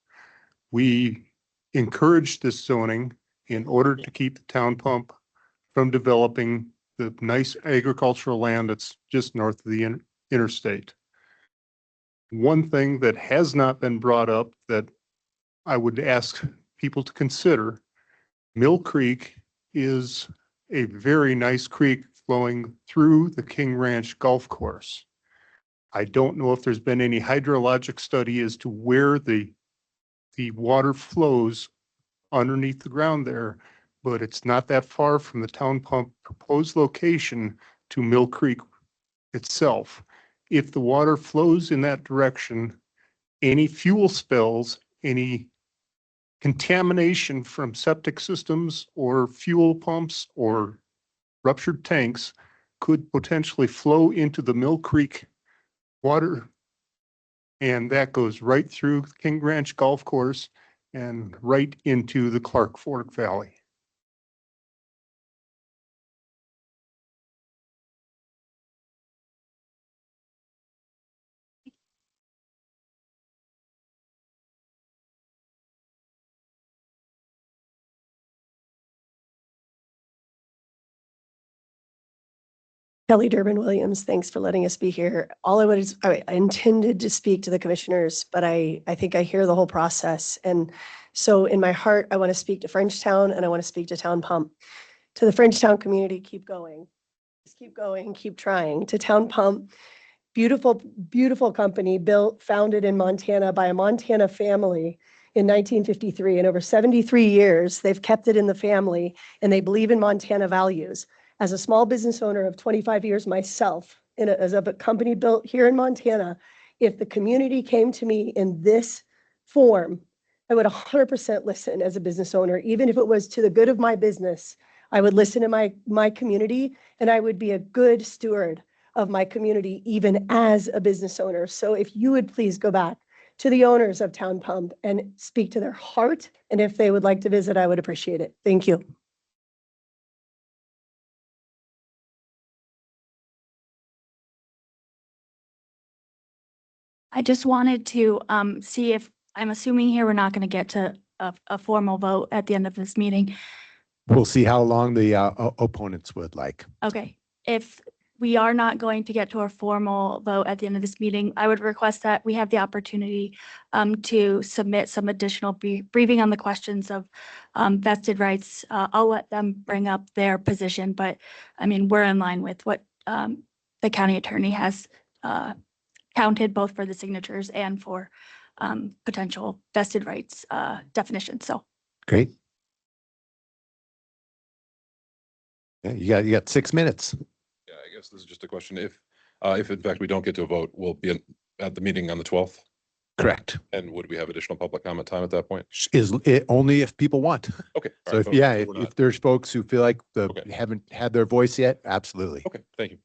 We encourage this zoning in order to keep the town pump from developing the nice agricultural land that's just north of the interstate. One thing that has not been brought up that I would ask people to consider, Mill Creek is a very nice creek flowing through the King Ranch Golf Course. I don't know if there's been any hydrologic study as to where the water flows underneath the ground there, but it's not that far from the town pump proposed location to Mill Creek itself. If the water flows in that direction, any fuel spills, any contamination from septic systems or fuel pumps or ruptured tanks could potentially flow into the Mill Creek water. And that goes right through King Ranch Golf Course and right into the Clark Fork Valley. Kelly Durbin Williams, thanks for letting us be here. All I intended to speak to the commissioners, but I think I hear the whole process. And so in my heart, I want to speak to Frenchtown and I want to speak to Town Pump. To the Frenchtown community, keep going. Just keep going, keep trying. To Town Pump, beautiful, beautiful company founded in Montana by a Montana family in 1953. And over 73 years, they've kept it in the family and they believe in Montana values. As a small business owner of 25 years myself, as a company built here in Montana, if the community came to me in this form, I would 100% listen as a business owner, even if it was to the good of my business. I would listen to my community and I would be a good steward of my community, even as a business owner. So if you would please go back to the owners of Town Pump and speak to their heart, and if they would like to visit, I would appreciate it. Thank you. I just wanted to see if, I'm assuming here we're not going to get to a formal vote at the end of this meeting. We'll see how long the opponents would like. Okay, if we are not going to get to a formal vote at the end of this meeting, I would request that we have the opportunity to submit some additional briefing on the questions of vested rights. I'll let them bring up their position, but I mean, we're in line with what the county attorney has counted both for the signatures and for potential vested rights definitions. So Great. Yeah, you got 6 minutes. Yeah, I guess this is just a question. If in fact we don't get to a vote, we'll be at the meeting on the 12th. Correct. And would we have additional public comment time at that point? Is it only if people want? Okay. So if, yeah, if there's folks who feel like haven't had their voice yet, absolutely. Okay, thank you.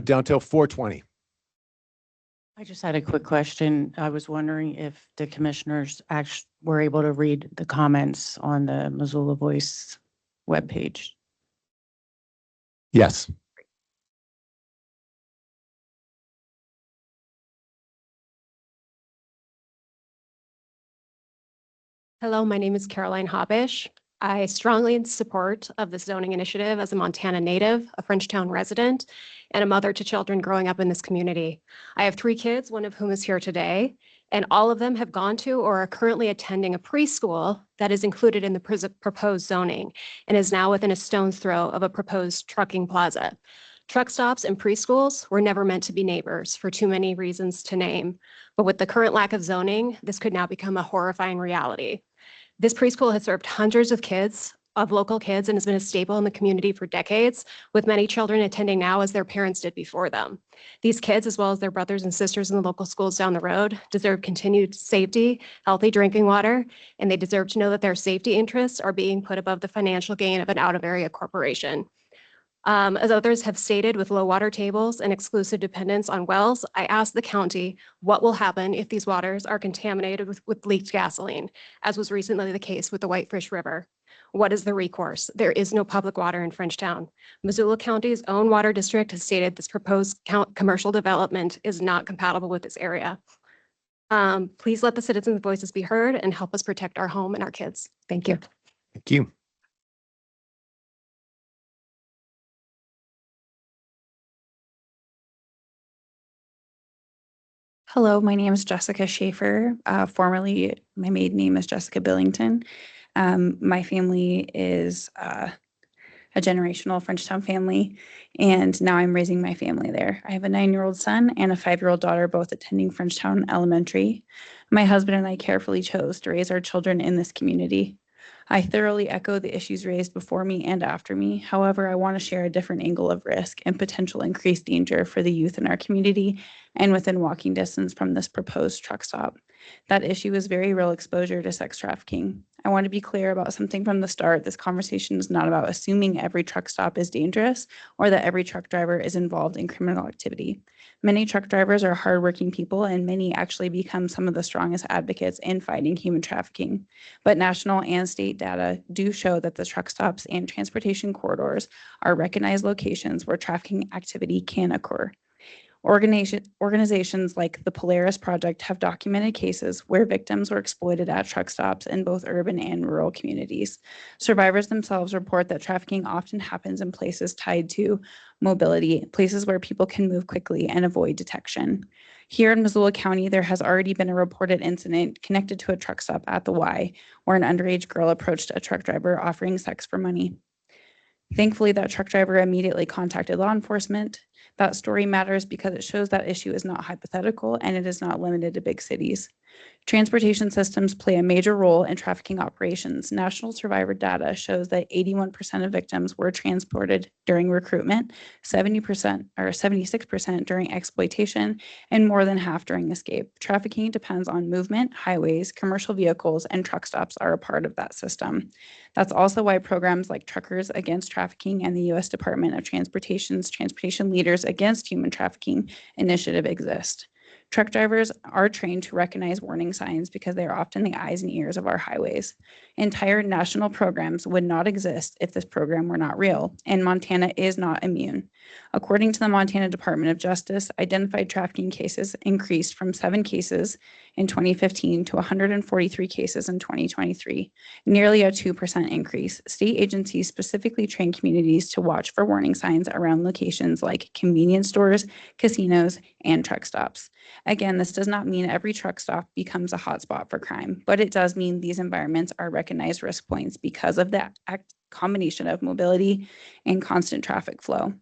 Down till 4:20. I just had a quick question. I was wondering if the commissioners actually were able to read the comments on the Missoula Voice webpage. Yes. Hello, my name is Caroline Hoppish. I strongly in support of the zoning initiative as a Montana native, a Frenchtown resident, and a mother to children growing up in this community. I have 3 kids, one of whom is here today, and all of them have gone to or are currently attending a preschool that is included in the proposed zoning and is now within a stone's throw of a proposed trucking plaza. Truck stops and preschools were never meant to be neighbors for too many reasons to name, but with the current lack of zoning, this could now become a horrifying reality. This preschool has served hundreds of local kids and has been a staple in the community for decades, with many children attending now as their parents did before them. These kids, as well as their brothers and sisters in the local schools down the road, deserve continued safety, healthy drinking water, and they deserve to know that their safety interests are being put above the financial gain of an out-of-area corporation. As others have stated, with low water tables and exclusive dependence on wells, I asked the county what will happen if these waters are contaminated with leaked gasoline, as was recently the case with the Whitefish River. What is the recourse? There is no public water in Frenchtown. Missoula County's own water district has stated this proposed commercial development is not compatible with this area. Please let the citizens' voices be heard and help us protect our home and our kids. Thank you. Thank you. Hello, my name is Jessica Schaefer. Formerly, my maiden name is Jessica Billington. My family is a generational Frenchtown family, and now I'm raising my family there. I have a 9-year-old son and a 5-year-old daughter, both attending Frenchtown Elementary. My husband and I carefully chose to raise our children in this community. I thoroughly echo the issues raised before me and after me. However, I want to share a different angle of risk and potential increased danger for the youth in our community and within walking distance from this proposed truck stop. That issue is very real exposure to sex trafficking. I want to be clear about something from the start. This conversation is not about assuming every truck stop is dangerous or that every truck driver is involved in criminal activity. Many truck drivers are hardworking people, and many actually become some of the strongest advocates in fighting human trafficking. But national and state data do show that the truck stops and transportation corridors are recognized locations where trafficking activity can occur. Organizations like the Polaris Project have documented cases where victims were exploited at truck stops in both urban and rural communities. Survivors themselves report that trafficking often happens in places tied to mobility, places where people can move quickly and avoid detection. Here in Missoula County, there has already been a reported incident connected to a truck stop at the Y, where an underage girl approached a truck driver offering sex for money. Thankfully, that truck driver immediately contacted law enforcement. That story matters because it shows that issue is not hypothetical and it is not limited to big cities. Transportation systems play a major role in trafficking operations. National survivor data shows that 81% of victims were transported during recruitment, 70% or 76% during exploitation, and more than half during escape. Trafficking depends on movement, highways, commercial vehicles, and truck stops are a part of that system. That's also why programs like Truckers Against Trafficking and the U.S. Department of Transportation's Transportation Leaders Against Human Trafficking initiative exist. Truck drivers are trained to recognize warning signs because they are often the eyes and ears of our highways. Entire national programs would not exist if this program were not real, and Montana is not immune. According to the Montana Department of Justice, identified trafficking cases increased from 7 cases in 2015 to 143 cases in 2023, nearly a 2% increase. State agencies specifically train communities to watch for warning signs around locations like convenience stores, casinos, and truck stops. Again, this does not mean every truck stop becomes a hotspot for crime, but it does mean these environments are recognized risk points because of that combination of mobility and constant traffic flow.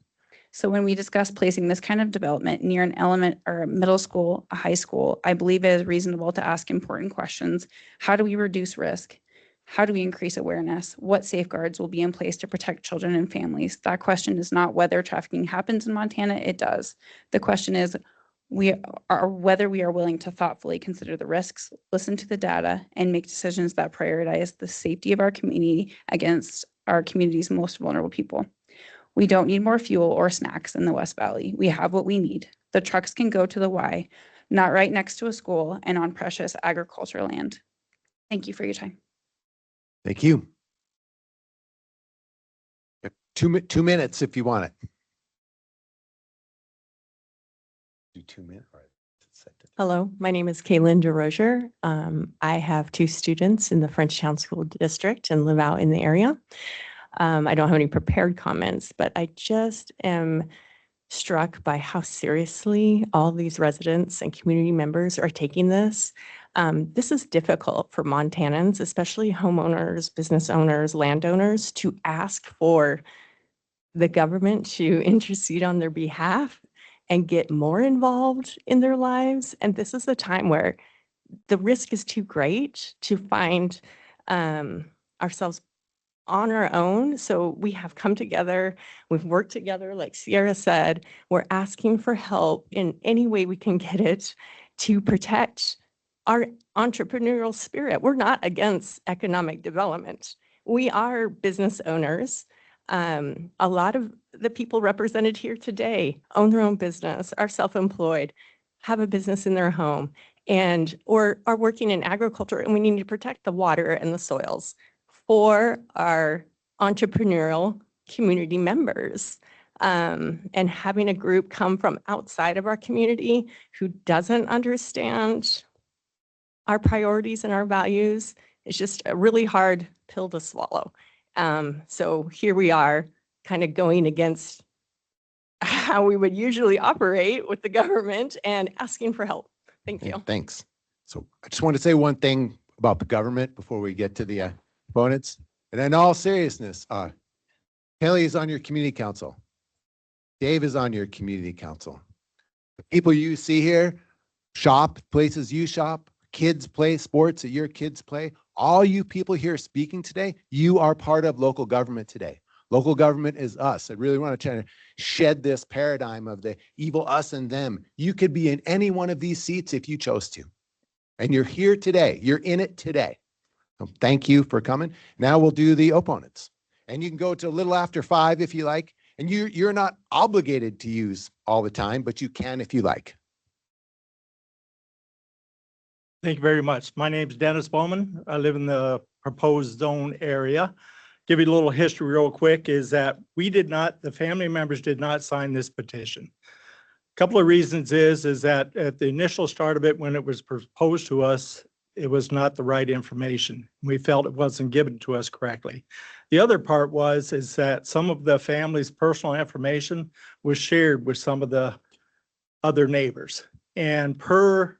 So when we discuss placing this kind of development near an element or a middle school, a high school, I believe it is reasonable to ask important questions. How do we reduce risk? How do we increase awareness? What safeguards will be in place to protect children and families? That question is not whether trafficking happens in Montana, it does. The question is whether we are willing to thoughtfully consider the risks, listen to the data, and make decisions that prioritize the safety of our community against our community's most vulnerable people. We don't need more fuel or snacks in the West Valley. We have what we need. The trucks can go to the Y, not right next to a school and on precious agricultural land. Thank you for your time. Thank you. 2 minutes if you want it. Do 2 minutes. Hello, my name is Kaylin DeRozier. I have 2 students in the Frenchtown School District and live out in the area. I don't have any prepared comments, but I just am struck by how seriously all these residents and community members are taking this. This is difficult for Montanans, especially homeowners, business owners, landowners, to ask for the government to intercede on their behalf and get more involved in their lives. And this is a time where the risk is too great to find ourselves on our own. So we have come together, we've worked together, like Sierra said, we're asking for help in any way we can get it to protect our entrepreneurial spirit. We're not against economic development. We are business owners. A lot of the people represented here today own their own business, are self-employed, have a business in their home, or are working in agriculture, and we need to protect the water and the soils for our entrepreneurial community members. And having a group come from outside of our community who doesn't understand our priorities and our values is just a really hard pill to swallow. So here we are kind of going against how we would usually operate with the government and asking for help. Thank you. Thanks. So I just want to say one thing about the government before we get to the opponents. And in all seriousness, Haley is on your community council. Dave is on your community council. The people you see here shop places you shop, kids play sports that your kids play. All you people here speaking today, you are part of local government today. Local government is us. I really want to try to shed this paradigm of the evil us and them. You could be in any one of these seats if you chose to. And you're here today. You're in it today. So thank you for coming. Now we'll do the opponents. And you can go to a little after 5 if you like. And you're not obligated to use all the time, but you can if you like. Thank you very much. My name is Dennis Bowman. I live in the proposed zone area. Give you a little history real quick is that the family members did not sign this petition. Couple of reasons is that at the initial start of it, when it was proposed to us, it was not the right information. We felt it wasn't given to us correctly. The other part is that some of the family's personal information was shared with some of the other neighbors. And per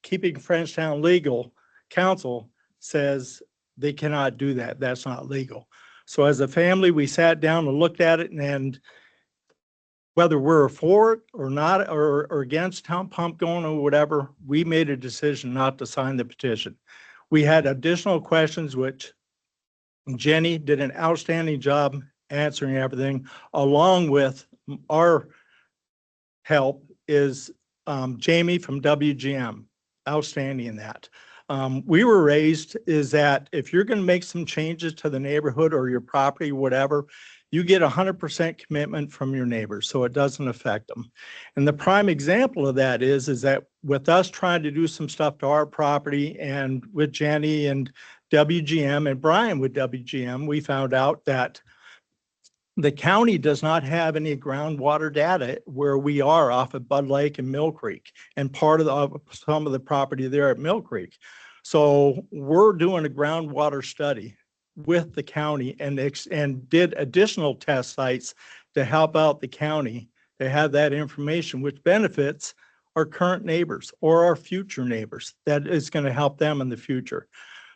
Keeping Frenchtown Legal Counsel says they cannot do that. That's not legal. So as a family, we sat down and looked at it, and whether we're for it or not, or against town pump going or whatever, we made a decision not to sign the petition. We had additional questions, which Jenny did an outstanding job answering everything, along with our help is Jamie from WGM, outstanding in that. We were raised is that if you're going to make some changes to the neighborhood or your property, whatever, you get 100% commitment from your neighbors, so it doesn't affect them. And the prime example of that is that with us trying to do some stuff to our property and with Jenny and WGM and Brian with WGM, we found out that the county does not have any groundwater data where we are off of Bud Lake and Mill Creek and part of some of the property there at Mill Creek. So we're doing a groundwater study with the county and did additional test sites to help out the county to have that information, which benefits our current neighbors or our future neighbors. That is going to help them in the future.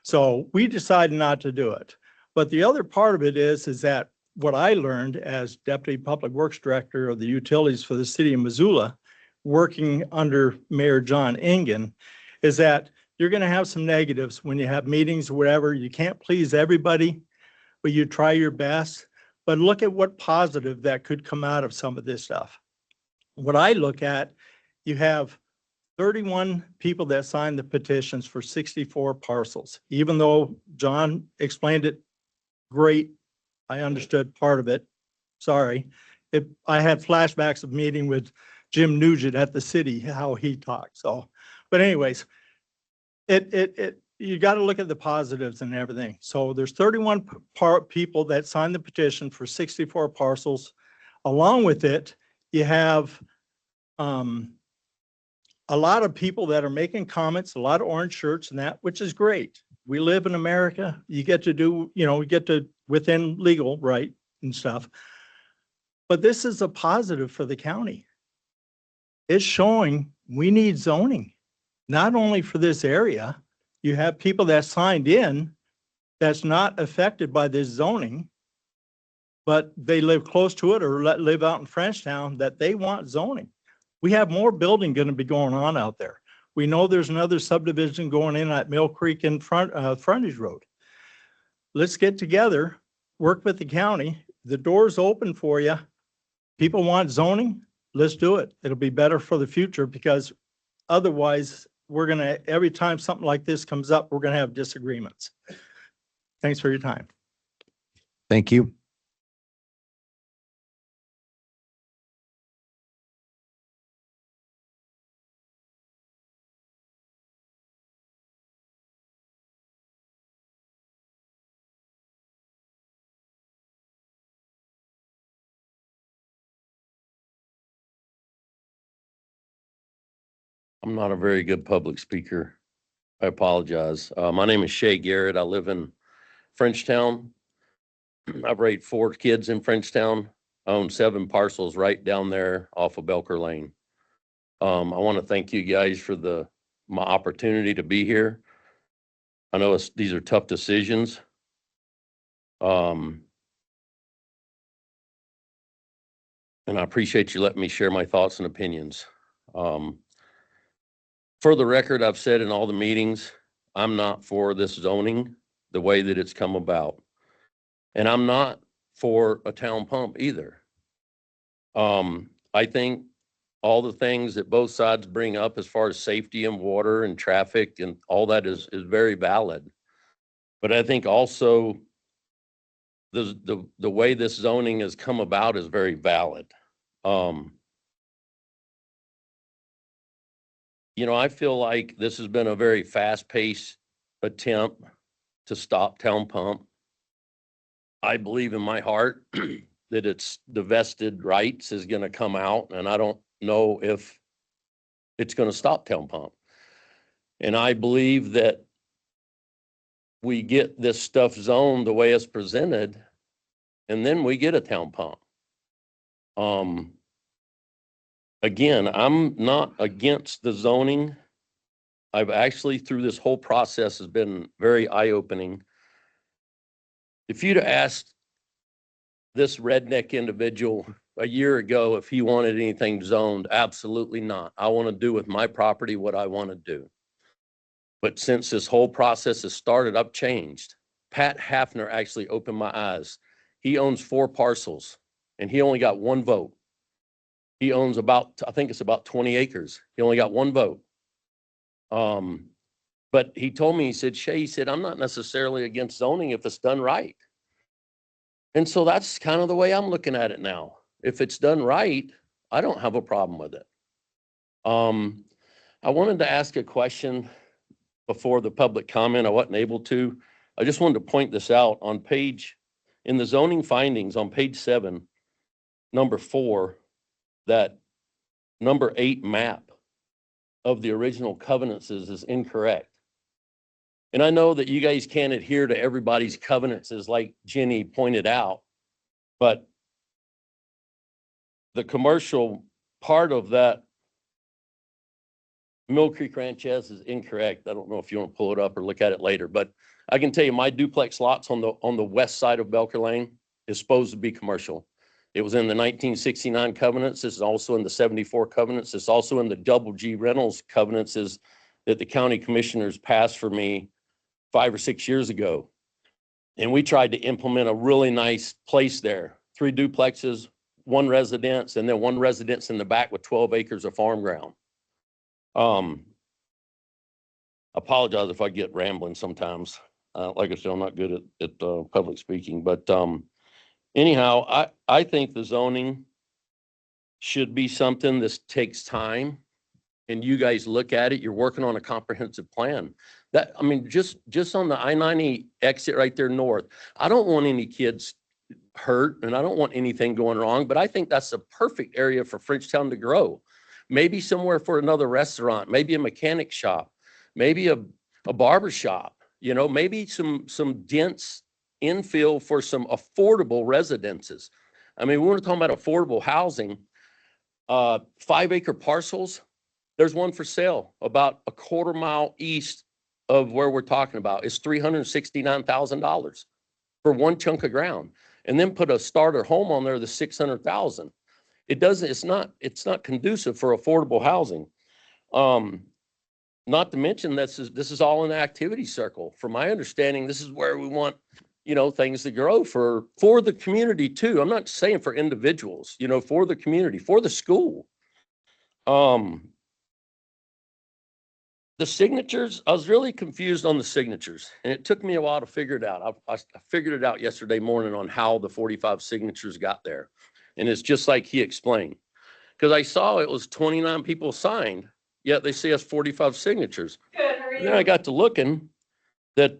So we decided not to do it. But the other part of it is that what I learned as Deputy Public Works Director of the Utilities for the City of Missoula, working under Mayor John Engen, is that you're going to have some negatives when you have meetings or whatever. You can't please everybody, but you try your best. But look at what positive that could come out of some of this stuff. What I look at, you have 31 people that signed the petitions for 64 parcels. Even though John explained it great, I understood part of it. Sorry. I had flashbacks of meeting with Jim Nugent at the city, how he talked. So, but anyways, you got to look at the positives and everything. So there's 31 people that signed the petition for 64 parcels. Along with it, you have a lot of people that are making comments, a lot of orange shirts and that, which is great. We live in America. You get to do, we get to within legal right and stuff. But this is a positive for the county. It's showing we need zoning. Not only for this area, you have people that signed in that's not affected by this zoning, but they live close to it or live out in Frenchtown that they want zoning. We have more building going to be going on out there. We know there's another subdivision going in at Mill Creek and Frontage Road. Let's get together, work with the county. The door's open for you. People want zoning. Let's do it. It'll be better for the future because otherwise we're going to, every time something like this comes up, we're going to have disagreements. Thanks for your time. Thank you. I'm not a very good public speaker. I apologize. My name is Shay Garrett. I live in Frenchtown. I've raised 4 kids in Frenchtown. I own 7 parcels right down there off of Belker Lane. I want to thank you guys for my opportunity to be here. I know these are tough decisions. And I appreciate you letting me share my thoughts and opinions. For the record, I've said in all the meetings, I'm not for this zoning the way that it's come about. And I'm not for a town pump either. I think all the things that both sides bring up as far as safety and water and traffic and all that is very valid. But I think also the way this zoning has come about is very valid. I feel like this has been a very fast-paced attempt to stop town pump. I believe in my heart that it's the vested rights is going to come out, and I don't know if it's going to stop town pump. And I believe that we get this stuff zoned the way it's presented, and then we get a town pump. Again, I'm not against the zoning. I've actually, through this whole process, has been very eye-opening. If you'd have asked this redneck individual a year ago if he wanted anything zoned, absolutely not. I want to do with my property what I want to do. But since this whole process has started, I've changed. Pat Hafner actually opened my eyes. He owns 4 parcels and he only got 1 vote. He owns about, I think it's about 20 acres. He only got 1 vote. But he told me, he said, Shay, he said, I'm not necessarily against zoning if it's done right. And so that's kind of the way I'm looking at it now. If it's done right, I don't have a problem with it. I wanted to ask a question before the public comment. I wasn't able to. I just wanted to point this out on in the zoning findings on page 7, number 4, that number 8 map of the original covenants is incorrect. And I know that you guys can't adhere to everybody's covenants, as like Jenny pointed out, but the commercial part of that Mill Creek Ranches is incorrect. I don't know if you want to pull it up or look at it later, but I can tell you my duplex lots on the west side of Belker Lane is supposed to be commercial. It was in the 1969 covenants. This is also in the 74 covenants. It's also in the Double G Reynolds covenants that the county commissioners passed for me 5 or 6 years ago. And we tried to implement a really nice place there. 3 duplexes, 1 residence, and then 1 residence in the back with 12 acres of farm ground. Apologize if I get rambling sometimes. Like I said, I'm not good at public speaking, but anyhow, I think the zoning should be something that takes time, and you guys look at it. You're working on a comprehensive plan. That, I mean, just on the I-90 exit right there north, I don't want any kids hurt and I don't want anything going wrong, but I think that's a perfect area for Frenchtown to grow. Maybe somewhere for another restaurant, maybe a mechanic shop, maybe a barber shop, you know, maybe some dense infill for some affordable residences. I mean, we want to talk about affordable housing, 5-acre parcels. There's one for sale about a quarter mile east of where we're talking about. It's $369,000 for 1 chunk of ground, and then put a starter home on there, the $600,000. It's not conducive for affordable housing. Not to mention this is all in the activity circle. From my understanding, this is where we want, you know, things to grow for the community too. I'm not saying for individuals, you know, for the community, for the school. The signatures, I was really confused on the signatures, and it took me a while to figure it out. I figured it out yesterday morning on how the 45 signatures got there. And it's just like he explained, because I saw it was 29 people signed, yet they say us 45 signatures. Good, how are you? Then I got to looking that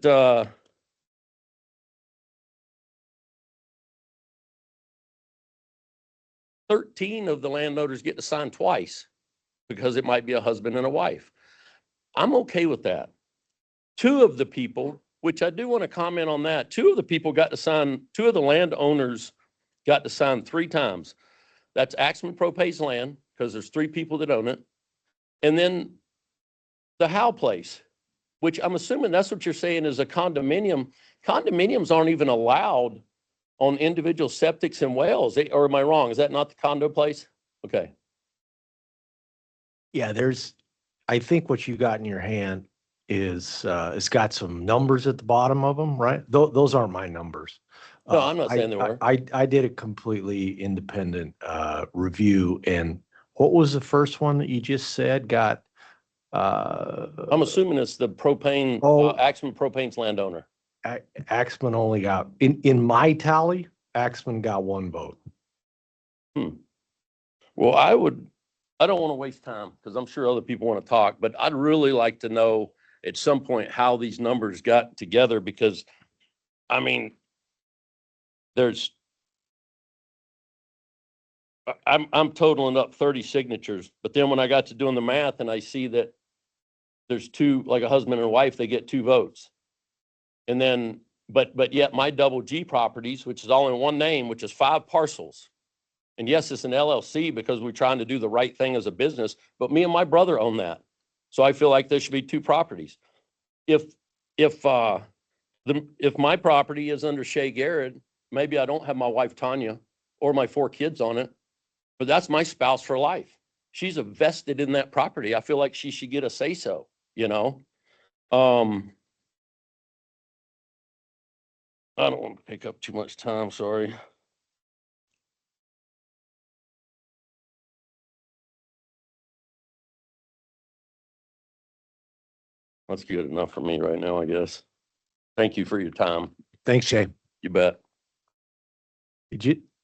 13 of the landowners get to sign twice because it might be a husband and a wife. I'm okay with that. 2 of the people, which I do want to comment on that, 2 of the people got to sign, 2 of the landowners got to sign 3 times. That's Axman Propane's land, because there's 3 people that own it. And then the Howe place, which I'm assuming that's what you're saying is a condominium. Condominiums aren't even allowed on individual septics and wells, or am I wrong? Is that not the condo place? Okay. Yeah, I think what you got in your hand is, it's got some numbers at the bottom of them, right? Those aren't my numbers. No, I'm not saying they were. I did a completely independent review, and what was the first one that you just said got? I'm assuming it's the propane, Axman Propane's landowner. Axman only got, in my tally, Axman got 1 vote. Well, I don't want to waste time because I'm sure other people want to talk, but I'd really like to know at some point how these numbers got together, because I mean, there's I'm totaling up 30 signatures, but then when I got to doing the math and I see that there's two, like a husband and wife, they get 2 votes. And then, but yet my double G properties, which is all in one name, which is 5 parcels. And yes, it's an LLC because we're trying to do the right thing as a business, but me and my brother own that. So I feel like there should be 2 properties. If my property is under Shay Garrett, maybe I don't have my wife Tanya or my 4 kids on it, but that's my spouse for life. She's vested in that property. I feel like she should get a say so, you know? I don't want to take up too much time, sorry. That's good enough for me right now, I guess. Thank you for your time. Thanks, Shay. You bet.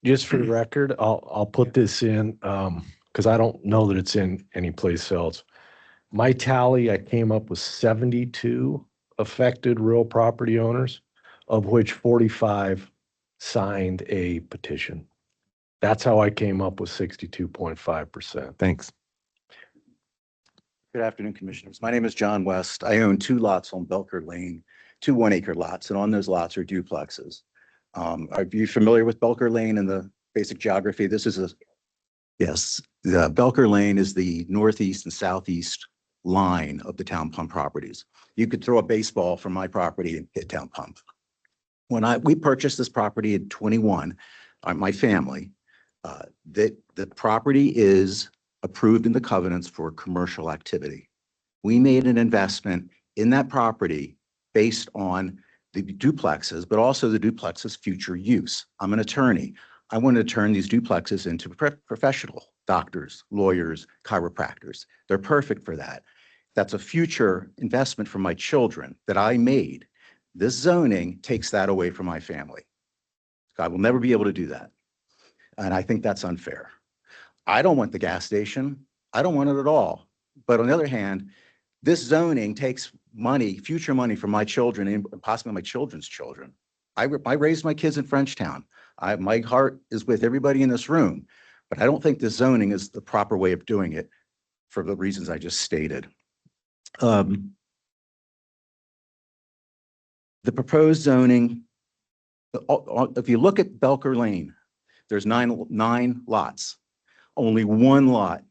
Just for the record, I'll put this in, because I don't know that it's in any place else. My tally, I came up with 72 affected real property owners, of which 45 signed a petition. That's how I came up with 62.5%. Thanks. Good afternoon, Commissioners. My name is John West. I own 2 lots on Belker Lane, 2 1-acre lots, and on those lots are duplexes. Are you familiar with Belker Lane and the basic geography? Yes, the Belker Lane is the northeast and southeast line of the Town Pump properties. You could throw a baseball from my property and hit Town Pump. When we purchased this property in 21, my family, the property is approved in the covenants for commercial activity. We made an investment in that property based on the duplexes, but also the duplexes' future use. I'm an attorney. I wanted to turn these duplexes into professional doctors, lawyers, chiropractors. They're perfect for that. That's a future investment for my children that I made. This zoning takes that away from my family. I will never be able to do that. And I think that's unfair. I don't want the gas station. I don't want it at all. But on the other hand, this zoning takes money, future money from my children and possibly my children's children. I raised my kids in Frenchtown. My heart is with everybody in this room, but I don't think this zoning is the proper way of doing it for the reasons I just stated. The proposed zoning, if you look at Belker Lane, there's nine lots. Only 1 lot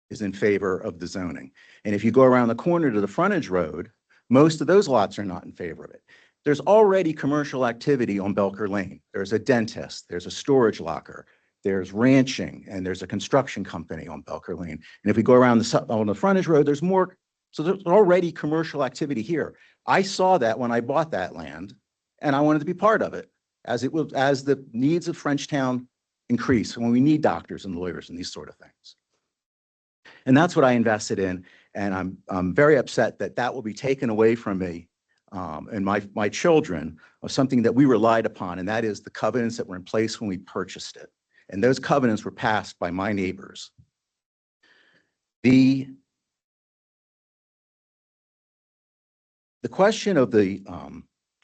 is in favor of the zoning. And if you go around the corner to the frontage road, most of those lots are not in favor of it. There's already commercial activity on Belker Lane. There's a dentist, there's a storage locker, there's ranching, and there's a construction company on Belker Lane. And if we go around on the frontage road, there's more. So there's already commercial activity here. I saw that when I bought that land, and I wanted to be part of it as the needs of Frenchtown increase, when we need doctors and lawyers and these sort of things. And that's what I invested in. And I'm very upset that that will be taken away from me and my children of something that we relied upon. And that is the covenants that were in place when we purchased it. And those covenants were passed by my neighbors. The question of the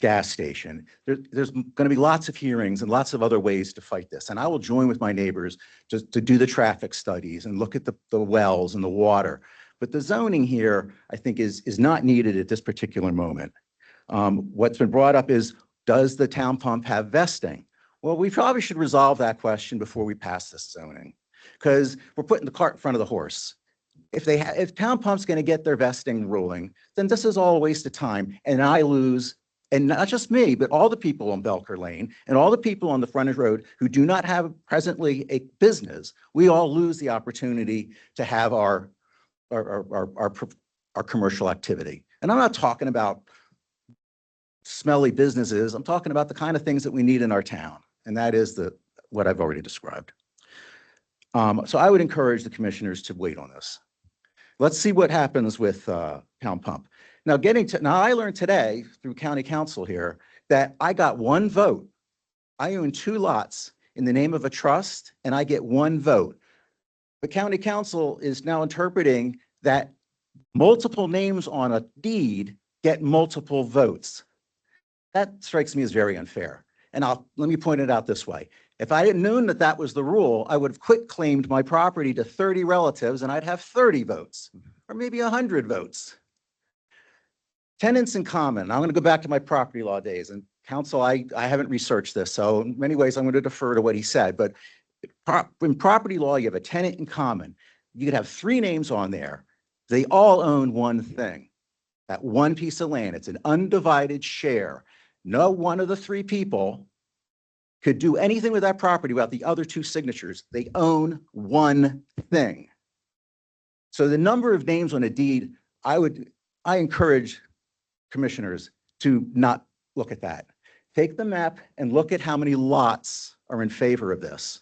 gas station, there's going to be lots of hearings and lots of other ways to fight this. And I will join with my neighbors to do the traffic studies and look at the wells and the water. But the zoning here, I think, is not needed at this particular moment. What's been brought up is, does the Town Pump have vesting? Well, we probably should resolve that question before we pass this zoning, because we're putting the cart in front of the horse. If Town Pump's going to get their vesting ruling, then this is all a waste of time, and I lose. And not just me, but all the people on Belker Lane and all the people on the frontage road who do not have presently a business, we all lose the opportunity to have our commercial activity. And I'm not talking about smelly businesses. I'm talking about the kind of things that we need in our town. And that is what I've already described. So I would encourage the commissioners to wait on this. Let's see what happens with Town Pump. Now, I learned today through county council here that I got 1 vote. I own 2 lots in the name of a trust, and I get 1 vote. The county council is now interpreting that multiple names on a deed get multiple votes. That strikes me as very unfair. And let me point it out this way. If I had known that that was the rule, I would have quit claimed my property to 30 relatives and I'd have 30 votes or maybe 100 votes. Tenants in common. I'm going to go back to my property law days, and counsel, I haven't researched this. So in many ways, I'm going to defer to what he said, but in property law, you have a tenant in common. You could have 3 names on there. They all own one thing, that one piece of land. It's an undivided share. No one of the 3 people could do anything with that property without the other 2 signatures. They own one thing. So the number of names on a deed, I encourage commissioners to not look at that. Take the map and look at how many lots are in favor of this.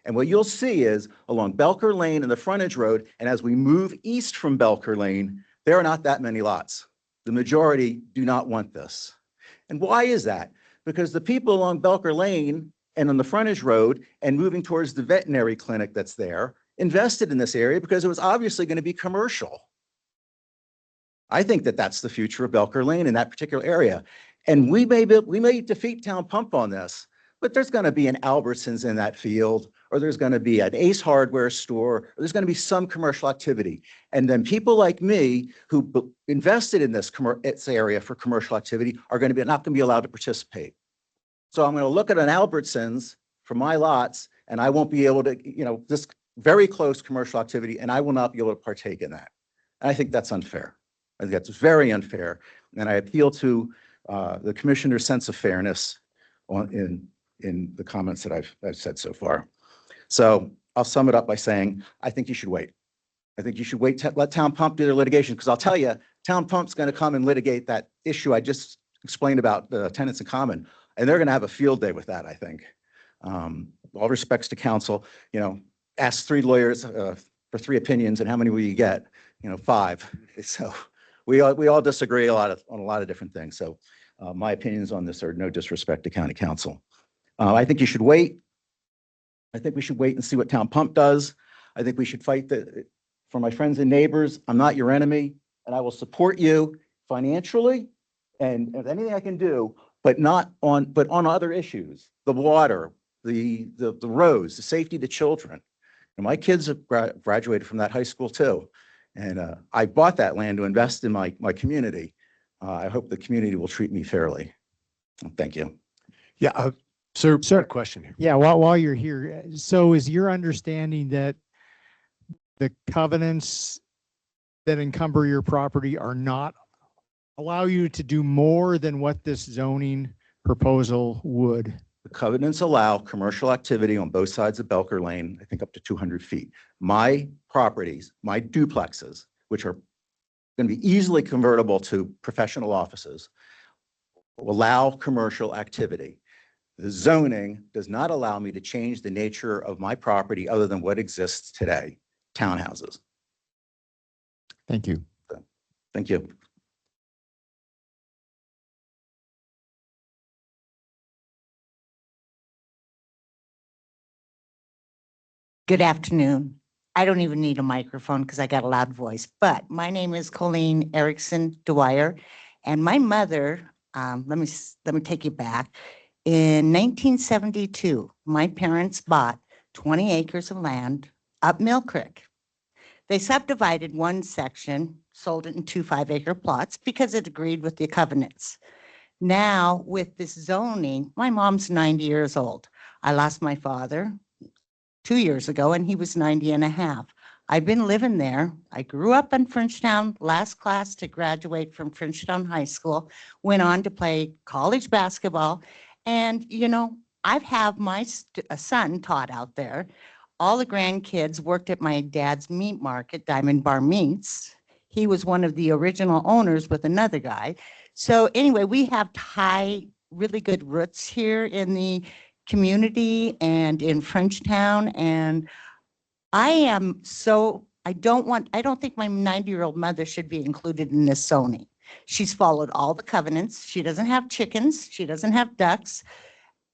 And what you'll see is along Belker Lane and the frontage road, and as we move east from Belker Lane, there are not that many lots. The majority do not want this. And why is that? Because the people along Belker Lane and on the frontage road and moving towards the veterinary clinic that's there invested in this area because it was obviously going to be commercial. I think that that's the future of Belker Lane in that particular area. And we may defeat Town Pump on this, but there's going to be an Albertsons in that field, or there's going to be an Ace Hardware store, or there's going to be some commercial activity. And then people like me who invested in this area for commercial activity are going to be not going to be allowed to participate. So I'm going to look at an Albertsons for my lots, and I won't be able to, this very close commercial activity, and I will not be able to partake in that. And I think that's unfair. I think that's very unfair. And I appeal to the commissioner's sense of fairness in the comments that I've said so far. So I'll sum it up by saying, I think you should wait. I think you should wait to let Town Pump do their litigation, because I'll tell you, Town Pump's going to come and litigate that issue I just explained about the tenants in common, and they're going to have a field day with that, I think. All respects to counsel, ask 3 lawyers for 3 opinions, and how many will you get? 5. So we all disagree on a lot of different things. So my opinions on this are no disrespect to county council. I think you should wait. I think we should wait and see what Town Pump does. I think we should fight for my friends and neighbors. I'm not your enemy, and I will support you financially and anything I can do, but on other issues, the water, the roads, the safety to children. And my kids have graduated from that high school too. And I bought that land to invest in my community. I hope the community will treat me fairly. Thank you. Yeah, sir, question here. Yeah, while you're here, so is your understanding that the covenants that encumber your property are not allow you to do more than what this zoning proposal would? The covenants allow commercial activity on both sides of Belker Lane, I think up to 200 feet. My properties, my duplexes, which are going to be easily convertible to professional offices, will allow commercial activity. The zoning does not allow me to change the nature of my property other than what exists today, townhouses. Thank you. Thank you. Good afternoon. I don't even need a microphone because I got a loud voice, but my name is Colleen Erickson Dwyer, and my mother, let me take you back. In 1972, my parents bought 20 acres of land up Mill Creek. They subdivided one section, sold it in 2 5-acre plots because it agreed with the covenants. Now with this zoning, my mom's 90 years old. I lost my father 2 years ago, and he was 90 and a half. I've been living there. I grew up in Frenchtown, last class to graduate from Frenchtown High School, went on to play college basketball. And, I've had my son taught out there. All the grandkids worked at my dad's meat market, Diamond Bar Meats. He was one of the original owners with another guy. So anyway, we have really good roots here in the community and in Frenchtown. And I don't think my 90-year-old mother should be included in this zoning. She's followed all the covenants. She doesn't have chickens. She doesn't have ducks.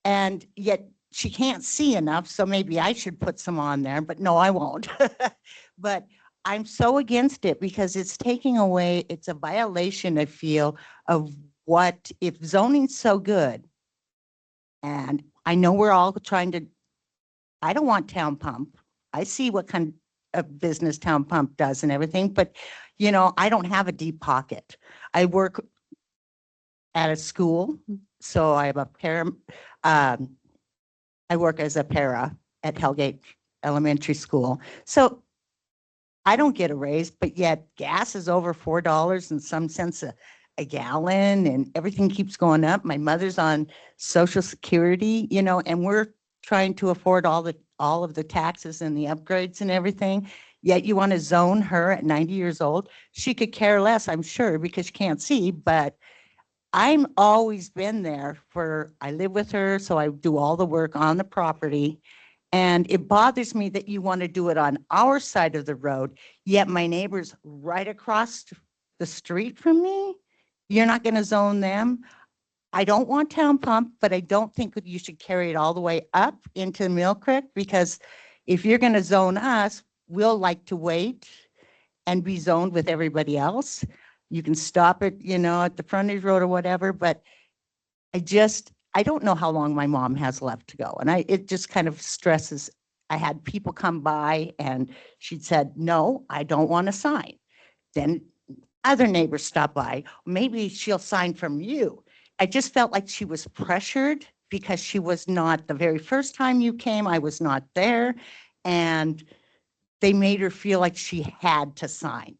And yet she can't see enough. So maybe I should put some on there, but no, I won't. But I'm so against it because it's taking away, it's a violation, I feel, of if zoning's so good, And I know we're all trying to, I don't want Town Pump. I see what kind of business Town Pump does and everything, but you know, I don't have a deep pocket. I work at a school, so I have a I work as a para at Hellgate Elementary School. So I don't get a raise, but yet gas is over $4 and some cents a gallon and everything keeps going up. My mother's on Social Security, you know, and we're trying to afford all of the taxes and the upgrades and everything. Yet you want to zone her at 90 years old. She could care less, I'm sure, because she can't see, but I'm always been there for, I live with her, so I do all the work on the property. And it bothers me that you want to do it on our side of the road, yet my neighbor's right across the street from me. You're not going to zone them. I don't want Town Pump, but I don't think that you should carry it all the way up into Mill Creek, because if you're going to zone us, we'll like to wait and be zoned with everybody else. You can stop it, you know, at the frontage road or whatever, but I don't know how long my mom has left to go. And it just kind of stresses. I had people come by and she'd said, no, I don't want to sign. Then other neighbors stop by, maybe she'll sign from you. I just felt like she was pressured because she was not, the very first time you came, I was not there. And they made her feel like she had to sign.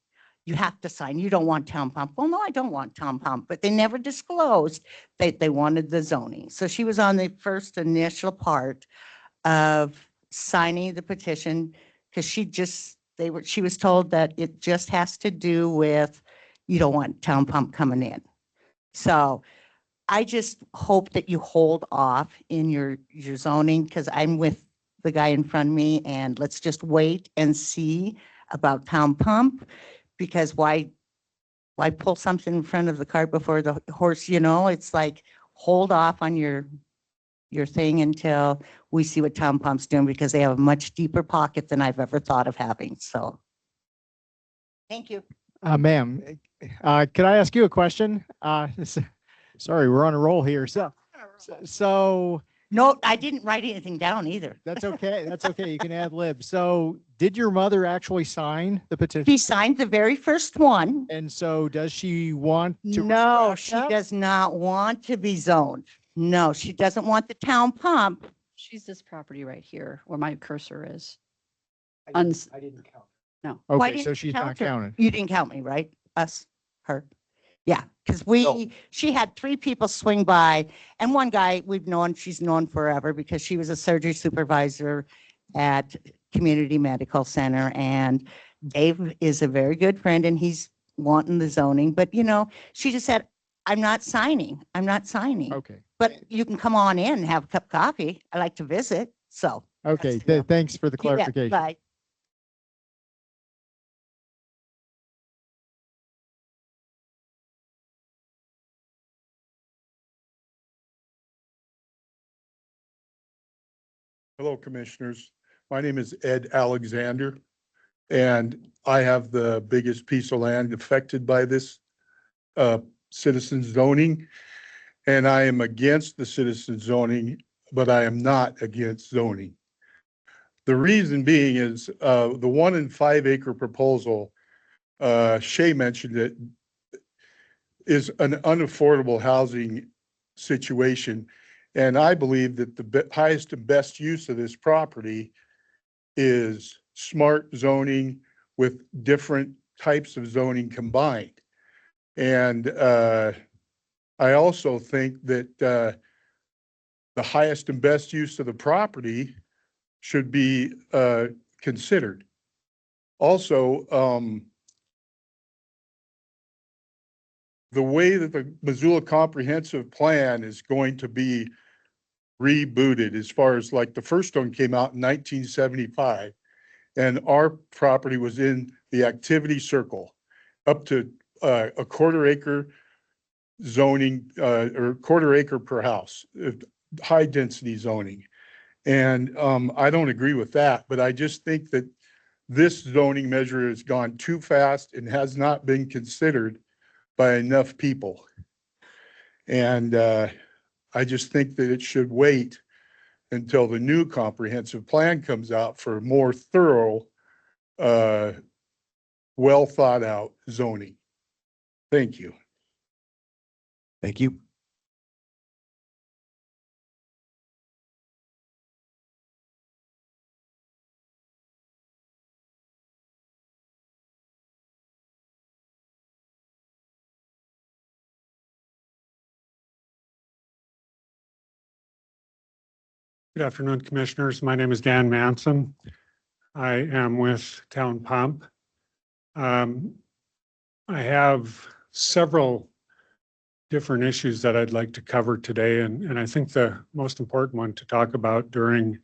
You have to sign. You don't want Town Pump. Well, no, I don't want Town Pump, but they never disclosed that they wanted the zoning. So she was on the first initial part of signing the petition because she was told that it just has to do with, you don't want Town Pump coming in. So I just hope that you hold off in your zoning, because I'm with the guy in front of me, and let's just wait and see about Town Pump. Because why pull something in front of the cart before the horse, you know? It's like, hold off on your thing until we see what Town Pump's doing, because they have a much deeper pocket than I've ever thought of having. So thank you. Ma'am, could I ask you a question? Sorry, we're on a roll here. So No, I didn't write anything down either. that's okay. That's okay. You can ad lib. So did your mother actually sign the petition? She signed the very first one. And so does she want to? No, she does not want to be zoned. No, she doesn't want the Town Pump. She's this property right here where my cursor is. I didn't count. No. Why Okay, didn't so you she's count not her? counted. You didn't count me, right? Us, her. Yeah, because she had 3 people swing by, and one guy she's known forever because she was a surgery supervisor at Community Medical Center. And Dave is a very good friend and he's wanting the zoning, but you know, she just said, I'm not signing. Okay. But you can come on in and have a cup of coffee. I like to visit. So. Okay. that's- Thanks for the You bet. clarification. Bye. Hello, Commissioners. My name is Ed Alexander, and I have the biggest piece of land affected by this citizen zoning. And I am against the citizen zoning, but I am not against zoning. The reason being is the 1 and 5 acre proposal, Shay mentioned it, is an unaffordable housing situation. And I believe that the highest and best use of this property is smart zoning with different types of zoning combined. And I also think that the highest and best use of the property should be considered. Also, the way that the Missoula Comprehensive Plan is going to be rebooted, as far as like the first one came out in 1975, and our property was in the activity circle up to a 1/4 acre zoning or 1/4 acre per house, high density zoning. And I don't agree with that, but I just think that this zoning measure has gone too fast and has not been considered by enough people. And I just think that it should wait until the new comprehensive plan comes out for more thorough, well thought out zoning. Thank you. Thank you. Good afternoon, Commissioners. My name is Dan Manson. I am with Town Pump. I have several different issues that I'd like to cover today, and I think the most important one to talk about during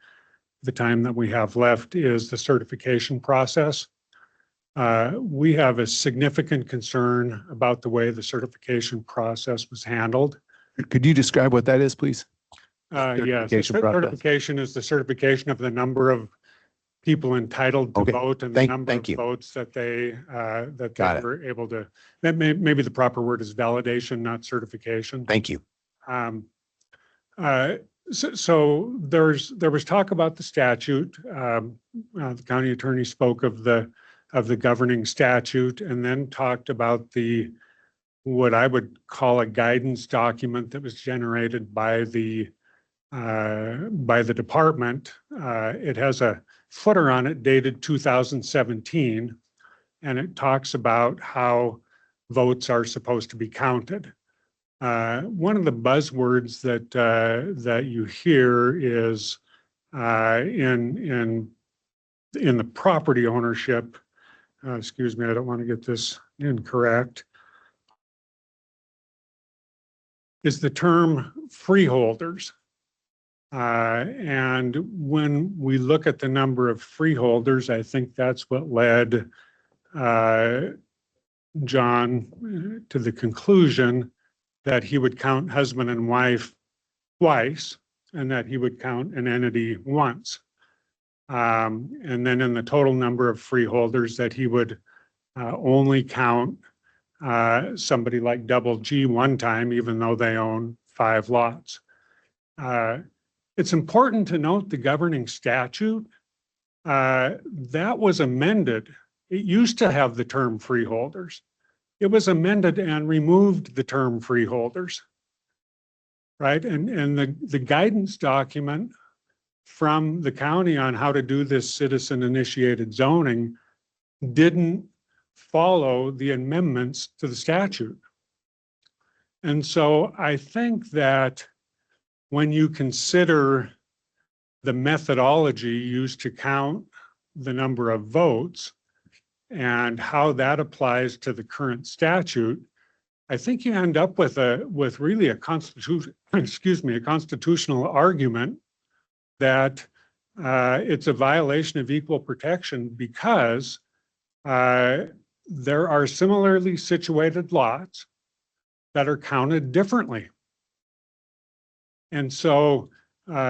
the time that we have left is the certification process. We have a significant concern about the way the certification process was handled. Could you describe what that is, please? Yes, Certification process. certification is the certification of the number of people entitled to Okay. vote and the number of Thank you. votes that they Got it. were able to, maybe the proper word is validation, not certification. Thank you. So there was talk about the statute. The county attorney spoke of the governing statute and then talked about what I would call a guidance document that was generated by the department. It has a footer on it dated 2017, and it talks about how votes are supposed to be counted. One of the buzzwords that you hear is in the property ownership. Excuse me, I don't want to get this incorrect. Is the term freeholders. And when we look at the number of freeholders, I think that's what led John to the conclusion that he would count husband and wife twice and that he would count an entity once. And then in the total number of freeholders that he would only count somebody like Double G one time, even though they own 5 lots. It's important to note the governing statute that was amended. It used to have the term freeholders. It was amended and removed the term freeholders, right? And the guidance document from the county on how to do this citizen initiated zoning didn't follow the amendments to the statute. And so I think that when you consider the methodology used to count the number of votes and how that applies to the current statute, I think you end up with really a constitutional argument that it's a violation of equal protection because there are similarly situated lots that are counted differently. And so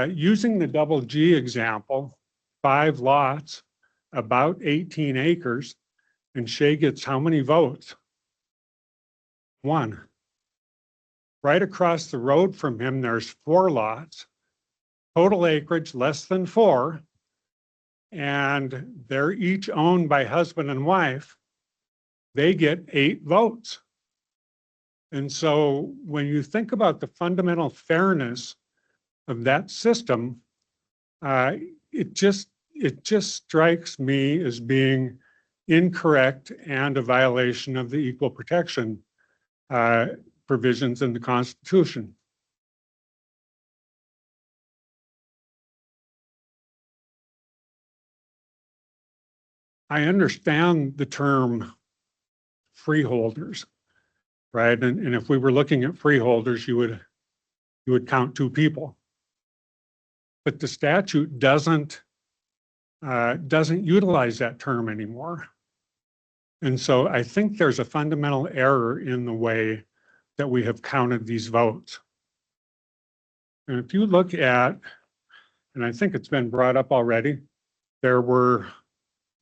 using the Double G example, 5 lots, about 18 acres, and Shay gets how many votes? 1. Right across the road from him, there's 4 lots, total acreage less than 4, and they're each owned by husband and wife. They get 8 votes. And so when you think about the fundamental fairness of that system, it just strikes me as being incorrect and a violation of the equal protection provisions in the Constitution. I understand the term freeholders, right? And if we were looking at freeholders, you would count 2 people. But the statute doesn't utilize that term anymore. And so I think there's a fundamental error in the way that we have counted these votes. And if you look at, and I think it's been brought up already, there were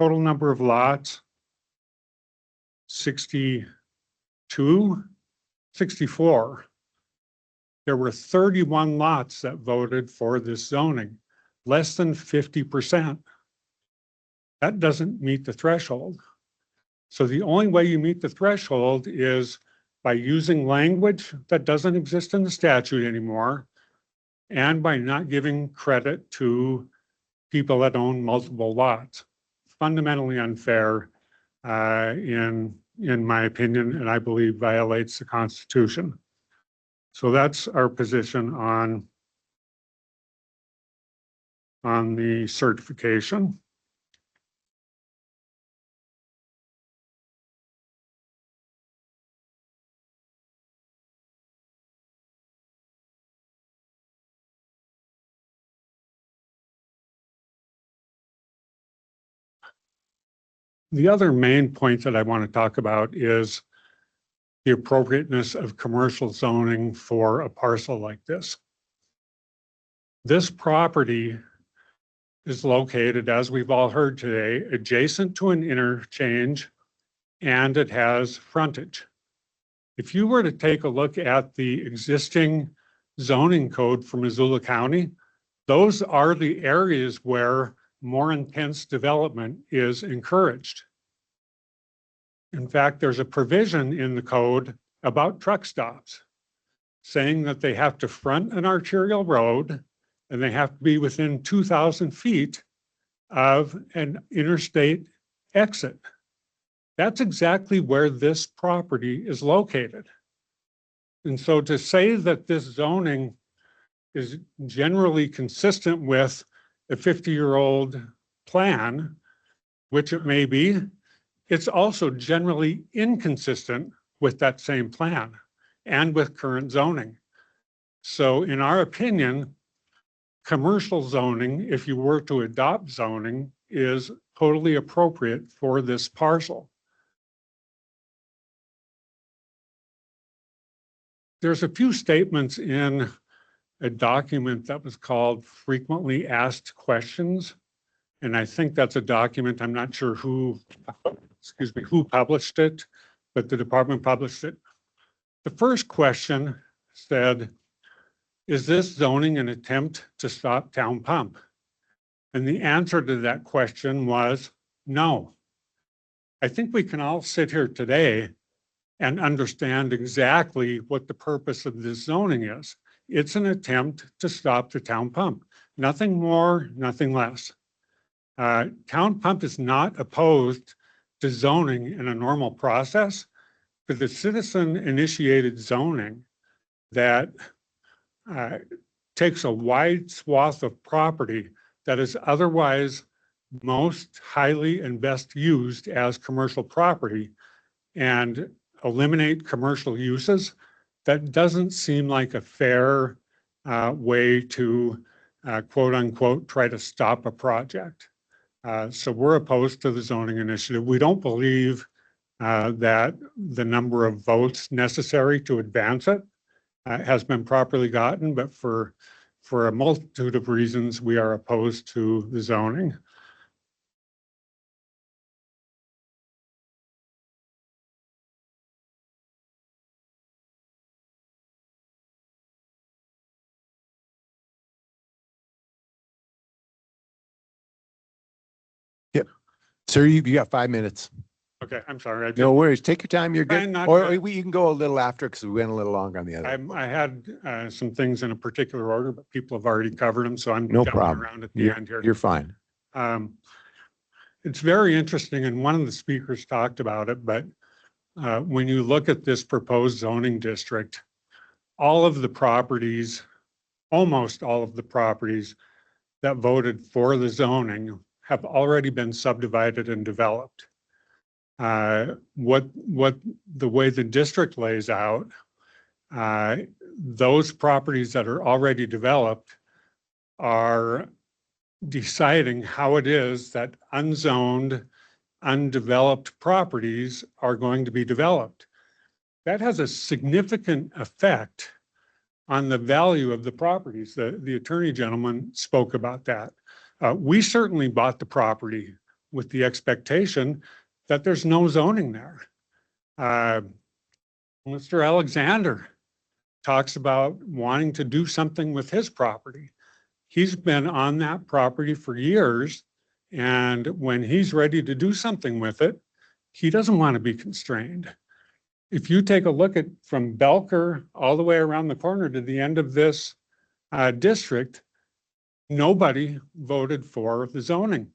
total number of lots, 64. There were 31 lots that voted for this zoning, less than 50%. That doesn't meet the threshold. So the only way you meet the threshold is by using language that doesn't exist in the statute anymore, and by not giving credit to people that own multiple lots. Fundamentally unfair, in my opinion, and I believe violates the Constitution. So that's our position on the certification. The other main point that I want to talk about is the appropriateness of commercial zoning for a parcel like this. This property is located, as we've all heard today, adjacent to an interchange, and it has frontage. If you were to take a look at the existing zoning code for Missoula County, those are the areas where more intense development is encouraged. In fact, there's a provision in the code about truck stops saying that they have to front an arterial road and they have to be within 2,000 feet of an interstate exit. That's exactly where this property is located. And so to say that this zoning is generally consistent with a 50-year-old plan, which it may be, it's also generally inconsistent with that same plan and with current zoning. So in our opinion, commercial zoning, if you were to adopt zoning, is totally appropriate for this parcel. There's a few statements in a document that was called Frequently Asked Questions. And I think that's a document, I'm not sure who published it, but the department published it. The first question said, is this zoning an attempt to stop town pump? And the answer to that question was no. I think we can all sit here today and understand exactly what the purpose of this zoning is. It's an attempt to stop the town pump. Nothing more, nothing less. Town pump is not opposed to zoning in a normal process, but the citizen-initiated zoning that takes a wide swath of property that is otherwise most highly and best used as commercial property and eliminate commercial uses, that doesn't seem like a fair way to quote unquote try to stop a project. So we're opposed to the zoning initiative. We don't believe that the number of votes necessary to advance it has been properly gotten, but for a multitude of reasons, we are opposed to the zoning. Yep. Sir, you got 5 minutes. Okay, I'm sorry. No worries. Take your time. You're Trying good. not Or to- you can go a little after because we went a little longer on the other. I had some things in a particular order, but people have already covered them, so I'm No jumping problem. around at the You're, end here. you're fine. It's very interesting, and one of the speakers talked about it, but when you look at this proposed zoning district, all of the properties, almost all of the properties that voted for the zoning have already been subdivided and developed. What the way the district lays out, those properties that are already developed are deciding how it is that unzoned, undeveloped properties are going to be developed. That has a significant effect on the value of the properties. The attorney gentleman spoke about that. We certainly bought the property with the expectation that there's no zoning there. Mr. Alexander talks about wanting to do something with his property. He's been on that property for years, and when he's ready to do something with it, he doesn't want to be constrained. If you take a look at from Belker all the way around the corner to the end of this district, nobody voted for the zoning.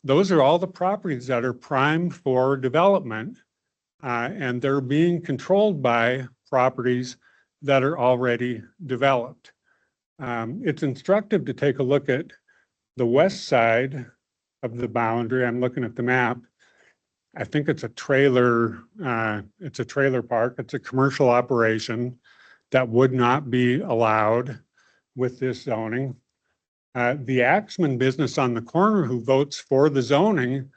Those are all the properties that are primed for development, and they're being controlled by properties that are already developed. It's instructive to take a look at the west side of the boundary. I'm looking at the map. I think it's a trailer park. It's a commercial operation that would not be allowed with this zoning. The Axman business on the corner who votes for the zoning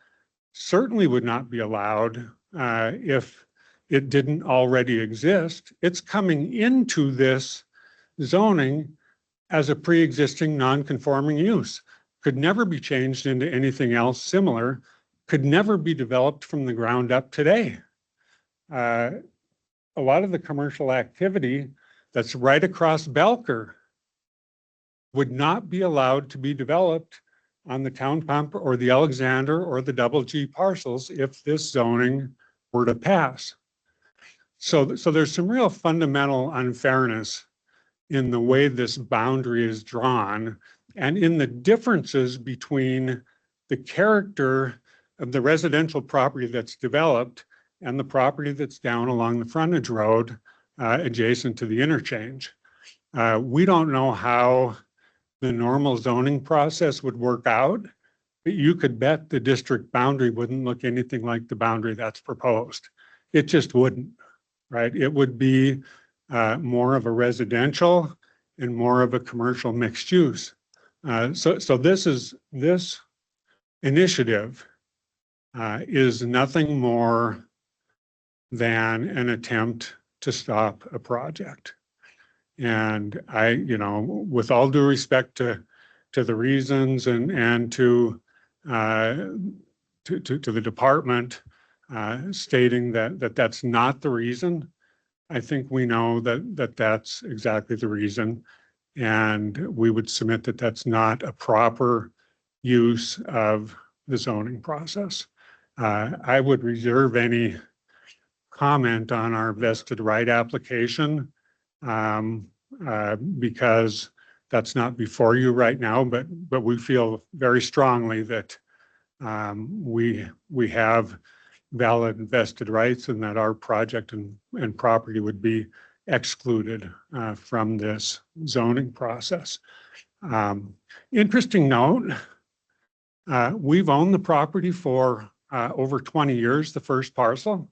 certainly would not be allowed if it didn't already exist. It's coming into this zoning as a pre-existing non-conforming use, could never be changed into anything else similar, could never be developed from the ground up today. A lot of the commercial activity that's right across Belker would not be allowed to be developed on the Town Pump or the Alexander or the Double G parcels if this zoning were to pass. So there's some real fundamental unfairness in the way this boundary is drawn and in the differences between the character of the residential property that's developed and the property that's down along the frontage road adjacent to the interchange. We don't know how the normal zoning process would work out, but you could bet the district boundary wouldn't look anything like the boundary that's proposed. It just wouldn't, right? It would be more of a residential and more of a commercial mixed use. So this initiative is nothing more than an attempt to stop a project. And with all due respect to the reasons and to the department stating that that's not the reason, I think we know that that's exactly the reason. And we would submit that that's not a proper use of the zoning process. I would reserve any comment on our vested right application because that's not before you right now, but we feel very strongly that we have valid vested rights and that our project and property would be excluded from this zoning process. Interesting note, we've owned the property for over 20 years, the first parcel.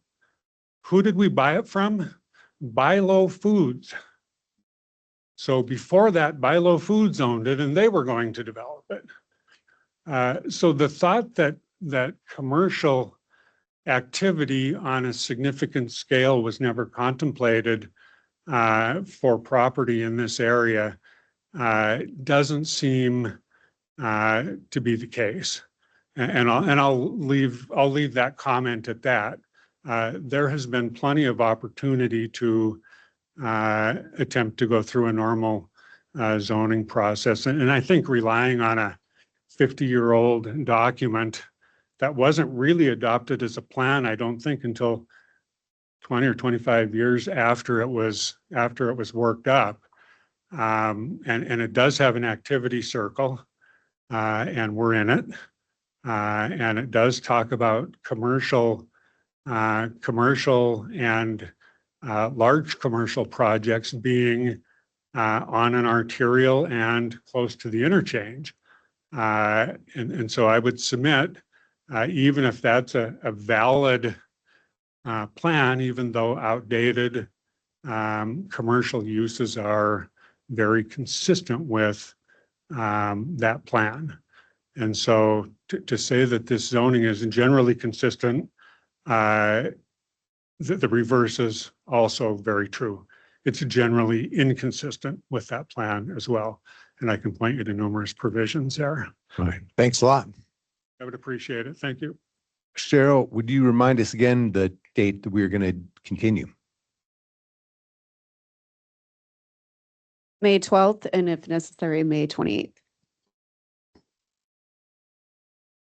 Who did we buy it from? Bilo Foods. So before that, Bilo Foods owned it and they were going to develop it. So the thought that commercial activity on a significant scale was never contemplated for property in this area doesn't seem to be the case. And I'll leave that comment at that. There has been plenty of opportunity to attempt to go through a normal zoning process. And I think relying on a 50-year-old document that wasn't really adopted as a plan, I don't think, until 20 or 25 years after it was worked up. And it does have an activity circle, and we're in it. And it does talk about commercial and large commercial projects being on an arterial and close to the interchange. And so I would submit, even if that's a valid plan, even though outdated, commercial uses are very consistent with that plan. And so to say that this zoning is generally consistent, the reverse is also very true. It's generally inconsistent with that plan as well. And I can point you to numerous provisions there. All right. Thanks a lot. I would appreciate it. Thank you. Cheryl, would you remind us again the date that we're going to continue? May 12th, and if necessary, May 28th.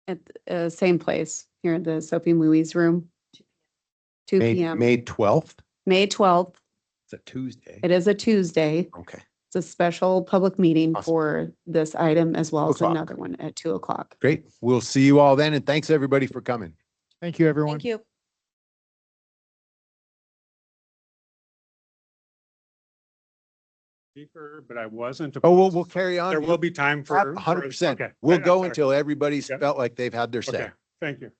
At the same place, here in the Sophie Louise room. 2 p.m. May 12th? May 12th. It's a Tuesday. It is a Tuesday. Okay, It's a special public meeting Awesome. for this item as well 2 as o'clock. another one at 2 o'clock. great. We'll see you all then, and thanks everybody for coming. Thank you, everyone. Thank you. Speaker, but I wasn't. Oh, we'll carry on. There will be time for. 100%. Okay. We'll I'm go sorry. until everybody's Yep. felt like they've had their say. Okay, thank you.